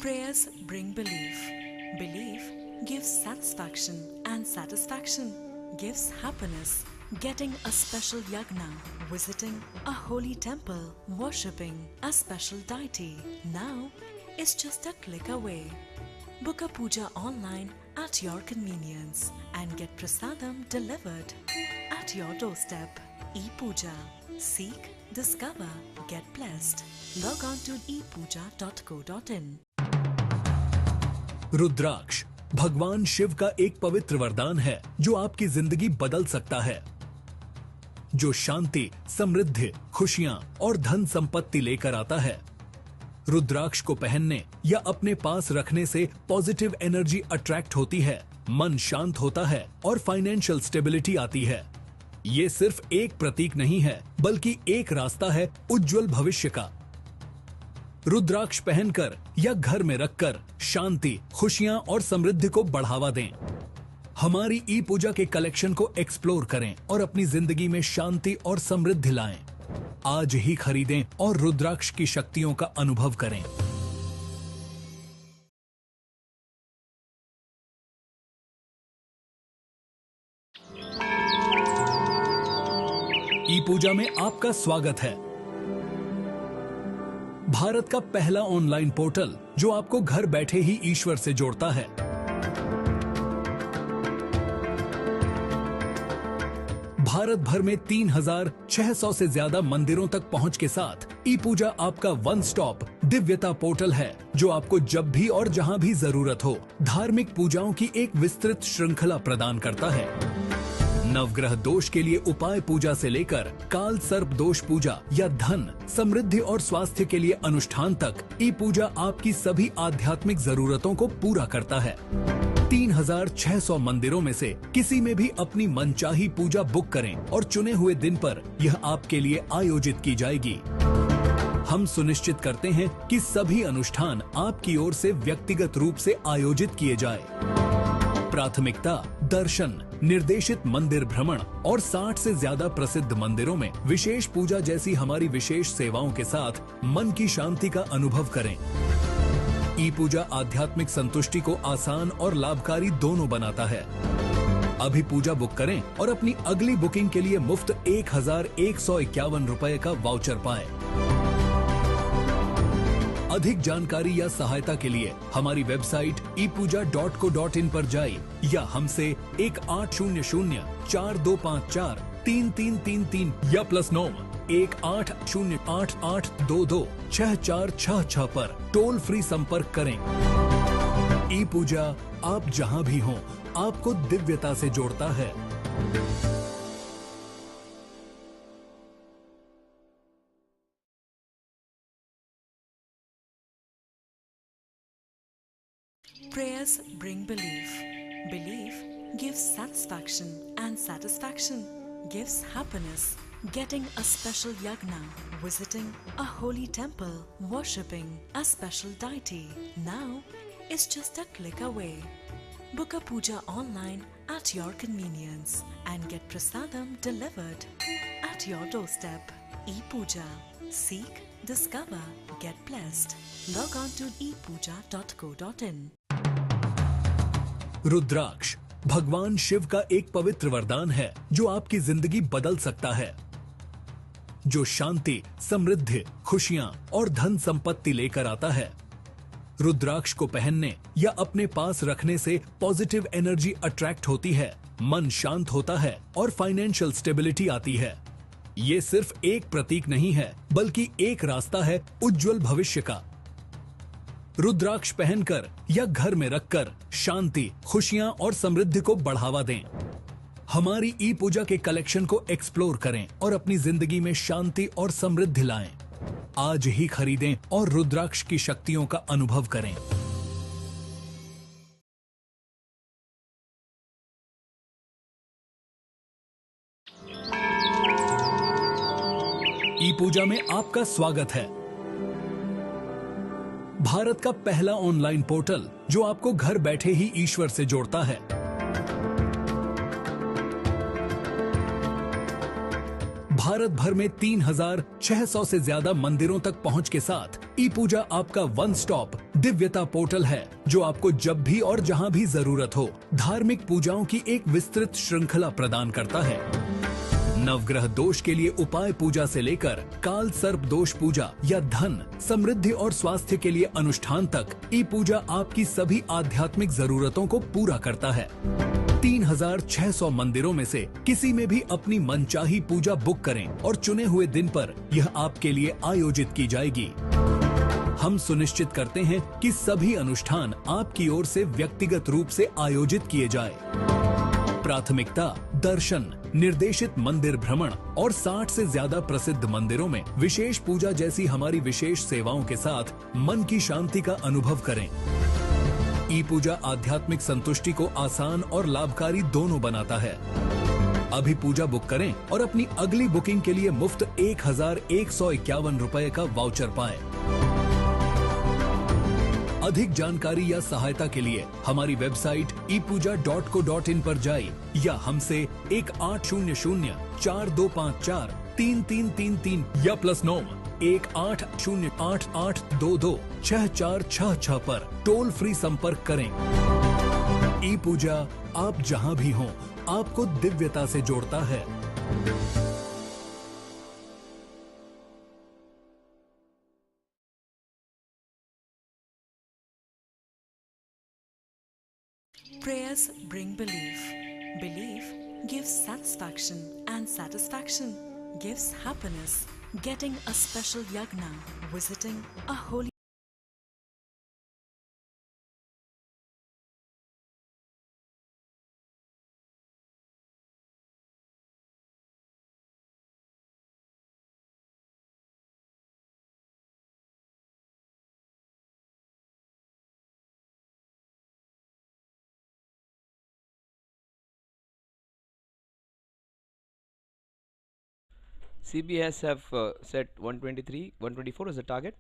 B: Prayers bring belief. Belief gives satisfaction, and satisfaction gives happiness. Getting a special yagna, visiting a holy temple, worshipping a special deity now is just a click away. Book a puja online at your convenience and get prasadam delivered at your doorstep. ePuja. Seek, discover, get blessed. Log on to ePuja.co.in.
A: रुद्राक्ष भगवान शिव का एक पवित्र वरदान है जो आपकी जिंदगी बदल सकता है, जो शांति, समृद्धि, खुशियां और धन संपत्ति लेकर आता है। रुद्राक्ष को पहनने या अपने पास रखने से पॉजिटिव एनर्जी अट्रैक्ट होती है, मन शांत होता है और फाइनेंशियल स्टेबिलिटी आती है। ये सिर्फ एक प्रतीक नहीं है, बल्कि एक रास्ता है उज्जवल भविष्य का। रुद्राक्ष पहनकर या घर में रखकर शांति, खुशियां और समृद्धि को बढ़ावा दें। हमारी ePuja के कलेक्शन को एक्सप्लोर करें और अपनी जिंदगी में शांति और समृद्धि लाएं। आज ही खरीदें और रुद्राक्ष की शक्तियों का अनुभव करें। ePuja में आपका स्वागत है। भारत का पहला ऑनलाइन पोर्टल जो आपको घर बैठे ही ईश्वर से जोड़ता है। भारत भर में 3600 से ज्यादा मंदिरों तक पहुंच के साथ ePuja आपका वन स्टॉप दिव्यता पोर्टल है जो आपको जब भी और जहां भी जरूरत हो धार्मिक पूजाओं की एक विस्तृत श्रृंखला प्रदान करता है। नवग्रह दोष के लिए उपाय पूजा से लेकर काल सर्प दोष पूजा या धन, समृद्धि और स्वास्थ्य के लिए अनुष्ठान तक ePuja आपकी सभी आध्यात्मिक जरूरतों को पूरा करता है। 3600 मंदिरों में से किसी में भी अपनी मनचाही पूजा बुक करें और चुने हुए दिन पर यह आपके लिए आयोजित की जाएगी। हम सुनिश्चित करते हैं कि सभी अनुष्ठान आपकी ओर से व्यक्तिगत रूप से आयोजित किए जाए। प्राथमिकता दर्शन, निर्देशित मंदिर भ्रमण और 60 से ज्यादा प्रसिद्ध मंदिरों में विशेष पूजा जैसी हमारी विशेष सेवाओं के साथ मन की शांति का अनुभव करें। ePuja आध्यात्मिक संतुष्टि को आसान और लाभकारी दोनों बनाता है। अभी पूजा बुक करें और अपनी अगली बुकिंग के लिए मुफ्त 1151 रुपए का वाउचर पाएं। अधिक जानकारी या सहायता के लिए हमारी वेबसाइट ePuja.co.in पर जाइए या हमसे 180042543333 या +9 180888226466 पर टोल फ्री संपर्क करें। ePuja आप जहां भी हों, आपको दिव्यता से जोड़ता है।
B: Prayers bring belief. Belief gives satisfaction, and satisfaction gives happiness. Getting a special yagna, visiting a holy temple, worshipping a special deity now is just a click away. Book a puja online at your convenience and get prasadam delivered at your doorstep. ePuja. Seek, discover, get blessed. Log on to epuja.co.in.
A: रुद्राक्ष भगवान शिव का एक पवित्र वरदान है जो आपकी जिंदगी बदल सकता है, जो शांति, समृद्धि, खुशियां और धन संपत्ति लेकर आता है। रुद्राक्ष को पहनने या अपने पास रखने से पॉजिटिव एनर्जी अट्रैक्ट होती है, मन शांत होता है और फाइनेंशियल स्टेबिलिटी आती है। ये सिर्फ एक प्रतीक नहीं है, बल्कि एक रास्ता है उज्जवल भविष्य का। रुद्राक्ष पहनकर या घर में रखकर शांति, खुशियां और समृद्धि को बढ़ावा दें। हमारी ई पूजा के कलेक्शन को एक्सप्लोर करें और अपनी जिंदगी में शांति और समृद्धि लाएं। आज ही खरीदें और रुद्राक्ष की शक्तियों का अनुभव करें। ई पूजा में आपका स्वागत है। भारत का पहला ऑनलाइन पोर्टल जो आपको घर बैठे ही ईश्वर से जोड़ता है। भारत भर में 3600 से ज्यादा मंदिरों तक पहुंच के साथ ePuja आपका वन स्टॉप दिव्यता पोर्टल है जो आपको जब भी और जहां भी जरूरत हो धार्मिक पूजाओं की एक विस्तृत श्रृंखला प्रदान करता है। नवग्रह दोष के लिए उपाय पूजा से लेकर काल सर्प दोष पूजा या धन, समृद्धि और स्वास्थ्य के लिए अनुष्ठान तक ePuja आपकी सभी आध्यात्मिक जरूरतों को पूरा करता है। 3600 मंदिरों में से किसी में भी अपनी मनचाही पूजा बुक करें और चुने हुए दिन पर यह आपके लिए आयोजित की जाएगी। हम सुनिश्चित करते हैं कि सभी अनुष्ठान आपकी ओर से व्यक्तिगत रूप से आयोजित किए जाए। प्राथमिकता दर्शन, निर्देशित मंदिर भ्रमण और 60 से ज्यादा प्रसिद्ध मंदिरों में विशेष पूजा जैसी हमारी विशेष सेवाओं के साथ मन की शांति का अनुभव करें। ePuja आध्यात्मिक संतुष्टि को आसान और लाभकारी दोनों बनाता है। अभी पूजा बुक करें और अपनी अगली बुकिंग के लिए मुफ्त 1151 रुपए का वाउचर पाएं। अधिक जानकारी या सहायता के लिए हमारी वेबसाइट epuja.co.in पर जाएं या हमसे 1800-4254-3333 या +9 1808-8822-6466 पर टोल फ्री संपर्क करें। ePuja आप जहां भी हों आपको दिव्यता से जोड़ता है।
B: Prayers bring belief. Belief gives satisfaction, and satisfaction gives happiness. Getting a special yagna, visiting a holy
D: CBS have set 123, 124 as a target.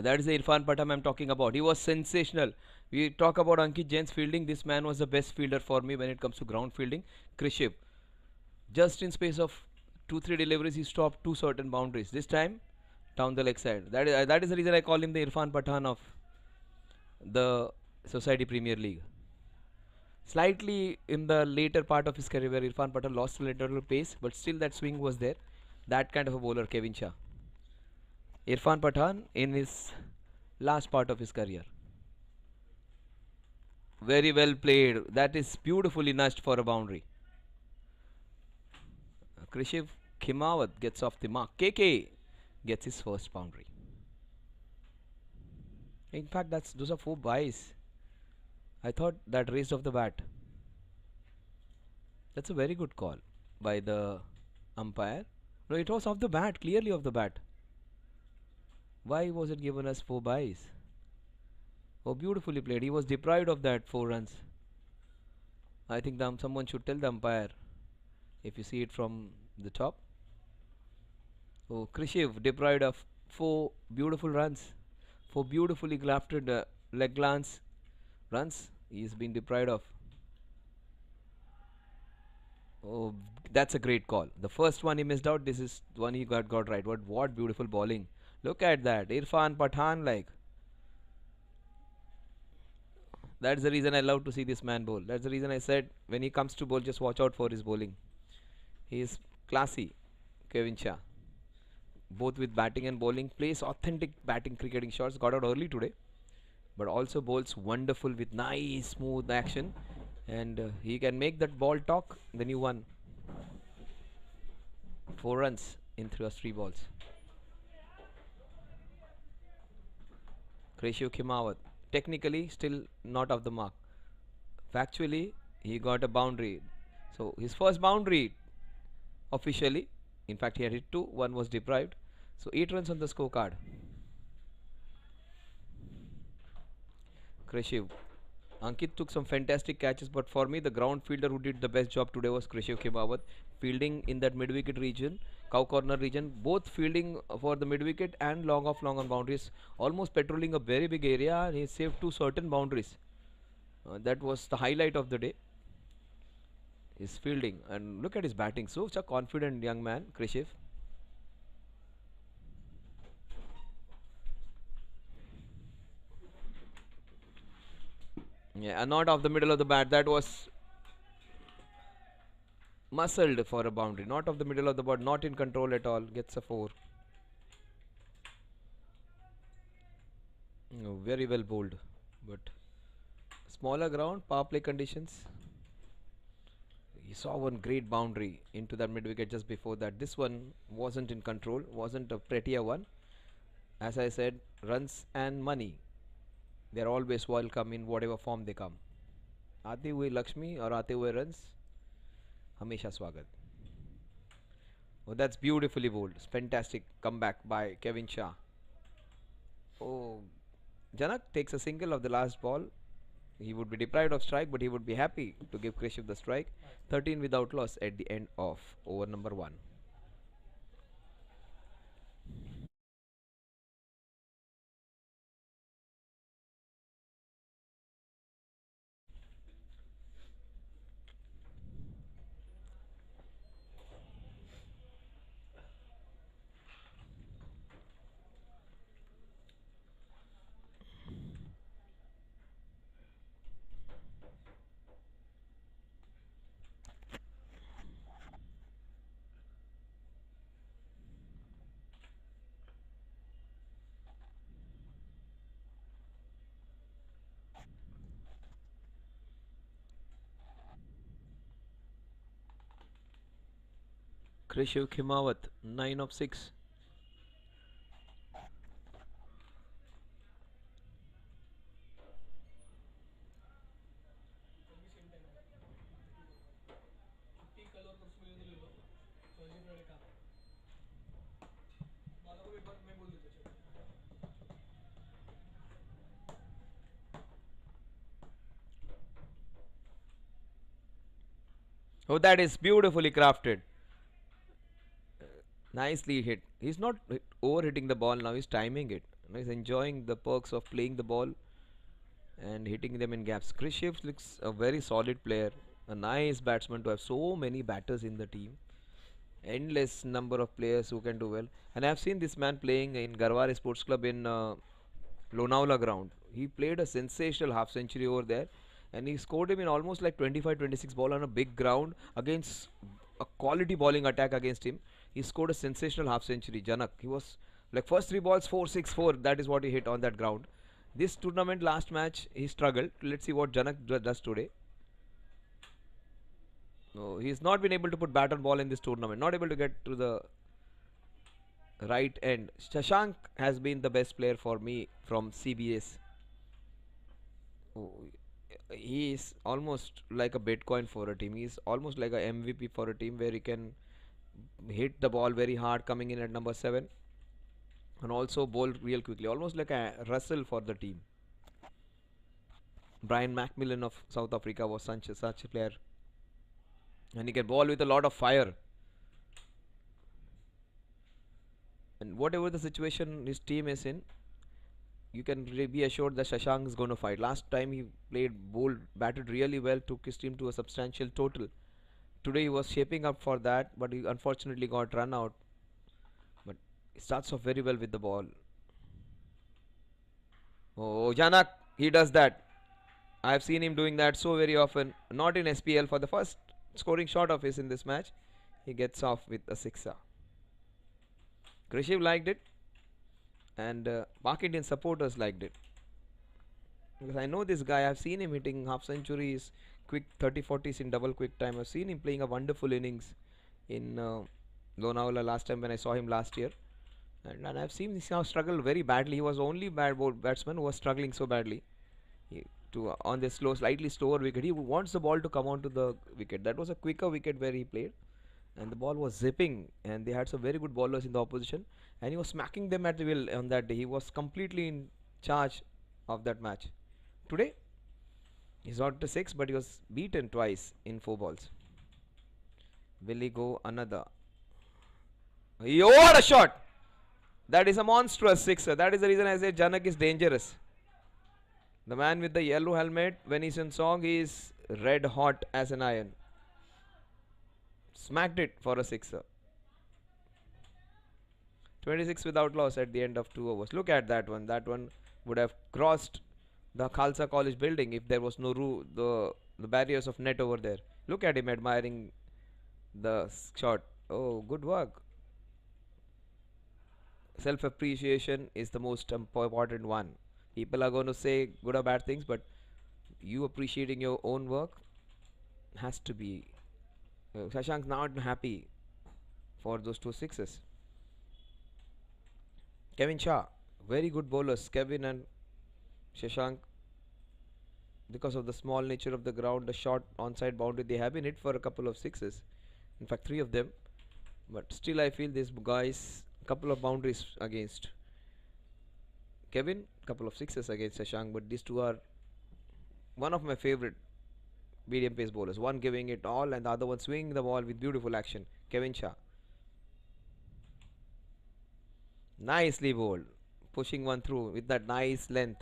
D: That is the Irfan Pathan I'm talking about. He was sensational. We talk about Ankit Jain's fielding. This man was the best fielder for me when it comes to ground fielding. Krishiv, just in space of 2-3 deliveries, he stopped 2 certain boundaries. This time, down the leg side. That is the reason I call him the Irfan Pathan of the Society Premier League. Slightly in the later part of his career where Irfan Pathan lost a little pace, but still that swing was there. That kind of a bowler, Kevin Shah. Irfan Pathan in his last part of his career. Very well played. That is beautifully nudged for a boundary. Krishiv Khimawat gets off the mark. KK gets his first boundary. In fact, those are 4 byes. I thought that raised off the bat. That's a very good call by the umpire. No, it was off the bat, clearly off the bat. Why was it given as 4 byes? Oh, beautifully played. He was deprived of that 4 runs. I think someone should tell the umpire if you see it from the top. Oh, Krishiv deprived of 4 beautiful runs for beautifully grafted leg glance runs. He's been deprived of. Oh, that's a great call. The first one he missed out. This is one he got right. What beautiful bowling. Look at that. Irfan Pathan like. That's the reason I love to see this man bowl. That's the reason I said when he comes to bowl, just watch out for his bowling. He is classy, Kevin Shah. Both with batting and bowling, plays authentic batting cricketing shots. Got out early today, but also bowls wonderful with nice smooth action, and he can make that ball talk. Then you won 4 runs in 3 balls. Krishu Khimawat, technically still not of the mark. Factually, he got a boundary. So his first boundary officially. In fact, he had hit 2. One was deprived. So 8 runs on the scorecard. Krishiv. Ankit took some fantastic catches, but for me, the ground fielder who did the best job today was Krishiv Khimawat. Fielding in that mid-wicket region, cow corner region, both fielding for the mid-wicket and long on boundaries, almost patrolling a very big area, and he saved 2 certain boundaries. That was the highlight of the day. His fielding, and look at his batting. Such a confident young man, Krishiv. Yeah, not off the middle of the bat. That was muscled for a boundary. Not off the middle of the bat. Not in control at all. Gets a 4. No, very well bowled. But smaller ground, power play conditions. He saw one great boundary into that mid wicket just before that. This one wasn't in control. Wasn't a prettier one. As I said, runs and money, they're always welcome in whatever form they come. आते हुए लक्ष्मी और आते हुए runs हमेशा स्वागत. Oh, that's beautifully bowled. Fantastic comeback by Kevin Shah. Oh, Janak takes a single of the last ball. He would be deprived of strike, but he would be happy to give Krishiv the strike. 13 without loss at the end of over number 1. Krishiv Khimawat, 9 of 6. Oh, that is beautifully crafted. Nicely hit. He's not over hitting the ball now, he's timing it. He's enjoying the perks of playing the ball and hitting them in gaps. Chris Ships looks a very solid player, a nice batsman to have so many batters in the team. Endless number of players who can do well. And I've seen this man playing in Garware Sports Club in Lonavala ground. He played a sensational half century over there, and he scored him in almost like 25-26 ball on a big ground against a quality bowling attack against him. He scored a sensational half century. Janak, he was like first 3 balls 4-6-4. That is what he hit on that ground. This tournament last match he struggled. Let's see what Janak does today. No, he's not been able to put bat on ball in this tournament. Not able to get to the right end. Shashank has been the best player for me from CBS. Oh, he is almost like a Bitcoin for a team. He's almost like a MVP for a team where he can hit the ball very hard coming in at number 7 and also bowl real quickly. Almost like a Russell for the team. Brian Macmillan of South Africa was such a player. And he can bowl with a lot of fire. And whatever the situation his team is in, you can be assured that Shashank is going to fight. Last time he played bold, batted really well, took his team to a substantial total. Today he was shaping up for that, but he unfortunately got run out. But he starts off very well with the ball. Oh, Janak, he does that. I have seen him doing that so very often. Not in SPL. For the first scoring shot of his in this match, he gets off with a sixer. Krishiv liked it, and Pak Indian supporters liked it. Because I know this guy, I've seen him hitting half centuries, quick 30-40s in double quick time. I've seen him playing a wonderful innings in Lonavala last time when I saw him last year. And I've seen this now struggle very badly. He was only batsman who was struggling so badly. On this slightly slower wicket. He wants the ball to come onto the wicket. That was a quicker wicket where he played. And the ball was zipping. And they had some very good bowlers in the opposition. And he was smacking them at the will on that day. He was completely in charge of that match. Today, he's got to 6, but he was beaten twice in 4 balls. Will he go another? What a shot! That is a monstrous sixer. That is the reason I say Janak is dangerous. The man with the yellow helmet, when he's in song, he is red hot as an iron. Smacked it for a sixer. 26 without loss at the end of 2 overs. Look at that one. That one would have crossed the Khalsa College building if there was no the barriers of net over there. Look at him admiring the shot. Oh, good work. Self-appreciation is the most important one. People are going to say good or bad things, but you appreciating your own work has to be. Shashank's not happy for those 2 sixes. Kevin Shah, very good bowlers. Kevin and Shashank, because of the small nature of the ground, the short onside boundary, they have been hit for a couple of sixes. In fact, 3 of them. But still, I feel these guys, couple of boundaries against Kevin, couple of sixes against Shashank. But these two are one of my favorite medium pace bowlers. One giving it all, and the other one swinging the ball with beautiful action. Kevin Shah. Nicely bowled, pushing one through with that nice length.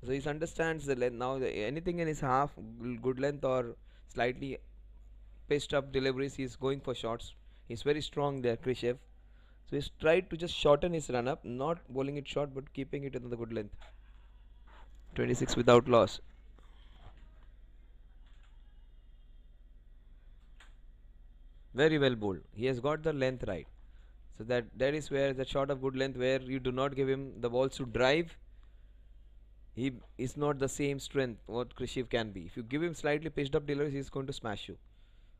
D: So he understands the length now. Anything in his half, good length or slightly pitched up deliveries, he's going for shots. He's very strong there, Krishev. So he's tried to just shorten his run up, not bowling it short but keeping it in the good length. 26 without loss. Very well bowled. He has got the length right. So that is where the shot of good length, where you do not give him the balls to drive. He is not the same strength what Krishiv can be. If you give him slightly pitched up deliveries, he is going to smash you.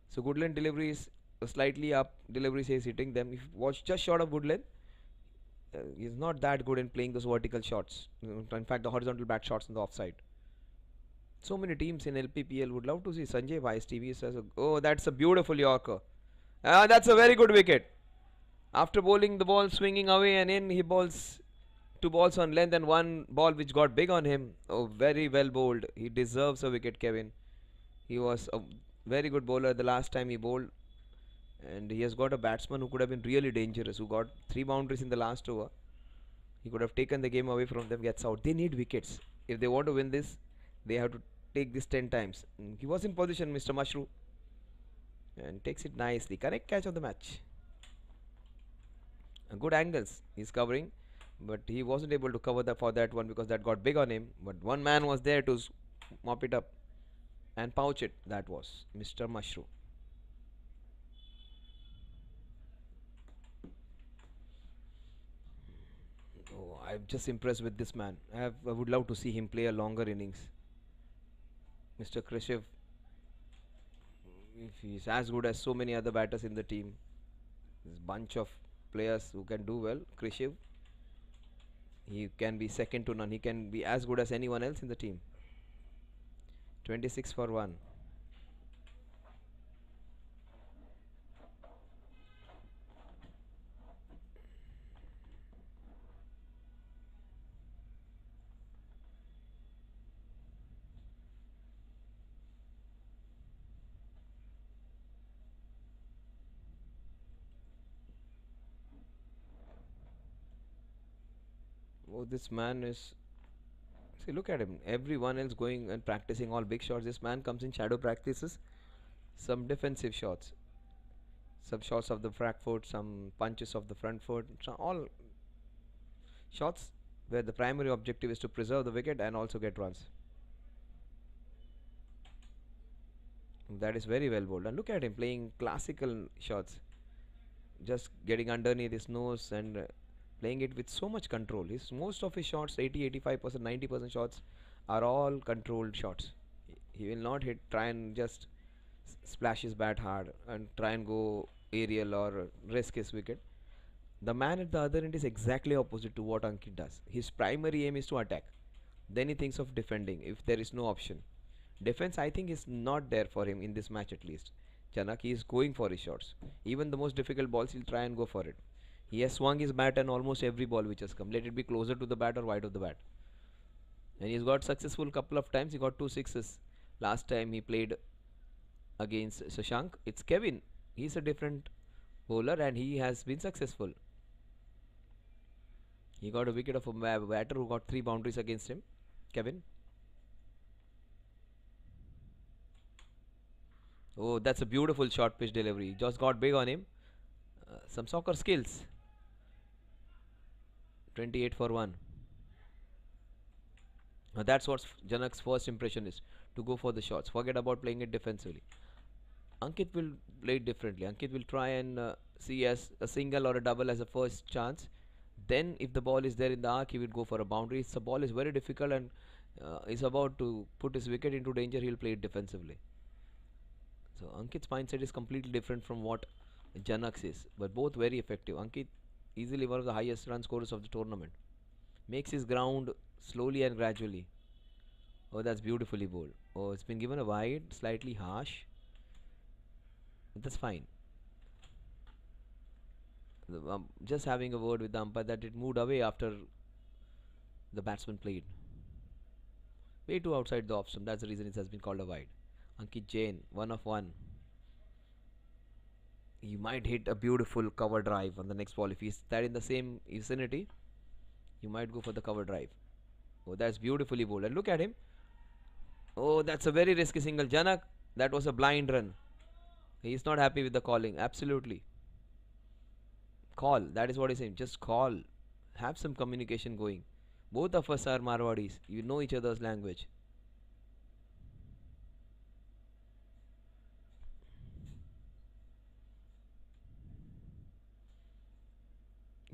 D: So good length deliveries, slightly up deliveries, he is hitting them. If you watch just short of good length, he is not that good in playing those vertical shots. In fact, the horizontal bat shots on the offside. So many teams in LPPL would love to see Sanjay Vice TV says, oh, that's a beautiful Yorker. That's a very good wicket. After bowling the ball swinging away and in, he bowls 2 balls on length and 1 ball which got big on him. Oh, very well bowled. He deserves a wicket, Kevin. He was a very good bowler the last time he bowled. And he has got a batsman who could have been really dangerous, who got 3 boundaries in the last over. He could have taken the game away from them, gets out. They need wickets. If they want to win this, they have to take this 10 times. He was in position, Mr. Mushroom. And takes it nicely. Correct catch of the match. Good angles he's covering, but he wasn't able to cover for that one because that got big on him. But one man was there to mop it up and pouch it. That was Mr. Mushroom. Oh, I'm just impressed with this man. I would love to see him play a longer innings. Mr. Krishev, if he's as good as so many other batters in the team, this bunch of players who can do well, Krishiv, he can be second to none. He can be as good as anyone else in the team. 26 for 1. Oh, this man is. See, look at him. Everyone else going and practicing all big shots. This man comes in shadow practices, some defensive shots, some shots of the back foot, some punches of the front foot, all shots where the primary objective is to preserve the wicket and also get runs. That is very well bowled. And look at him playing classical shots, just getting underneath his nose and playing it with so much control. Most of his shots, 80, 85%, 90% shots, are all controlled shots. He will not try and just splash his bat hard and try and go aerial or risk his wicket. The man at the other end is exactly opposite to what Ankit does. His primary aim is to attack. Then he thinks of defending if there is no option. Defense, I think, is not there for him in this match at least. Janaki is going for his shots. Even the most difficult balls, he'll try and go for it. He has swung his bat on almost every ball which has come. Let it be closer to the bat or wide of the bat. And he's got successful couple of times. He got 2 sixes. Last time he played against Shashank. It's Kevin. He's a different bowler and he has been successful. He got a wicket of a batter who got 3 boundaries against him. Kevin. Oh, that's a beautiful short pitch delivery. Just got big on him. Some soccer skills. 28 for 1. Now that's what Janak's first impression is, to go for the shots. Forget about playing it defensively. Ankit will play it differently. Ankit will try and see as a single or a double as a first chance. Then if the ball is there in the arc, he will go for a boundary. If the ball is very difficult and is about to put his wicket into danger, he will play it defensively. So Ankit's mindset is completely different from what Janak's is, but both very effective. Ankit easily one of the highest run scorers of the tournament. Makes his ground slowly and gradually. Oh, that's beautifully bowled. Oh, it's been given a wide, slightly harsh. But that's fine. Just having a word with the umpire that it moved away after the batsman played. Way too outside the off stump. That's the reason it has been called a wide. Ankit Jain, 1 of 1. He might hit a beautiful cover drive on the next ball. If he's that in the same vicinity, you might go for the cover drive. Oh, that's beautifully bowled. And look at him. Oh, that's a very risky single. Janak, that was a blind run. He's not happy with the calling. Absolutely. Call. That is what he's saying. Just call. Have some communication going. Both of us are Marwadis. You know each other's language.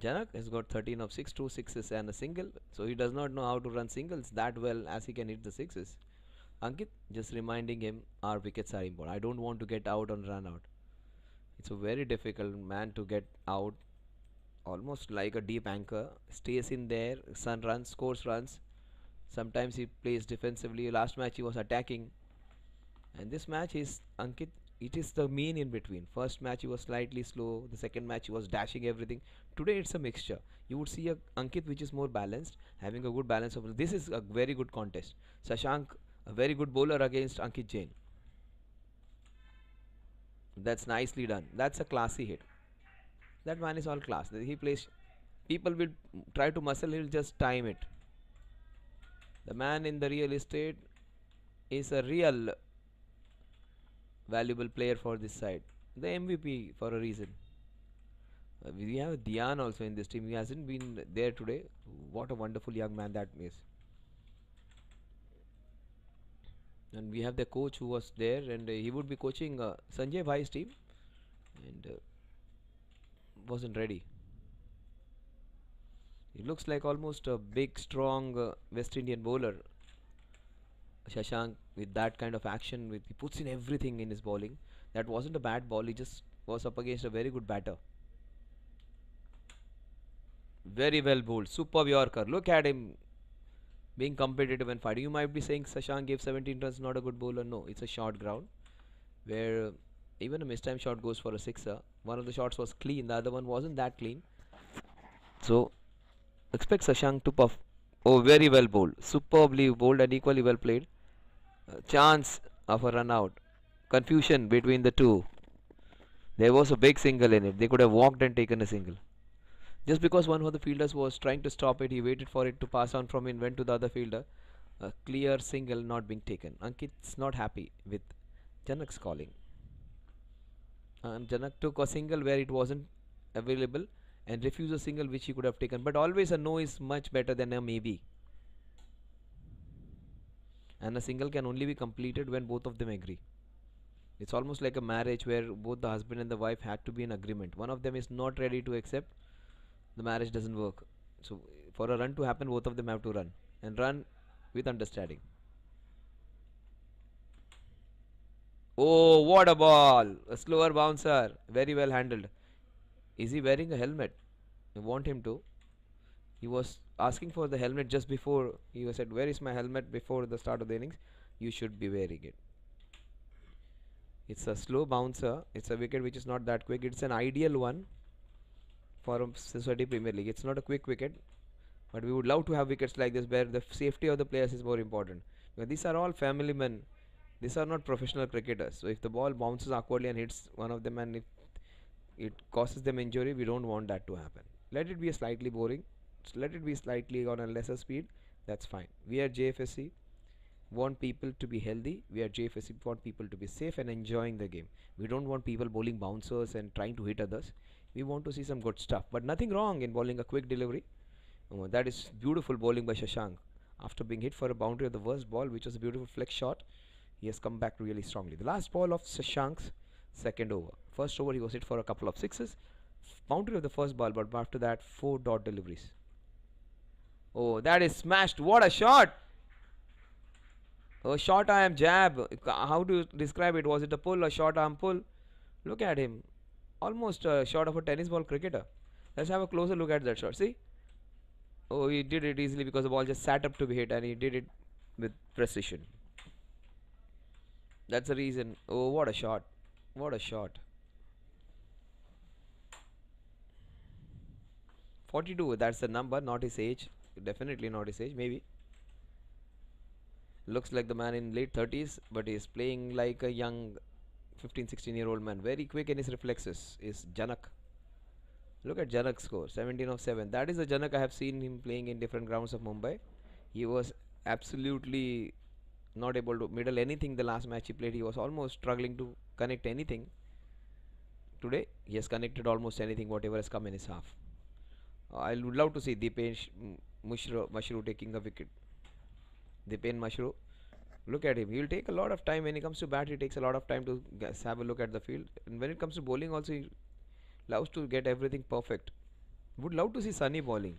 D: Janak has got 13 of 6, 2 sixes and a single. So he does not know how to run singles that well as he can hit the sixes. Ankit just reminding him our wickets are important. I don't want to get out on run out. It's a very difficult man to get out. Almost like a deep anchor. Stays in there. Sun runs, scores runs. Sometimes he plays defensively. Last match he was attacking. And this match is Ankit. It is the mean in between. First match he was slightly slow. The second match he was dashing everything. Today it's a mixture. You would see a Ankit which is more balanced, having a good balance of. This is a very good contest. Shashank, a very good bowler against Ankit Jain. That's nicely done. That's a classy hit. That man is all class. He plays. People will try to muscle. He'll just time it. The man in the real estate is a real valuable player for this side. The MVP for a reason. We have Dhyan also in this team. He hasn't been there today. What a wonderful young man that is. And we have the coach who was there, and he would be coaching Sanjay Bhai's team, and wasn't ready. He looks like almost a big, strong West Indian bowler. Shashank, with that kind of action, he puts in everything in his bowling. That wasn't a bad ball. He just was up against a very good batter. Very well bowled. Superb Yorker. Look at him being competitive and fighting. You might be saying Shashank gave 17 runs, not a good bowler. No, it's a short ground where even a mistime shot goes for a sixer. One of the shots was clean, the other one wasn't that clean. So expect Shashank to puff. Oh, very well bowled. Superbly bowled and equally well played. Chance of a run out. Confusion between the two. There was a big single in it. They could have walked and taken a single. Just because one of the fielders was trying to stop it, he waited for it to pass on from him, went to the other fielder. A clear single not being taken. Ankit's not happy with Janak's calling. And Janak took a single where it wasn't available and refused a single which he could have taken. But always a no is much better than a maybe. And a single can only be completed when both of them agree. It's almost like a marriage where both the husband and the wife had to be in agreement. One of them is not ready to accept, the marriage doesn't work. So for a run to happen, both of them have to run and run with understanding. Oh, what a ball! A slower bouncer, very well handled. Is he wearing a helmet? I want him to. He was asking for the helmet just before. He was said, "Where is my helmet?" Before the start of the innings. You should be wearing it. It's a slow bouncer. It's a wicket which is not that quick. It's an ideal one for Society Premier League. It's not a quick wicket, but we would love to have wickets like this where the safety of the players is more important. Because these are all family men. These are not professional cricketers. So if the ball bounces awkwardly and hits one of them and if it causes them injury, we don't want that to happen. Let it be a slightly boring. Let it be slightly on a lesser speed. That's fine. We are JFSC. Want people to be healthy. We are JFSC. Want people to be safe and enjoying the game. We don't want people bowling bouncers and trying to hit others. We want to see some good stuff. But nothing wrong in bowling a quick delivery. That is beautiful bowling by Shashank. After being hit for a boundary of the worst ball, which was a beautiful flex shot, he has come back really strongly. The last ball of Shashank's second over. First over he was hit for a couple of sixes. Boundary of the first ball, but after that 4 dot deliveries. Oh, that is smashed. What a shot! A short arm jab. How do you describe it? Was it a pull, a short arm pull? Look at him. Almost a shot of a tennis ball cricketer. Let's have a closer look at that shot. See? Oh, he did it easily because the ball just sat up to be hit and he did it with precision. That's the reason. Oh, what a shot. What a shot. 42, that's the number, not his age. Definitely not his age, maybe. Looks like the man in late 30s, but he is playing like a young 15-16-year-old man. Very quick in his reflexes is Janak. Look at Janak's score, 17 of 7. That is the Janak I have seen him playing in different grounds of Mumbai. He was absolutely not able to middle anything the last match he played. He was almost struggling to connect anything. Today, he has connected almost anything, whatever has come in his half. I would love to see Dipen Mashru taking a wicket. Dipen Mashru, look at him. He will take a lot of time when he comes to bat. He takes a lot of time to have a look at the field. And when it comes to bowling, also he loves to get everything perfect. Would love to see Sunny bowling.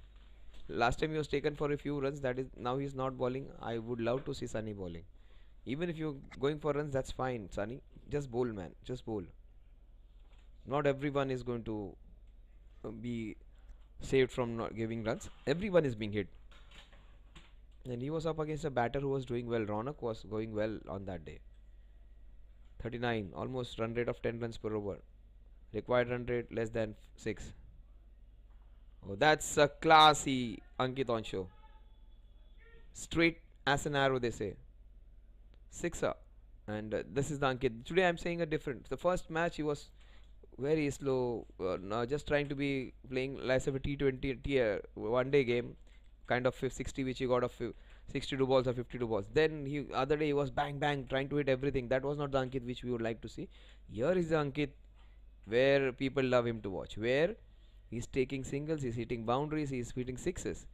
D: Last time he was taken for a few runs. That is now he is not bowling. I would love to see Sunny bowling. Even if you're going for runs, that's fine, Sunny. Just bowl, man. Just bowl. Not everyone is going to be saved from not giving runs. Everyone is being hit. And he was up against a batter who was doing well. Ronak was going well on that day. 39, almost run rate of 10 runs per over. Required run rate less than 6. Oh, that's a classy Ankit on show. Straight as an arrow, they say. Sixer. And this is the Ankit. Today I'm saying a different. The first match he was very slow, just trying to be playing less of a T20 one day game, kind of 60 which he got of 62 balls or 52 balls. Then other day he was bang bang trying to hit everything. That was not the Ankit which we would like to see. Here is the Ankit where people love him to watch, where he's taking singles, he's hitting boundaries, he's hitting sixes,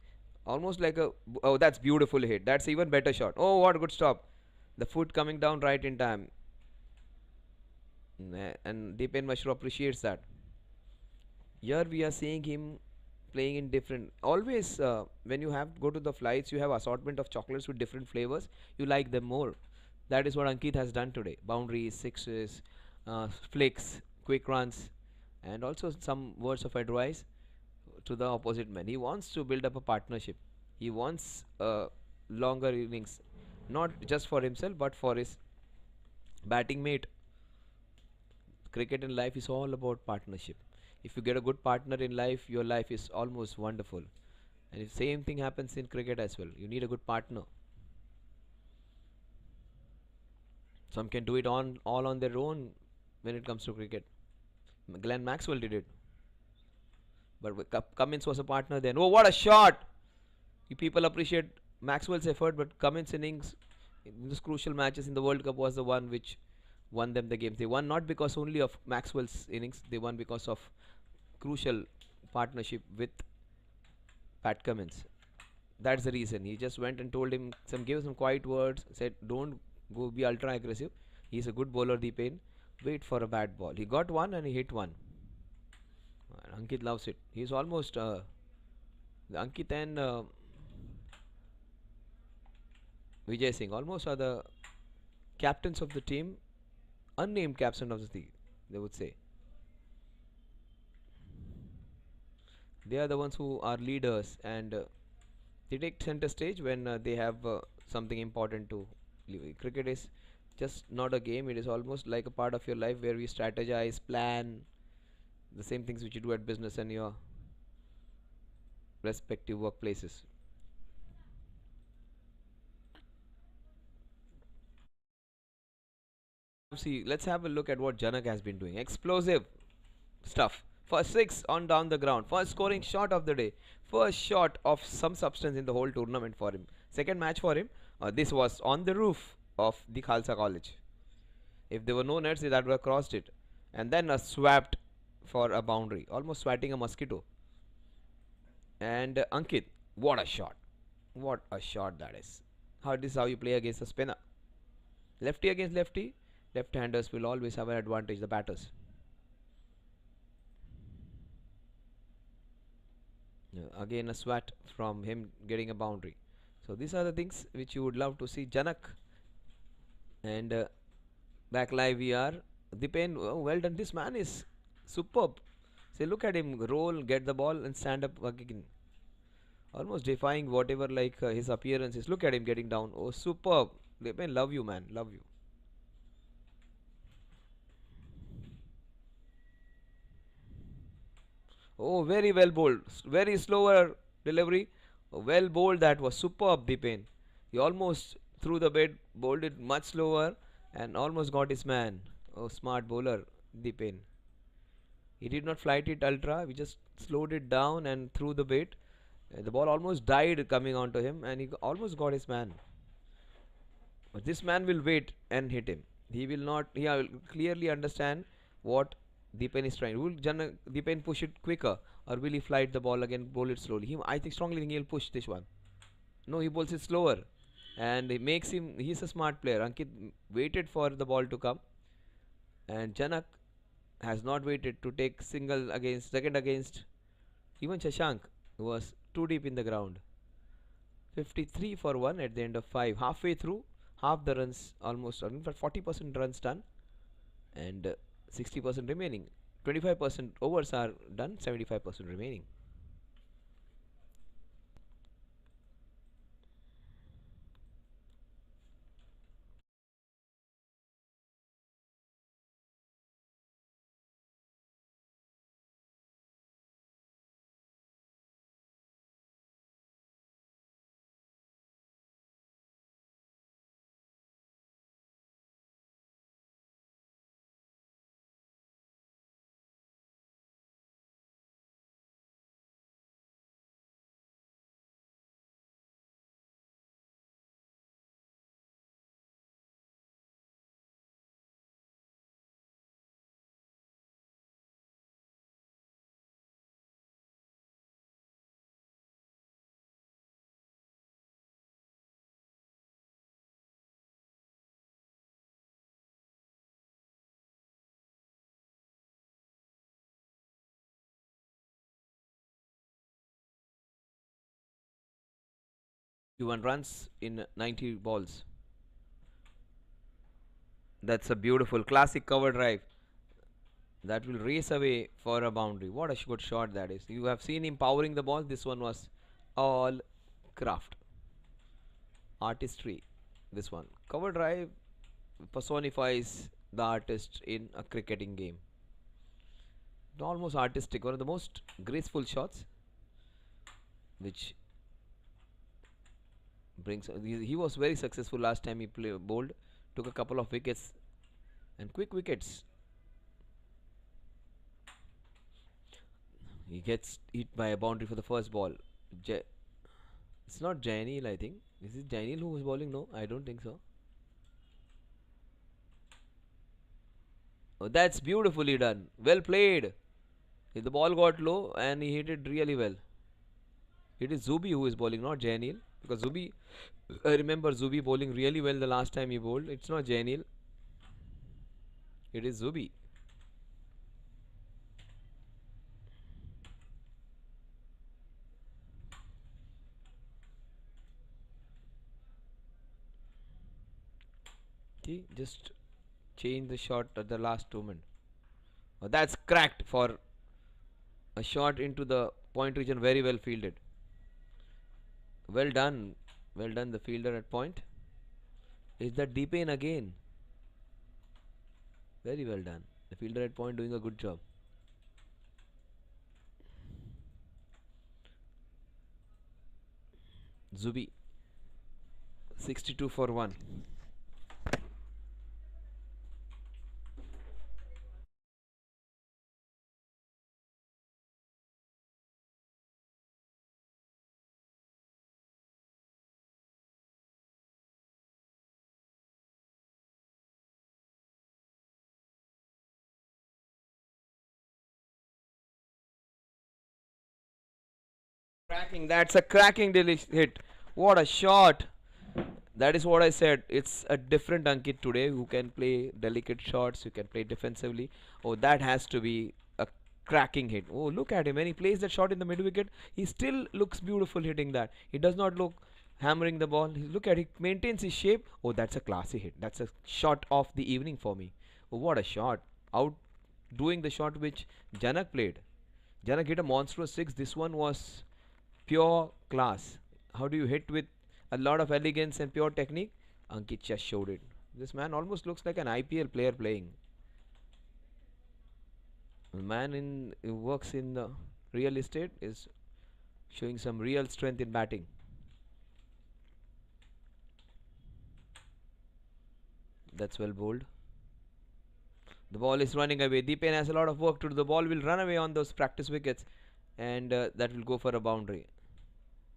D: almost like a, oh, that's beautiful hit. That's even better shot. Oh, what a good stop. The foot coming down right in time. And Dipen Mashru appreciates that. Here we are seeing him playing in different. Always when you have go to the flights, you have assortment of chocolates with different flavors. You like them more. That is what Ankit has done today. Boundaries, sixes, flicks, quick runs, and also some words of advice to the opposite man. He wants to build up a partnership. He wants longer innings, not just for himself but for his batting mate. Cricket in life is all about partnership. If you get a good partner in life, your life is almost wonderful. And the same thing happens in cricket as well. You need a good partner. Some can do it all on their own when it comes to cricket. Glenn Maxwell did it. But Cummins was a partner then. Oh, what a shot! You people appreciate Maxwell's effort, but Cummins' innings in those crucial matches in the World Cup was the one which won them the games. They won not because only of Maxwell's innings, they won because of crucial partnership with Pat Cummins. That's the reason. He just went and told him gave some quiet words, said don't go be ultra aggressive. He's a good bowler, Deepen. Wait for a bad ball. He got one and he hit one. And Ankit loves it. He's almost Ankit and Vijay Singh almost are the captains of the team, unnamed captain of the team, they would say. They are the ones who are leaders, and they take center stage when they have something important to leave. Cricket is just not a game, it is almost like a part of your life where we strategize, plan, the same things which you do at business and your respective workplaces. See, let's have a look at what Janak has been doing. Explosive stuff. First six on down the ground. First scoring shot of the day. First shot of some substance in the whole tournament for him. Second match for him. This was on the roof of the Khalsa College. If there were no nets, that would have crossed it. And then a swapped for a boundary. Almost swatting a mosquito. And Ankit, what a shot. What a shot that is. This is how you play against a spinner. Lefty against lefty. Left-handers will always have an advantage, the batters. Again a swat from him getting a boundary. So these are the things which you would love to see. Janak and back live we are. Deepen, oh, well done. This man is superb. Say, look at him roll, get the ball and stand up again. Almost defying whatever like his appearance is. Look at him getting down. Oh, superb. Deepen, love you, man. Love you. Oh, very well bowled. Very slower delivery. Well bowled. That was superb, Deepen. He almost threw the bed, bowled it much slower, and almost got his man. Oh, smart bowler, Deepen. He did not flight it ultra. We just slowed it down and threw the bait. The ball almost died coming onto him, and he almost got his man. But this man will wait and hit him. He will not. He will clearly understand what Deepen is trying. Will Deepen push it quicker, or will he flight the ball again, bowl it slowly? I strongly think he'll push this one. No, he bowls it slower, and it makes him. He's a smart player. Ankit waited for the ball to come, and Janak has not waited to take single against second against even Shashank, who was too deep in the ground. 53 for 1 at the end of 5. Halfway through, half the runs almost, in fact 40% runs done, and 60% remaining. 25% overs are done, 75% remaining. One runs in 90 balls. That's a beautiful classic cover drive that will race away for a boundary. What a good shot that is. You have seen him powering the ball. This one was all craft, artistry. This one cover drive personifies the artist in a cricketing game. Almost artistic, one of the most graceful shots, which brings. He was very successful last time he bowled. Took a couple of wickets, and quick wickets. He gets hit by a boundary for the first ball. Ja it's not Janil, I think. Is it Janil who was bowling? No, I don't think so. Oh, that's beautifully done. Well played. The ball got low and he hit it really well. It is Zubi who is bowling, not Janil. Because Zubi, I remember Zubi bowling really well the last time he bowled. It's not Janil. It is Zubi. See, just change the shot at the last moment. Oh, that's cracked for a shot into the point region. Very well fielded. Well done. Well done, the fielder at point. Is that deep in again? Very well done. The fielder at point doing a good job. Zubi 62 for 1. Cracking, that's a cracking hit. What a shot! That is what I said. It's a different Ankit today who can play delicate shots, who can play defensively. Oh, that has to be a cracking hit. Oh, look at him. When he plays that shot in the mid wicket, he still looks beautiful hitting that. He does not look hammering the ball. Look at it, maintains his shape. Oh, that's a classy hit. That's a shot of the evening for me. Oh, what a shot. Out doing the shot which Janak played. Janak hit a monstrous six. This one was pure class. How do you hit with a lot of elegance and pure technique? Ankit just showed it. This man almost looks like an IPL player playing. The man who works in the real estate is showing some real strength in batting. That's well bowled. The ball is running away. Deepen has a lot of work to do. The ball will run away on those practice wickets, and that will go for a boundary.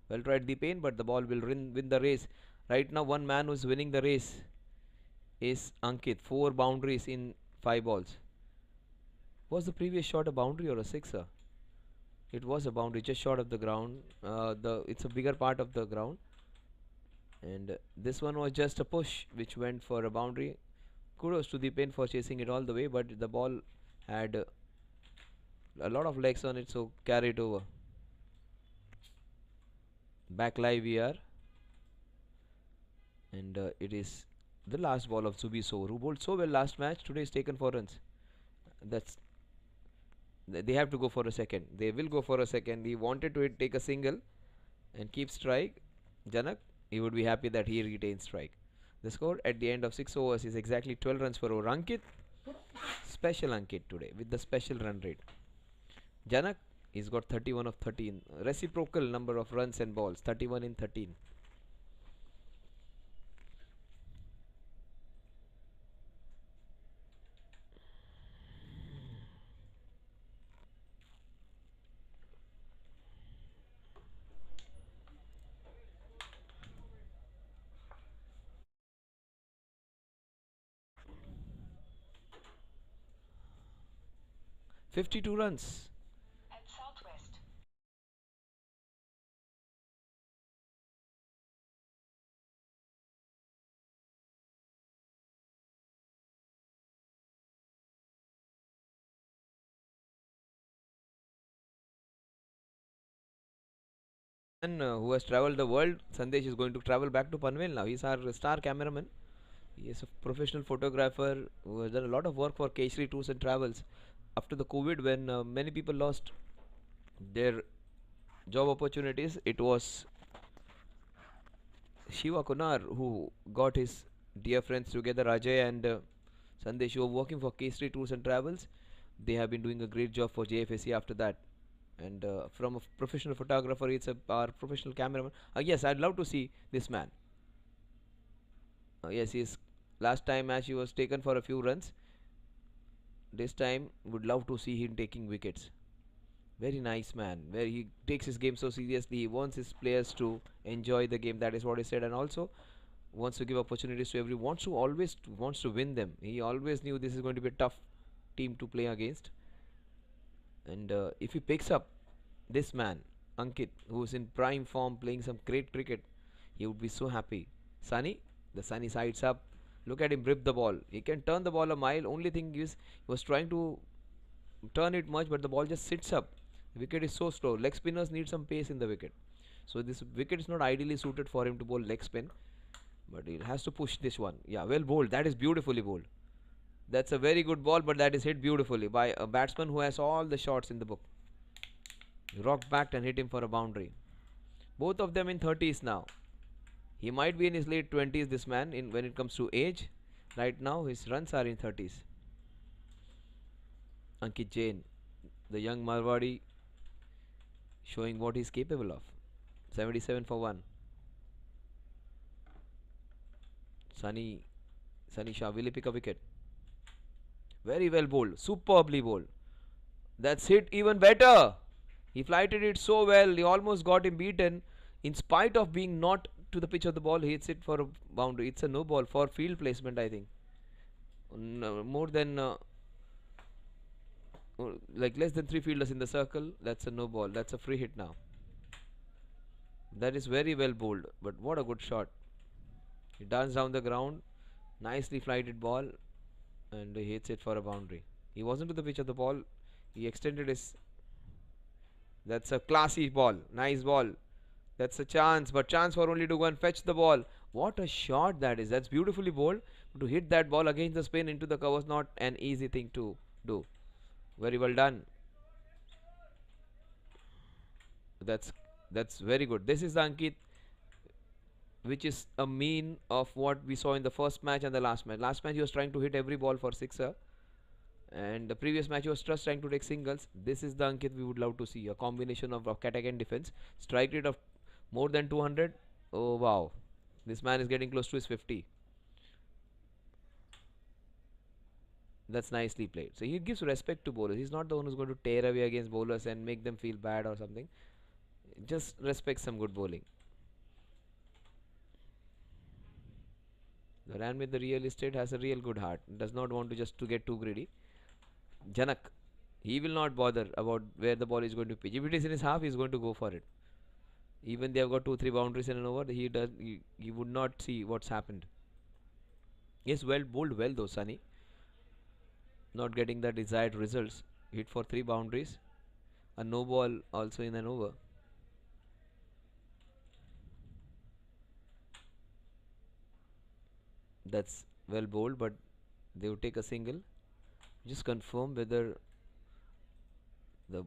D: Well tried Deepen, but the ball will win the race. Right now, one man who's winning the race is Ankit. 4 boundaries in 5 balls. Was the previous shot a boundary or a sixer? It was a boundary, just short of the ground. It's a bigger part of the ground, and this one was just a push, which went for a boundary. Kudos to Deepen for chasing it all the way, but the ball had a lot of legs on it, so carried over. Back live we are, and it is the last ball of Zubi Soor, who bowled so well last match. Today is taken for runs. They have to go for a second. They will go for a second. He wanted to take a single and keep strike. Janak, he would be happy that he retains strike. The score at the end of 6 overs is exactly 12 runs per over. Ankit, special Ankit today with the special run rate. Janak, he's got 31 of 13. Reciprocal number of runs and balls, 31 in 13. $52 runs. And who has traveled the world, Sandesh is going to travel back to Panvel now. He's our star cameraman. He is a professional photographer who has done a lot of work for Keshri Tours and Travels. After the COVID, when many people lost their job opportunities, it was Shiva Kunar who got his dear friends together, Ajay and Sandesh, who are working for Keshri Tours and Travels. They have been doing a great job for JFSC after that. And from a professional photographer, it's our professional cameraman. Yes, I'd love to see this man. Yes, his last time match he was taken for a few runs. This time, would love to see him taking wickets. Very nice man. Where he takes his game so seriously. He wants his players to enjoy the game. That is what he said, and also wants to give opportunities to everyone. Wants to win them. He always knew this is going to be a tough team to play against. And if he picks up this man, Ankit, who's in prime form, playing some great cricket, he would be so happy. Sunny, the Sunny sides up. Look at him rip the ball. He can turn the ball a mile. Only thing is, he was trying to turn it much, but the ball just sits up. The wicket is so slow. Leg spinners need some pace in the wicket. So this wicket is not ideally suited for him to bowl leg spin, but he has to push this one. Yeah, well bowled. That is beautifully bowled. That's a very good ball, but that is hit beautifully by a batsman who has all the shots in the book. Rocked back and hit him for a boundary. Both of them in 30s now. He might be in his late 20s, this man, in when it comes to age. Right now, his runs are in 30s. Ankit Jain, the young Marwadi, showing what he's capable of. 77 for 1. Sunny Shah, will he pick a wicket? Very well bowled, superbly bowled. That's hit even better. He flighted it so well, he almost got him beaten. In spite of being not to the pitch of the ball, he hits it for a boundary. It's a no ball for field placement, I think. No, more than like less than 3 fielders in the circle. That's a no ball. That's a free hit now. That is very well bowled, but what a good shot. He danced down the ground, nicely flighted ball, and he hits it for a boundary. He wasn't to the pitch of the ball. He extended his. That's a classy ball. Nice ball. That's a chance, but chance for only to go and fetch the ball. What a shot that is. That's beautifully bowled. To hit that ball against the spin into the cover is not an easy thing to do. Very well done. That's very good. This is the Ankit, which is a mean of what we saw in the first match and the last match. Last match he was trying to hit every ball for sixer, and the previous match he was just trying to take singles. This is the Ankit we would love to see. A combination of attack and defense. Strike rate of more than 200. Oh wow, this man is getting close to his 50. That's nicely played. So he gives respect to bowlers. He's not the one who's going to tear away against bowlers and make them feel bad or something. Just respect some good bowling. The man with the real estate has a real good heart. Does not want to just to get too greedy. Janak, he will not bother about where the ball is going to pitch. If it is in his half, he is going to go for it. Even they have got 2-3 boundaries in an over, he would not see what's happened. Yes, well bowled well though, Sunny. Not getting the desired results. Hit for 3 boundaries. A no ball also in an over. That's well bowled, but they would take a single. Just confirm whether the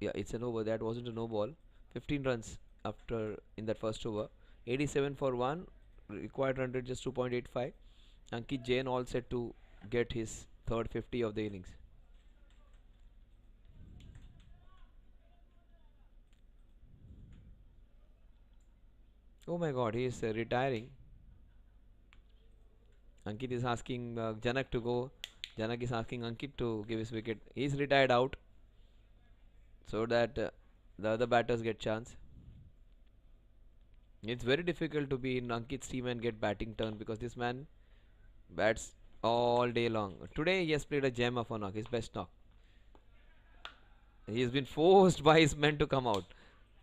D: it's an over. That wasn't a no ball. 15 runs after in that first over. 87 for 1. Required run rate just 2.85. Ankit Jain all set to get his third 50 of the innings. Oh my god, he is retiring. Ankit is asking Janak to go. Janak is asking Ankit to give his wicket. He is retired out so that the other batters get chance. It's very difficult to be in Ankit's team and get batting turn because this man bats all day long. Today he has played a gem of a knock, his best knock. He has been forced by his men to come out.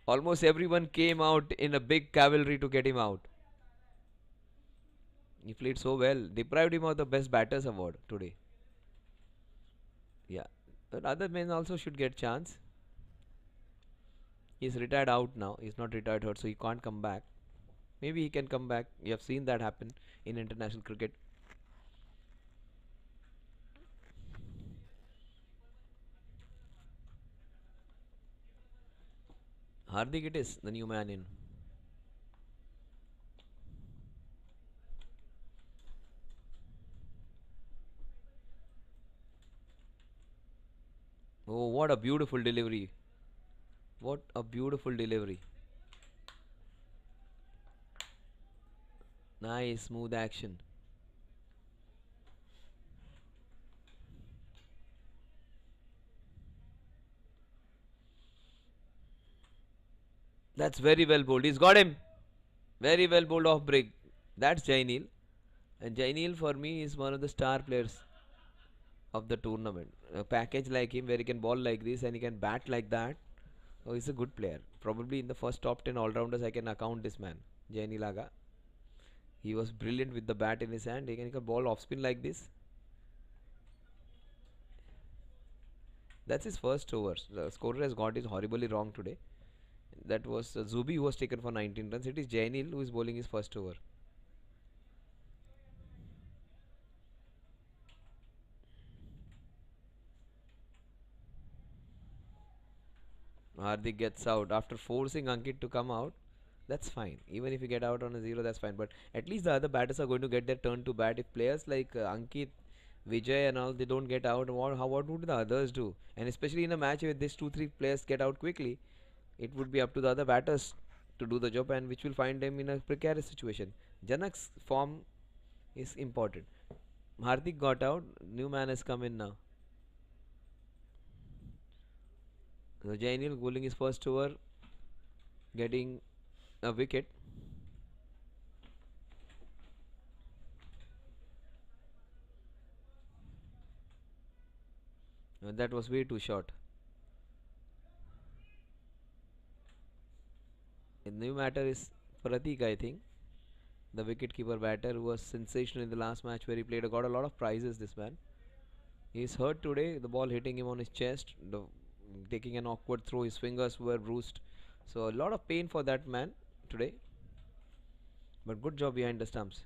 D: Almost everyone came out in a big cavalry to get him out. He played so well, deprived him of the best batters award today. Yeah, but other men also should get chance. He's retired out now. He's not retired hurt, so he can't come back. Maybe he can come back. You have seen that happen in international cricket. Hardik it is, the new man in. Oh, what a beautiful delivery. What a beautiful delivery. Nice, smooth action. That's very well bowled. He's got him. Very well bowled off break. That's Jainil. And Jainil for me is one of the star players of the tournament. A package like him where he can bowl like this and he can bat like that. Oh, he's a good player. Probably in the first top 10 all-rounders I can account this man. Jainil Aga. He was brilliant with the bat in his hand. He can bowl off spin like this. That's his first over. The scorer has got it horribly wrong today. That was Zubi who was taken for 19 runs. It is Jainil who is bowling his first over. Hardik gets out after forcing Ankit to come out. That's fine. Even if you get out on a zero, that's fine. But at least the other batters are going to get their turn to bat. If players like Ankit, Vijay, and all they don't get out, what would the others do? And especially in a match where these 2-3 players get out quickly, it would be up to the other batters to do the job, and which will find them in a precarious situation. Janak's form is important. Hardik got out. New man has come in now. So Jainil bowling his first over, getting a wicket. That was way too short. The new matter is Pratik, I think. The wicket-keeper batter who was sensational in the last match where he played. Got a lot of prizes, this man. He is hurt today. The ball hitting him on his chest. Taking an awkward throw. His fingers were bruised. So a lot of pain for that man today. But good job behind the stumps.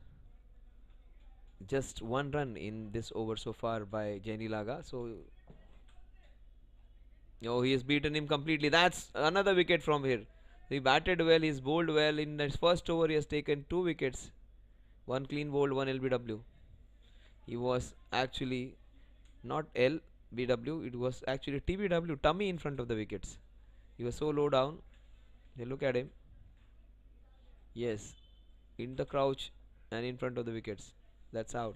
D: Just one run in this over so far by Jainil Aga. So, oh, he has beaten him completely. That's another wicket from here. He batted well, he's bowled well. In his first over, he has taken 2 wickets. One clean bowled, one LBW. He was actually not LBW, it was actually TBW, tummy in front of the wickets. He was so low down. They look at him. Yes, in the crouch and in front of the wickets. That's out.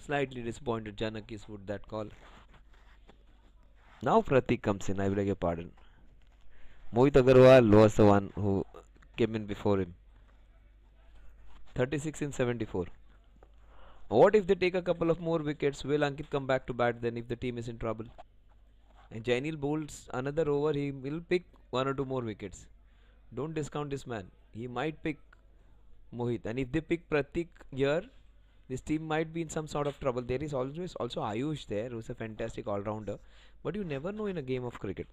D: Slightly disappointed Janak is with that call. Now Pratik comes in, I beg your pardon. Mohit Agarwal was the one who came in before him. 36 in 74. What if they take a couple of more wickets? Will Ankit come back to bat then if the team is in trouble? And Jainil bowls another over, he will pick 1 or 2 more wickets. Don't discount this man. He might pick Mohit. And if they pick Pratik here, this team might be in some sort of trouble. There is always also Ayush there, who's a fantastic all-rounder. But you never know in a game of cricket.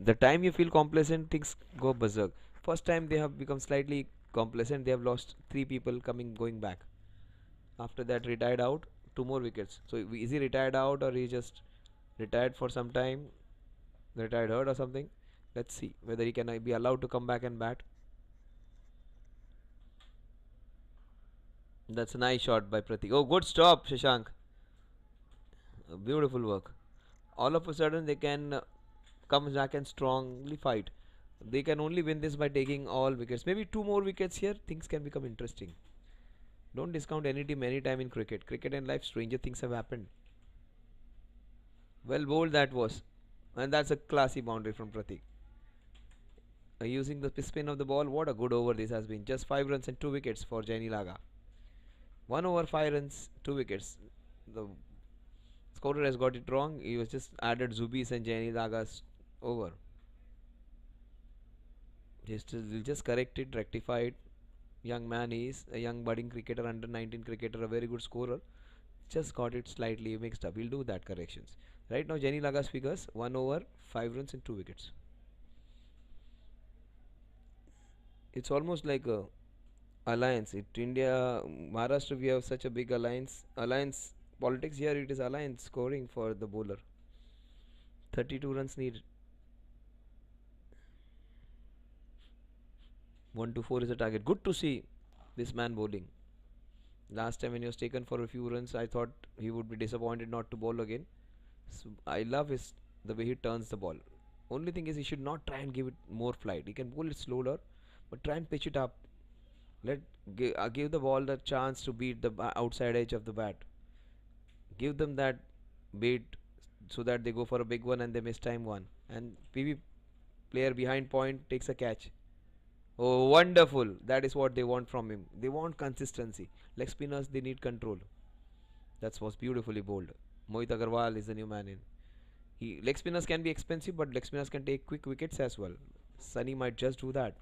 D: The time you feel complacent, things go berserk. First time they have become slightly complacent. They have lost 3 people going back. After that, retired out, 2 more wickets. So is he retired out or he just retired for some time? Retired hurt or something? Let's see whether he can be allowed to come back and bat. That's a nice shot by Pratik. Oh, good stop, Shashank. Beautiful work. All of a sudden, they can come back and strongly fight. They can only win this by taking all wickets. Maybe 2 more wickets here. Things can become interesting. Don't discount any team anytime in cricket. Cricket and life, stranger things have happened. Well bowled that was. And that's a classy boundary from Pratik. Using the spin of the ball, what a good over this has been. Just 5 runs and 2 wickets for Jainil Aga. 1 over 5 runs, 2 wickets. The scorer has got it wrong. He was just added Zubi's and Jainil Aga's over. We'll just correct it, rectify it. Young man is a young budding cricketer, under 19 cricketer, a very good scorer. Just got it slightly mixed up. We'll do that corrections. Right now, Jainil Aga's figures 1 over 5 runs and 2 wickets. It's almost like a alliance. India, Maharashtra, we have such a big alliance politics. Here it is alliance scoring for the bowler. 32 runs needed. 1 to 4 is the target. Good to see this man bowling. Last time when he was taken for a few runs, I thought he would be disappointed not to bowl again. So I love the way he turns the ball. Only thing is he should not try and give it more flight. He can bowl it slower, but try and pitch it up Give the ball the chance to beat the outside edge of the bat. Give them that beat so that they go for a big one and they miss time one. And PB player behind point takes a catch. Oh, wonderful! That is what they want from him. They want consistency. Leg spinners, they need control. That was beautifully bowled. Mohit Agarwal is the new man in. Leg spinners can be expensive, but leg spinners can take quick wickets as well. Sunny might just do that.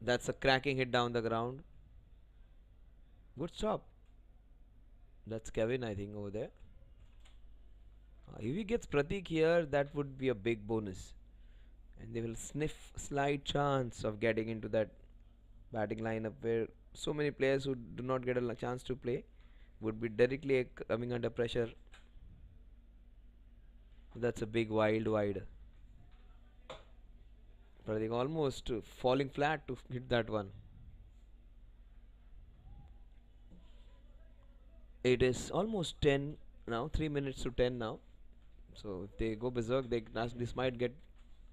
D: That's a cracking hit down the ground. Good stop. That's Kevin, I think, over there. If he gets Pratik here, that would be a big bonus. And they will sniff slight chance of getting into that batting lineup where so many players who do not get a chance to play would be directly coming under pressure. That's a big wide. Pratik almost falling flat to hit that one. It is almost 10 now, 3 minutes to 10 now. So if they go berserk, this might get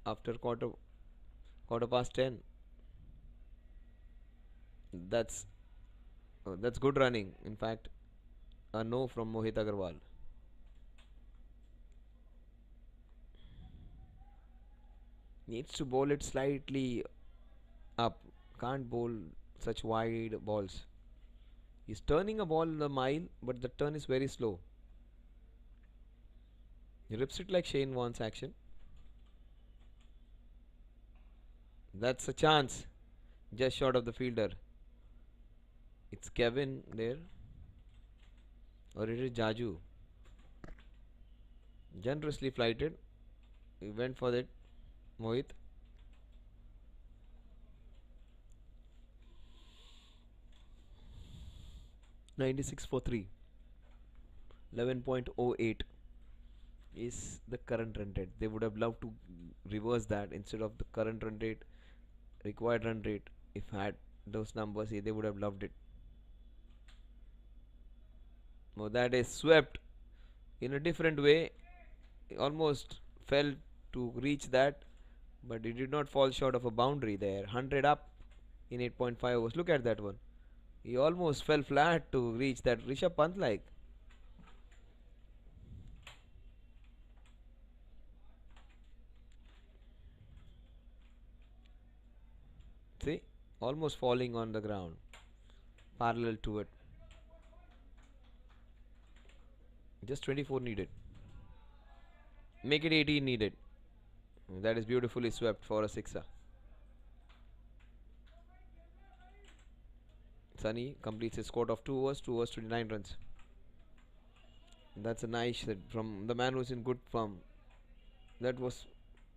D: after quarter past 10. That's good running. In fact, a no from Mohit Agarwal. Needs to bowl it slightly up. Can't bowl such wide balls. He's turning a ball in the mile, but the turn is very slow. He rips it like Shane Warne's action. That's a chance. Just short of the fielder. It's Kevin there. Or it is Jaju. Generously flighted. He went for it. Mohit. .96 for 3. 11.08 is the current run rate. They would have loved to reverse that instead of the current run rate, required run rate. If had those numbers, they would have loved it. Now that is swept in a different way. He almost fell to reach that, but he did not fall short of a boundary there. 100 up in 8.5 overs. Look at that one. He almost fell flat to reach that. Rishabh Pant like. See, almost falling on the ground, parallel to it. Just 24 needed. Make it 18 needed. That is beautifully swept for a sixer. Sunny completes his squad of 2 overs, 2 overs, 29 runs. That's a nice hit from the man who's in good form. That was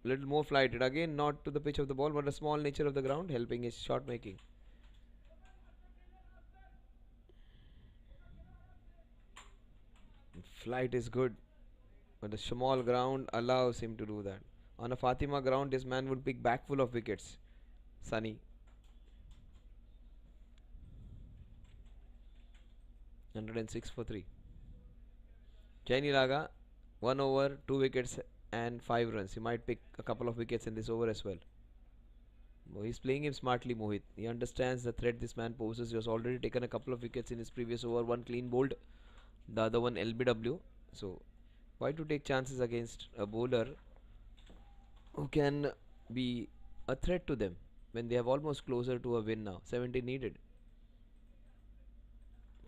D: a little more flighted. Again, not to the pitch of the ball, but the small nature of the ground helping his shot making. Flight is good, but the small ground allows him to do that. On a Fatima ground, this man would pick back full of wickets. Sunny. 106 for 3. Jaini Raga, 1 over, 2 wickets and 5 runs. He might pick a couple of wickets in this over as well. He's playing him smartly, Mohit. He understands the threat this man poses. He has already taken a couple of wickets in his previous over. One clean bowled, the other one LBW. So, why to take chances against a bowler who can be a threat to them when they have almost closer to a win now? 70 needed.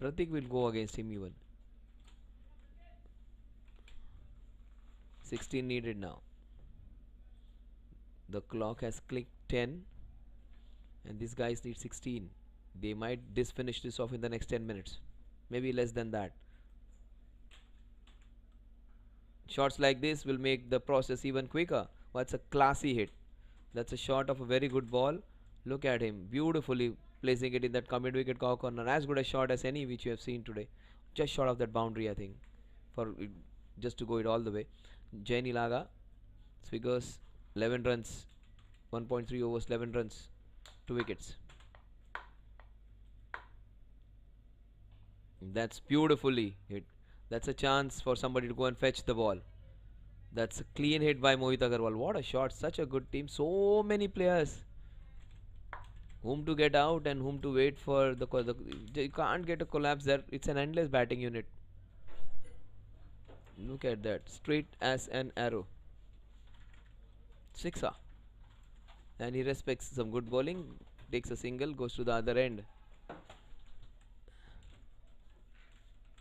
D: Pratik will go against him even. 16 needed now. The clock has clicked 10 and these guys need 16. They might finish this off in the next 10 minutes. Maybe less than that. Shots like this will make the process even quicker. That's a classy hit. That's a shot of a very good ball. Look at him beautifully placing it in that mid wicket cow corner. As good a shot as any which you have seen today. Just short of that boundary, I think, for just to go it all the way. Jaini Laga figures 11 runs, 1.3 overs, 11 runs, 2 wickets. That's beautifully hit. That's a chance for somebody to go and fetch the ball. That's a clean hit by Mohit Agarwal. What a shot. Such a good team. So many players. Whom to get out and whom to wait for the you can't get a collapse there. It's an endless batting unit. Look at that. Straight as an arrow. Sixer. And he respects some good bowling. Takes a single. Goes to the other end.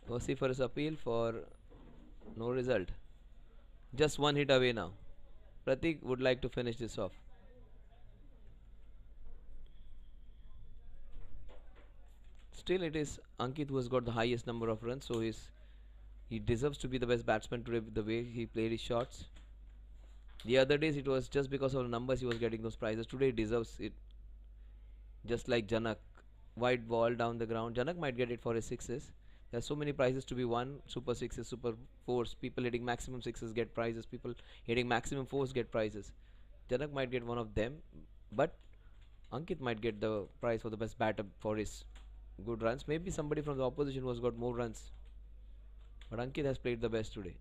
D: Vociferous appeal for no result. Just one hit away now. Pratik would like to finish this off. Still it is Ankit who has got the highest number of runs, so he deserves to be the best batsman today with the way he played his shots. The other days it was just because of the numbers he was getting those prizes. Today he deserves it. Just like Janak. Wide ball down the ground. Janak might get it for his sixes. There are so many prizes to be won. Super sixes, super fours. People hitting maximum sixes get prizes. People hitting maximum fours get prizes. Janak might get one of them, but Ankit might get the prize for the best batter for his good runs. Maybe somebody from the opposition who has got more runs, but Ankit has played the best today.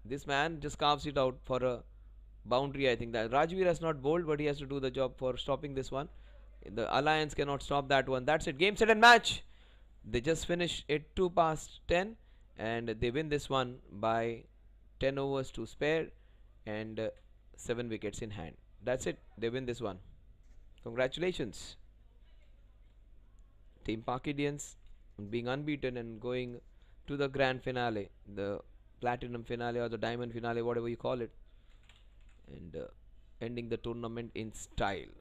D: This man just carves it out for a boundary. I think that Rajveer has not bowled, but he has to do the job for stopping this one. The Alliance cannot stop that one. That's it. Game, set and match. They just finished it 2 past 10 and they win this one by 10 overs to spare and 7 wickets in hand. That's it. They win this one. Congratulations, Team Pakidians, being unbeaten and going to the grand finale, the platinum finale or the diamond finale, whatever you call it, and ending the tournament in style.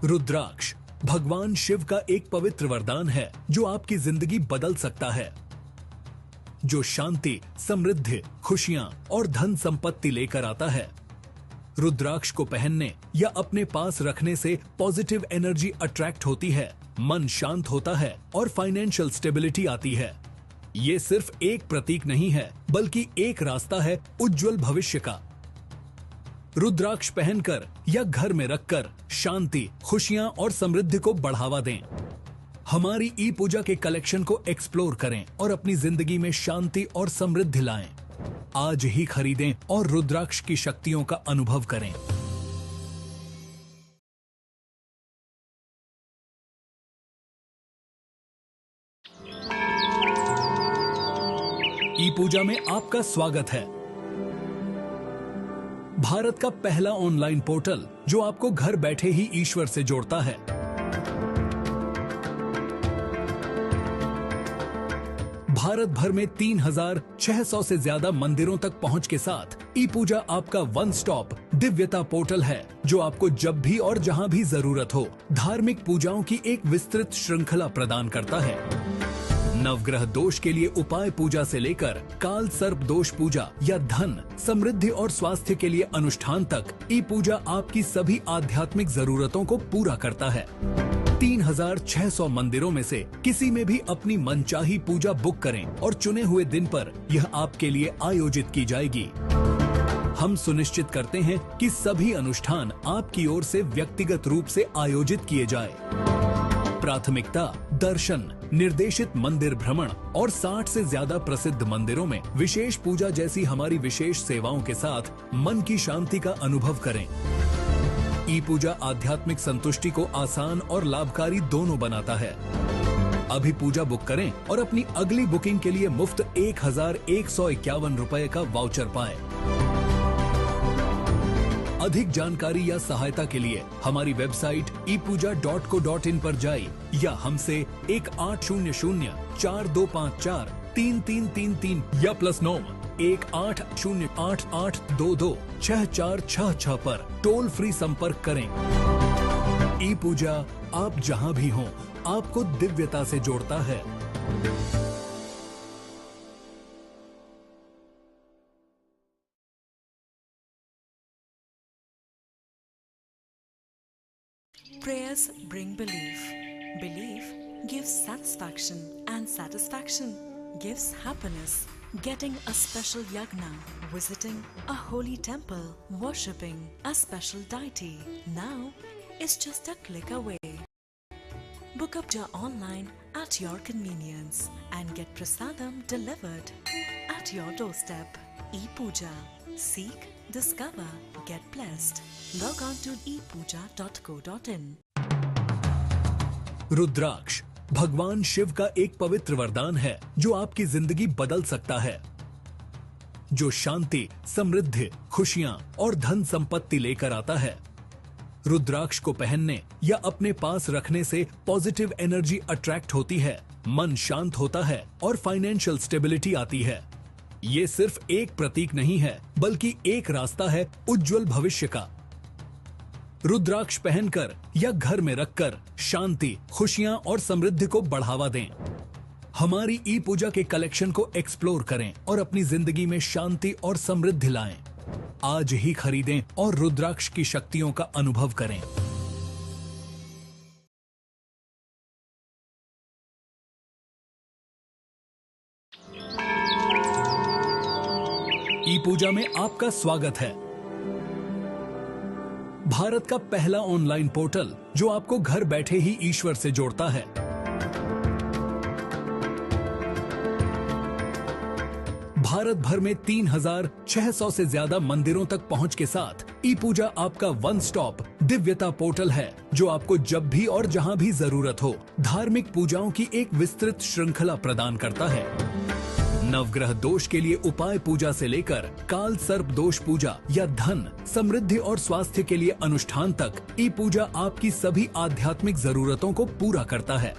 A: रुद्राक्ष भगवान शिव का एक पवित्र वरदान है जो आपकी जिंदगी बदल सकता है, जो शांति, समृद्धि, खुशियां और धन संपत्ति लेकर आता है। रुद्राक्ष को पहनने या अपने पास रखने से पॉजिटिव एनर्जी अट्रैक्ट होती है, मन शांत होता है और फाइनेंशियल स्टेबिलिटी आती है। ये सिर्फ एक प्रतीक नहीं है, बल्कि एक रास्ता है उज्जवल भविष्य का। रुद्राक्ष पहनकर या घर में रखकर शांति, खुशियां और समृद्धि को बढ़ावा दें। हमारी ई पूजा के कलेक्शन को एक्सप्लोर करें और अपनी जिंदगी में शांति और समृद्धि लाएं। आज ही खरीदें और रुद्राक्ष की शक्तियों का अनुभव करें। ई पूजा में आपका स्वागत है। भारत का पहला ऑनलाइन पोर्टल जो आपको घर बैठे ही ईश्वर से जोड़ता है। भारत भर में 3600 से ज्यादा मंदिरों तक पहुंच के साथ ePuja आपका वन स्टॉप दिव्यता पोर्टल है जो आपको जब भी और जहां भी जरूरत हो धार्मिक पूजाओं की एक विस्तृत श्रृंखला प्रदान करता है। नवग्रह दोष के लिए उपाय पूजा से लेकर काल सर्प दोष पूजा या धन, समृद्धि और स्वास्थ्य के लिए अनुष्ठान तक ePuja आपकी सभी आध्यात्मिक जरूरतों को पूरा करता है। 3600 मंदिरों में से किसी में भी अपनी मनचाही पूजा बुक करें और चुने हुए दिन पर यह आपके लिए आयोजित की जाएगी। हम सुनिश्चित करते हैं कि सभी अनुष्ठान आपकी ओर से व्यक्तिगत रूप से आयोजित किए जाए। प्राथमिकता दर्शन, निर्देशित मंदिर भ्रमण और 60 से ज्यादा प्रसिद्ध मंदिरों में विशेष पूजा जैसी हमारी विशेष सेवाओं के साथ मन की शांति का अनुभव करें। ePuja आध्यात्मिक संतुष्टि को आसान और लाभकारी दोनों बनाता है। अभी पूजा बुक करें और अपनी अगली बुकिंग के लिए मुफ्त 1151 रुपए का वाउचर पाएं। अधिक जानकारी या सहायता के लिए हमारी वेबसाइट ePuja.co.in पर जाइए या हमसे 1800-4254-3333 या +9 1808-8822-6466 पर टोल फ्री संपर्क करें। ePuja आप जहां भी हों आपको दिव्यता से जोड़ता है।
B: Prayers bring belief. Belief gives satisfaction, and satisfaction gives happiness. Getting a special yagna, visiting a holy temple, worshipping a special deity now is just a click away. Book up your online at your convenience and get prasadam delivered at your doorstep. ePuja. Seek, discover, get blessed. Log on to ePuja.co.in.
A: रुद्राक्ष भगवान शिव का एक पवित्र वरदान है जो आपकी जिंदगी बदल सकता है, जो शांति, समृद्धि, खुशियां और धन संपत्ति लेकर आता है। रुद्राक्ष को पहनने या अपने पास रखने से पॉजिटिव एनर्जी अट्रैक्ट होती है, मन शांत होता है और फाइनेंशियल स्टेबिलिटी आती है। ये सिर्फ एक प्रतीक नहीं है, बल्कि एक रास्ता है उज्जवल भविष्य का। रुद्राक्ष पहनकर या घर में रखकर शांति, खुशियां और समृद्धि को बढ़ावा दें। हमारी ई पूजा के कलेक्शन को एक्सप्लोर करें और अपनी जिंदगी में शांति और समृद्धि लाएं। आज ही खरीदें और रुद्राक्ष की शक्तियों का अनुभव करें। ई पूजा में आपका स्वागत है। भारत का पहला ऑनलाइन पोर्टल जो आपको घर बैठे ही ईश्वर से जोड़ता है। भारत भर में 3600 से ज्यादा मंदिरों तक पहुंच के साथ ई पूजा आपका वन स्टॉप दिव्यता पोर्टल है, जो आपको जब भी और जहां भी जरूरत हो धार्मिक पूजाओं की एक विस्तृत श्रृंखला प्रदान करता है। नवग्रह दोष के लिए उपाय पूजा से लेकर काल सर्प दोष पूजा या धन, समृद्धि और स्वास्थ्य के लिए अनुष्ठान तक ई पूजा आपकी सभी आध्यात्मिक जरूरतों को पूरा करता है।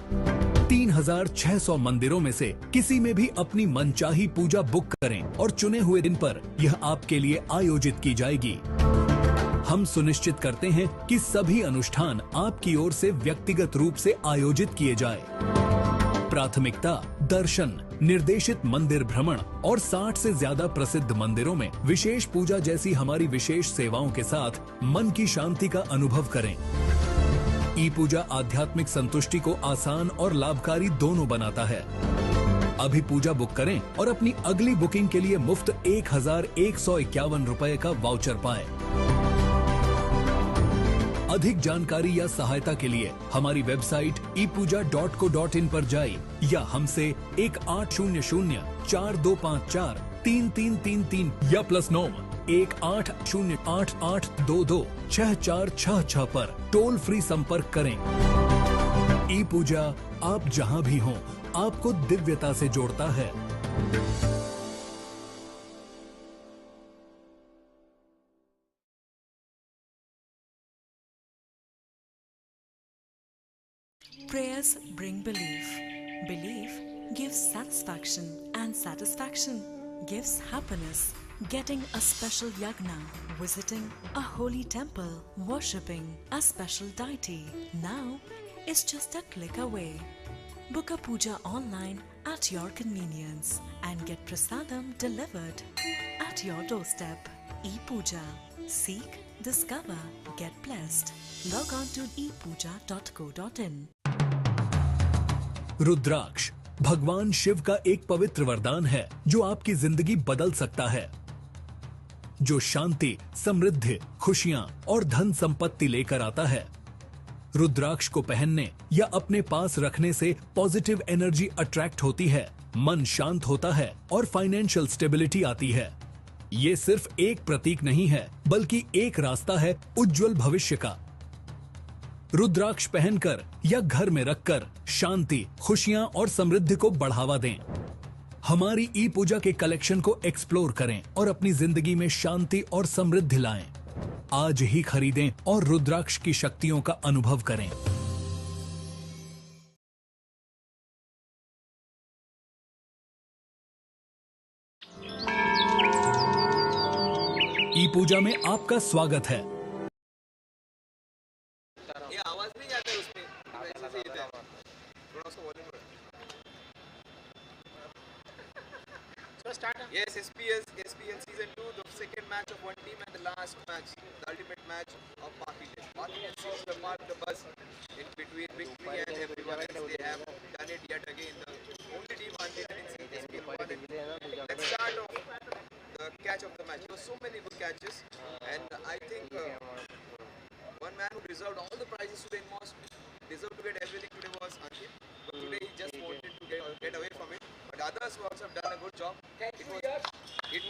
A: 3600 मंदिरों में से किसी में भी अपनी मनचाही पूजा बुक करें और चुने हुए दिन पर यह आपके लिए आयोजित की जाएगी। हम सुनिश्चित करते हैं कि सभी अनुष्ठान आपकी ओर से व्यक्तिगत रूप से आयोजित किए जाए। प्राथमिकता दर्शन, निर्देशित मंदिर भ्रमण और 60 से ज्यादा प्रसिद्ध मंदिरों में विशेष पूजा जैसी हमारी विशेष सेवाओं के साथ मन की शांति का अनुभव करें। ई पूजा आध्यात्मिक संतुष्टि को आसान और लाभकारी दोनों बनाता है। अभी पूजा बुक करें और अपनी अगली बुकिंग के लिए मुफ्त 1151 रुपए का वाउचर पाएं। अधिक जानकारी या सहायता के लिए हमारी वेबसाइट ePuja.co.in पर जाइए या हमसे 1800-4254-3333 या +9 1808-8822-6466 पर टोल फ्री संपर्क करें। ई पूजा आप जहां भी हों आपको दिव्यता से जोड़ता है।
B: Prayers bring belief. Belief gives satisfaction, and satisfaction gives happiness. Getting a special yagna, visiting a holy temple, worshipping a special deity now is just a click away. Book a puja online at your convenience and get prasadam delivered at your doorstep. ePuja. Seek, discover, get blessed. Log on to ePuja.co.in.
A: रुद्राक्ष भगवान शिव का एक पवित्र वरदान है जो आपकी जिंदगी बदल सकता है, जो शांति, समृद्धि, खुशियां और धन संपत्ति लेकर आता है। रुद्राक्ष को पहनने या अपने पास रखने से पॉजिटिव एनर्जी अट्रैक्ट होती है, मन शांत होता है और फाइनेंशियल स्टेबिलिटी आती है। ये सिर्फ एक प्रतीक नहीं है, बल्कि एक रास्ता है उज्जवल भविष्य का। रुद्राक्ष पहनकर या घर में रखकर शांति, खुशियां और समृद्धि को बढ़ावा दें। हमारी ई पूजा के कलेक्शन को एक्सप्लोर करें और अपनी जिंदगी में शांति और समृद्धि लाएं। आज ही खरीदें और रुद्राक्ष की शक्तियों का अनुभव करें। ई पूजा में आपका स्वागत है।
C: ये आवाज नहीं आता है उसमें, ऐसे से येता है। थोड़ा उसका वॉल्यूम बढ़ा। Yes, SPL season 2, the second match of one team and the last match, the ultimate match of Party Day. Party Day seems to mark the buzz in between victory and everyone else. They have done it yet again. The only team unbeaten in SPL 1. Let's start off the catch of the match. There were so many good catches, and I think one man who deserved all the prizes today, most deserved to get everything today was Ankit. But today he just wanted to get away from it. But others who also have done a good job. These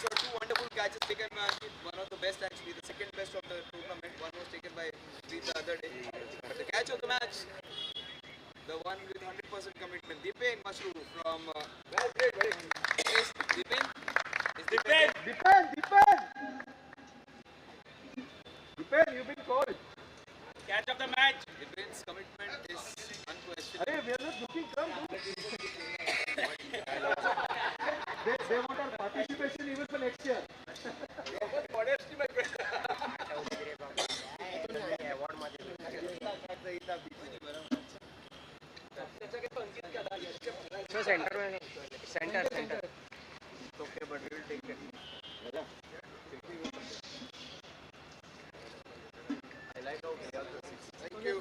C: were two wonderful catches taken by Ankit. One of the best actually, the second best of the tournament. One was taken by Preet the other day. But the catch of the match, the one with 100% commitment, Dipen Mashru from yes, Dipen.
E: Dipen, you've been called.
C: Catch of the match. Dipen's commitment is unquestionable.
E: Hey, we are not looking come. They want our participation even for next year.
C: Modesty, my friend.
F: So center.
C: Okay, but we will take it. I like how we have the six. Thank you.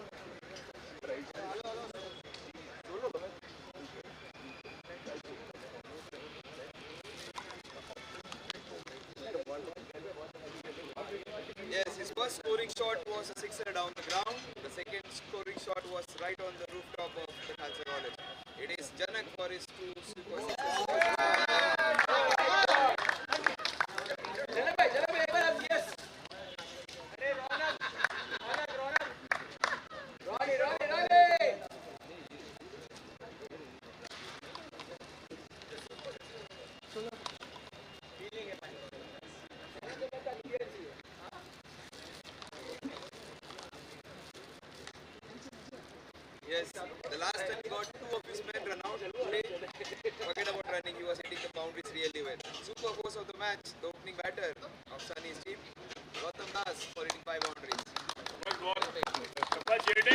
C: Yes, his first scoring shot was a sixer down the ground. The second scoring shot was right on the rooftop of the Khalsa College. It is Janak for his two super sixes. Yes, the last time he got two of his men run out. Today, forget about running, he was hitting the boundaries really well. Super force of the match, the opening batter of Sunny's team, Gautam Das for hitting 5 boundaries.
E: Come on, Jide.
C: Well played, GD.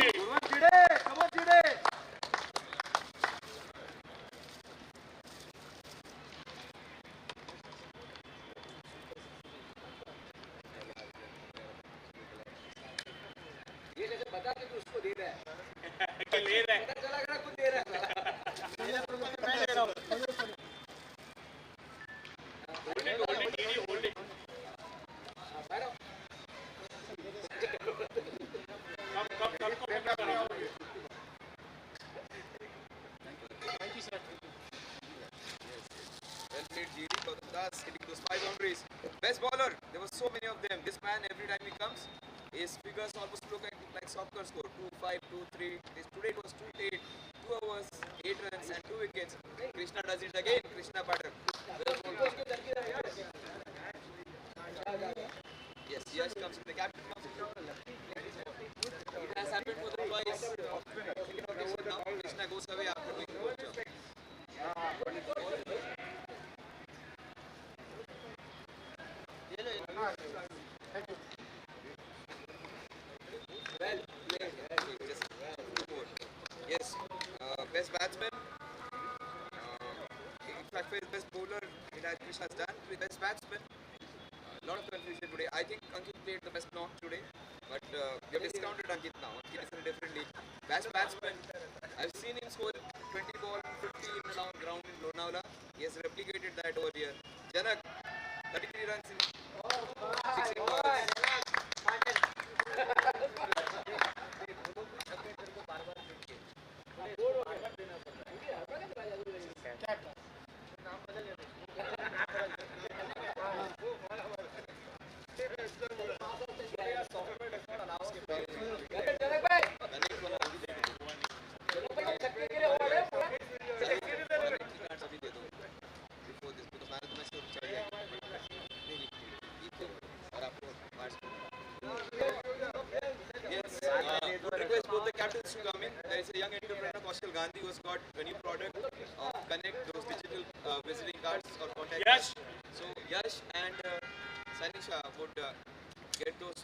C: Gautam Das hitting those 5 boundaries. Best bowler, there were so many of them. This man, every time he comes, his figures almost look like soccer score. 2-5, 2-3. Today it was 2-8. 2 overs, 8 runs and 2 wickets. Krishna does it again. Krishna batter. Yes, Yash comes in. The captain comes in. It has happened for the twice. Now Krishna goes away after doing the good job. Yes, best batsman. In fact, for his best bowler, it has Krishna's done. With best batsman, a lot of confusion today. I think Ankit played the best knock today, but we have discounted Ankit now. Ankit is in a different league. Best batsman, I've seen him score 20 ball, 50 in the long ground in Lonavala. He has replicated that over here. Janak, 33 runs in 16 balls. Bharat में से चढ़ जाएगी नहीं लिखती और आपको yes request both the captains to come in. There is a young entrepreneur Kaushal Gandhi who has got a new product of Connect, those digital visiting cards or contact cards. So Yash and Sanisha would get those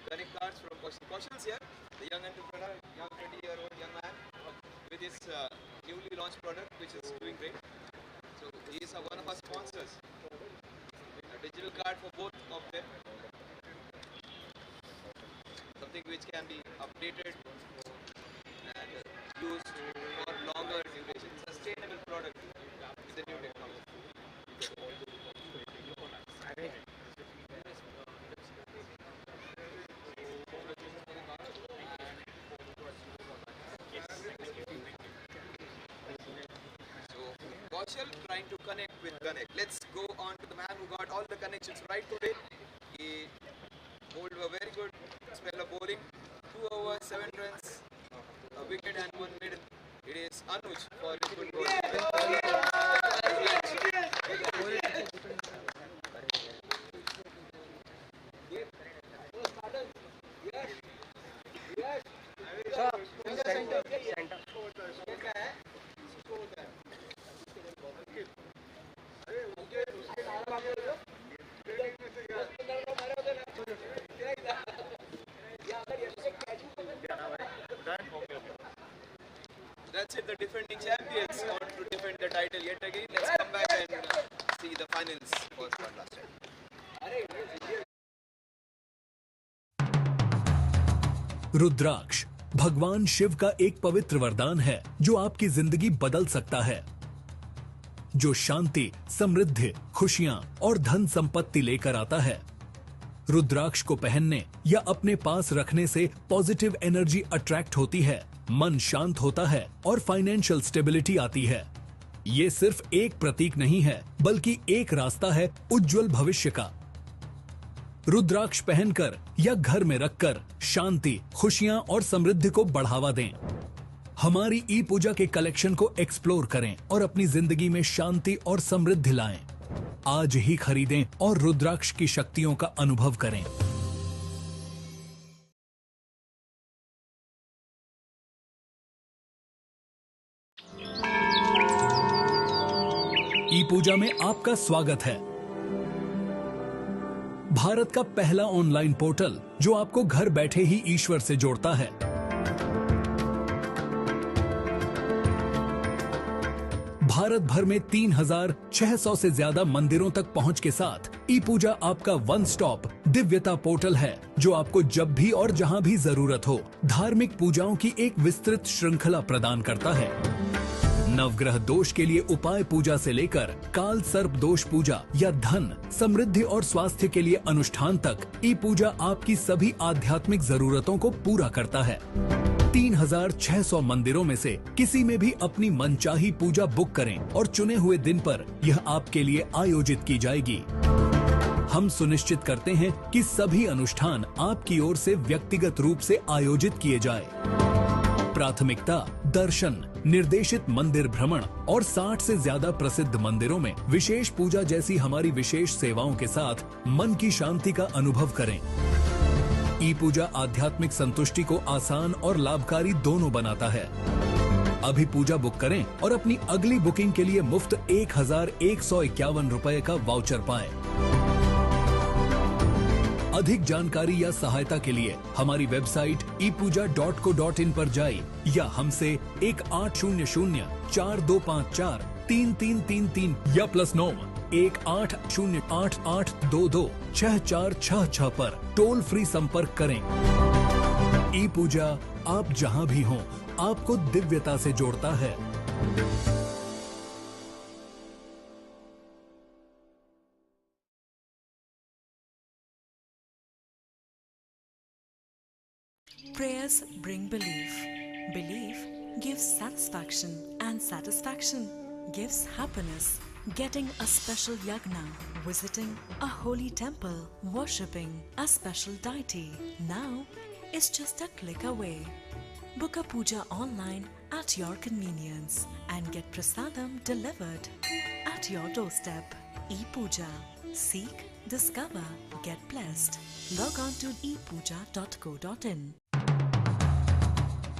C: Connect cards from Kaushal. Kaushal's here, the young entrepreneur, young 20-year-old young man with his newly launched product which is doing great. So he is one of our sponsors. A digital card for both of them. Something which can be updated and used for longer duration. Sustainable product with the new technology. So Kaushal trying to connect with Connect. Let's go on to the man who got all the connections right today. He bowled a very good spell of bowling. 2 overs, 7 runs, a wicket and 1 mid. It is Anuj for his good bowling. That's it, the defending champions want to defend the title yet again. Let's come back and see the finals for one last time.
A: रुद्राक्ष भगवान शिव का एक पवित्र वरदान है जो आपकी जिंदगी बदल सकता है, जो शांति, समृद्धि, खुशियां और धन संपत्ति लेकर आता है। रुद्राक्ष को पहनने या अपने पास रखने से पॉजिटिव एनर्जी अट्रैक्ट होती है, मन शांत होता है और फाइनेंशियल स्टेबिलिटी आती है। ये सिर्फ एक प्रतीक नहीं है, बल्कि एक रास्ता है उज्जवल भविष्य का। रुद्राक्ष पहनकर या घर में रखकर शांति, खुशियां और समृद्धि को बढ़ावा दें। हमारी ई पूजा के कलेक्शन को एक्सप्लोर करें और अपनी जिंदगी में शांति और समृद्धि लाएं। आज ही खरीदें और रुद्राक्ष की शक्तियों का अनुभव करें। ई पूजा में आपका स्वागत है। भारत का पहला ऑनलाइन पोर्टल जो आपको घर बैठे ही ईश्वर से जोड़ता है। भारत भर में 3600 से ज्यादा मंदिरों तक पहुंच के साथ ePuja आपका वन स्टॉप दिव्यता पोर्टल है जो आपको जब भी और जहां भी जरूरत हो धार्मिक पूजाओं की एक विस्तृत श्रृंखला प्रदान करता है। नवग्रह दोष के लिए उपाय पूजा से लेकर काल सर्प दोष पूजा या धन, समृद्धि और स्वास्थ्य के लिए अनुष्ठान तक ePuja आपकी सभी आध्यात्मिक जरूरतों को पूरा करता है। 3600 मंदिरों में से किसी में भी अपनी मनचाही पूजा बुक करें और चुने हुए दिन पर यह आपके लिए आयोजित की जाएगी। हम सुनिश्चित करते हैं कि सभी अनुष्ठान आपकी ओर से व्यक्तिगत रूप से आयोजित किए जाए। प्राथमिकता दर्शन, निर्देशित मंदिर भ्रमण और 60 से ज्यादा प्रसिद्ध मंदिरों में विशेष पूजा जैसी हमारी विशेष सेवाओं के साथ मन की शांति का अनुभव करें। ePuja आध्यात्मिक संतुष्टि को आसान और लाभकारी दोनों बनाता है। अभी पूजा बुक करें और अपनी अगली बुकिंग के लिए मुफ्त 1151 रुपए का वाउचर पाएं। अधिक जानकारी या सहायता के लिए हमारी वेबसाइट ePuja.co.in पर जाएं या हमसे 1800-4254-3333 या +9 1808-8822-6466 पर टोल फ्री संपर्क करें। ePuja आप जहां भी हों आपको दिव्यता से जोड़ता है।
B: Prayers bring belief. Belief gives satisfaction, and satisfaction gives happiness. Getting a special yagna, visiting a holy temple, worshipping a special deity now is just a click away. Book a puja online at your convenience and get prasadam delivered at your doorstep. ePuja. Seek, discover, get blessed. Log on to ePuja.co.in.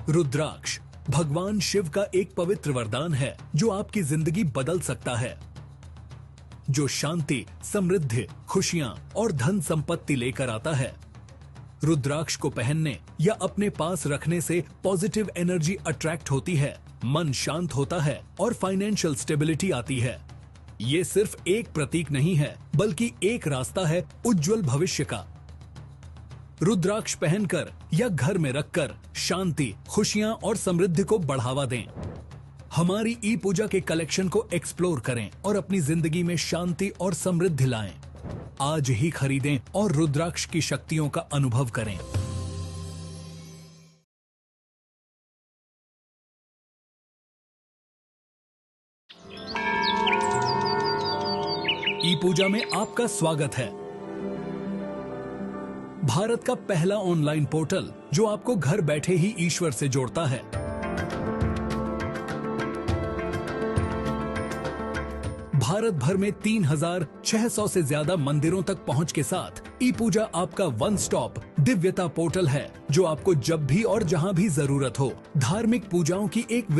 A: रुद्राक्ष भगवान शिव का एक पवित्र वरदान है जो आपकी जिंदगी बदल सकता है, जो शांति, समृद्धि, खुशियां और धन संपत्ति लेकर आता है। रुद्राक्ष को पहनने या अपने पास रखने से पॉजिटिव एनर्जी अट्रैक्ट होती है, मन शांत होता है और फाइनेंशियल स्टेबिलिटी आती है। ये सिर्फ एक प्रतीक नहीं है, बल्कि एक रास्ता है उज्जवल भविष्य का। रुद्राक्ष पहनकर या घर में रखकर शांति, खुशियां और समृद्धि को बढ़ावा दें। हमारी ई पूजा के कलेक्शन को एक्सप्लोर करें और अपनी जिंदगी में शांति और समृद्धि लाएं। आज ही खरीदें और रुद्राक्ष की शक्तियों का अनुभव करें। ई पूजा में आपका स्वागत है। भारत का पहला ऑनलाइन पोर्टल जो आपको घर बैठे ही ईश्वर से जोड़ता है। भारत भर में 3600 से ज्यादा मंदिरों तक पहुंच के साथ ePuja आपका वन स्टॉप दिव्यता पोर्टल है जो आपको जब भी और जहां भी जरूरत हो धार्मिक पूजाओं की एक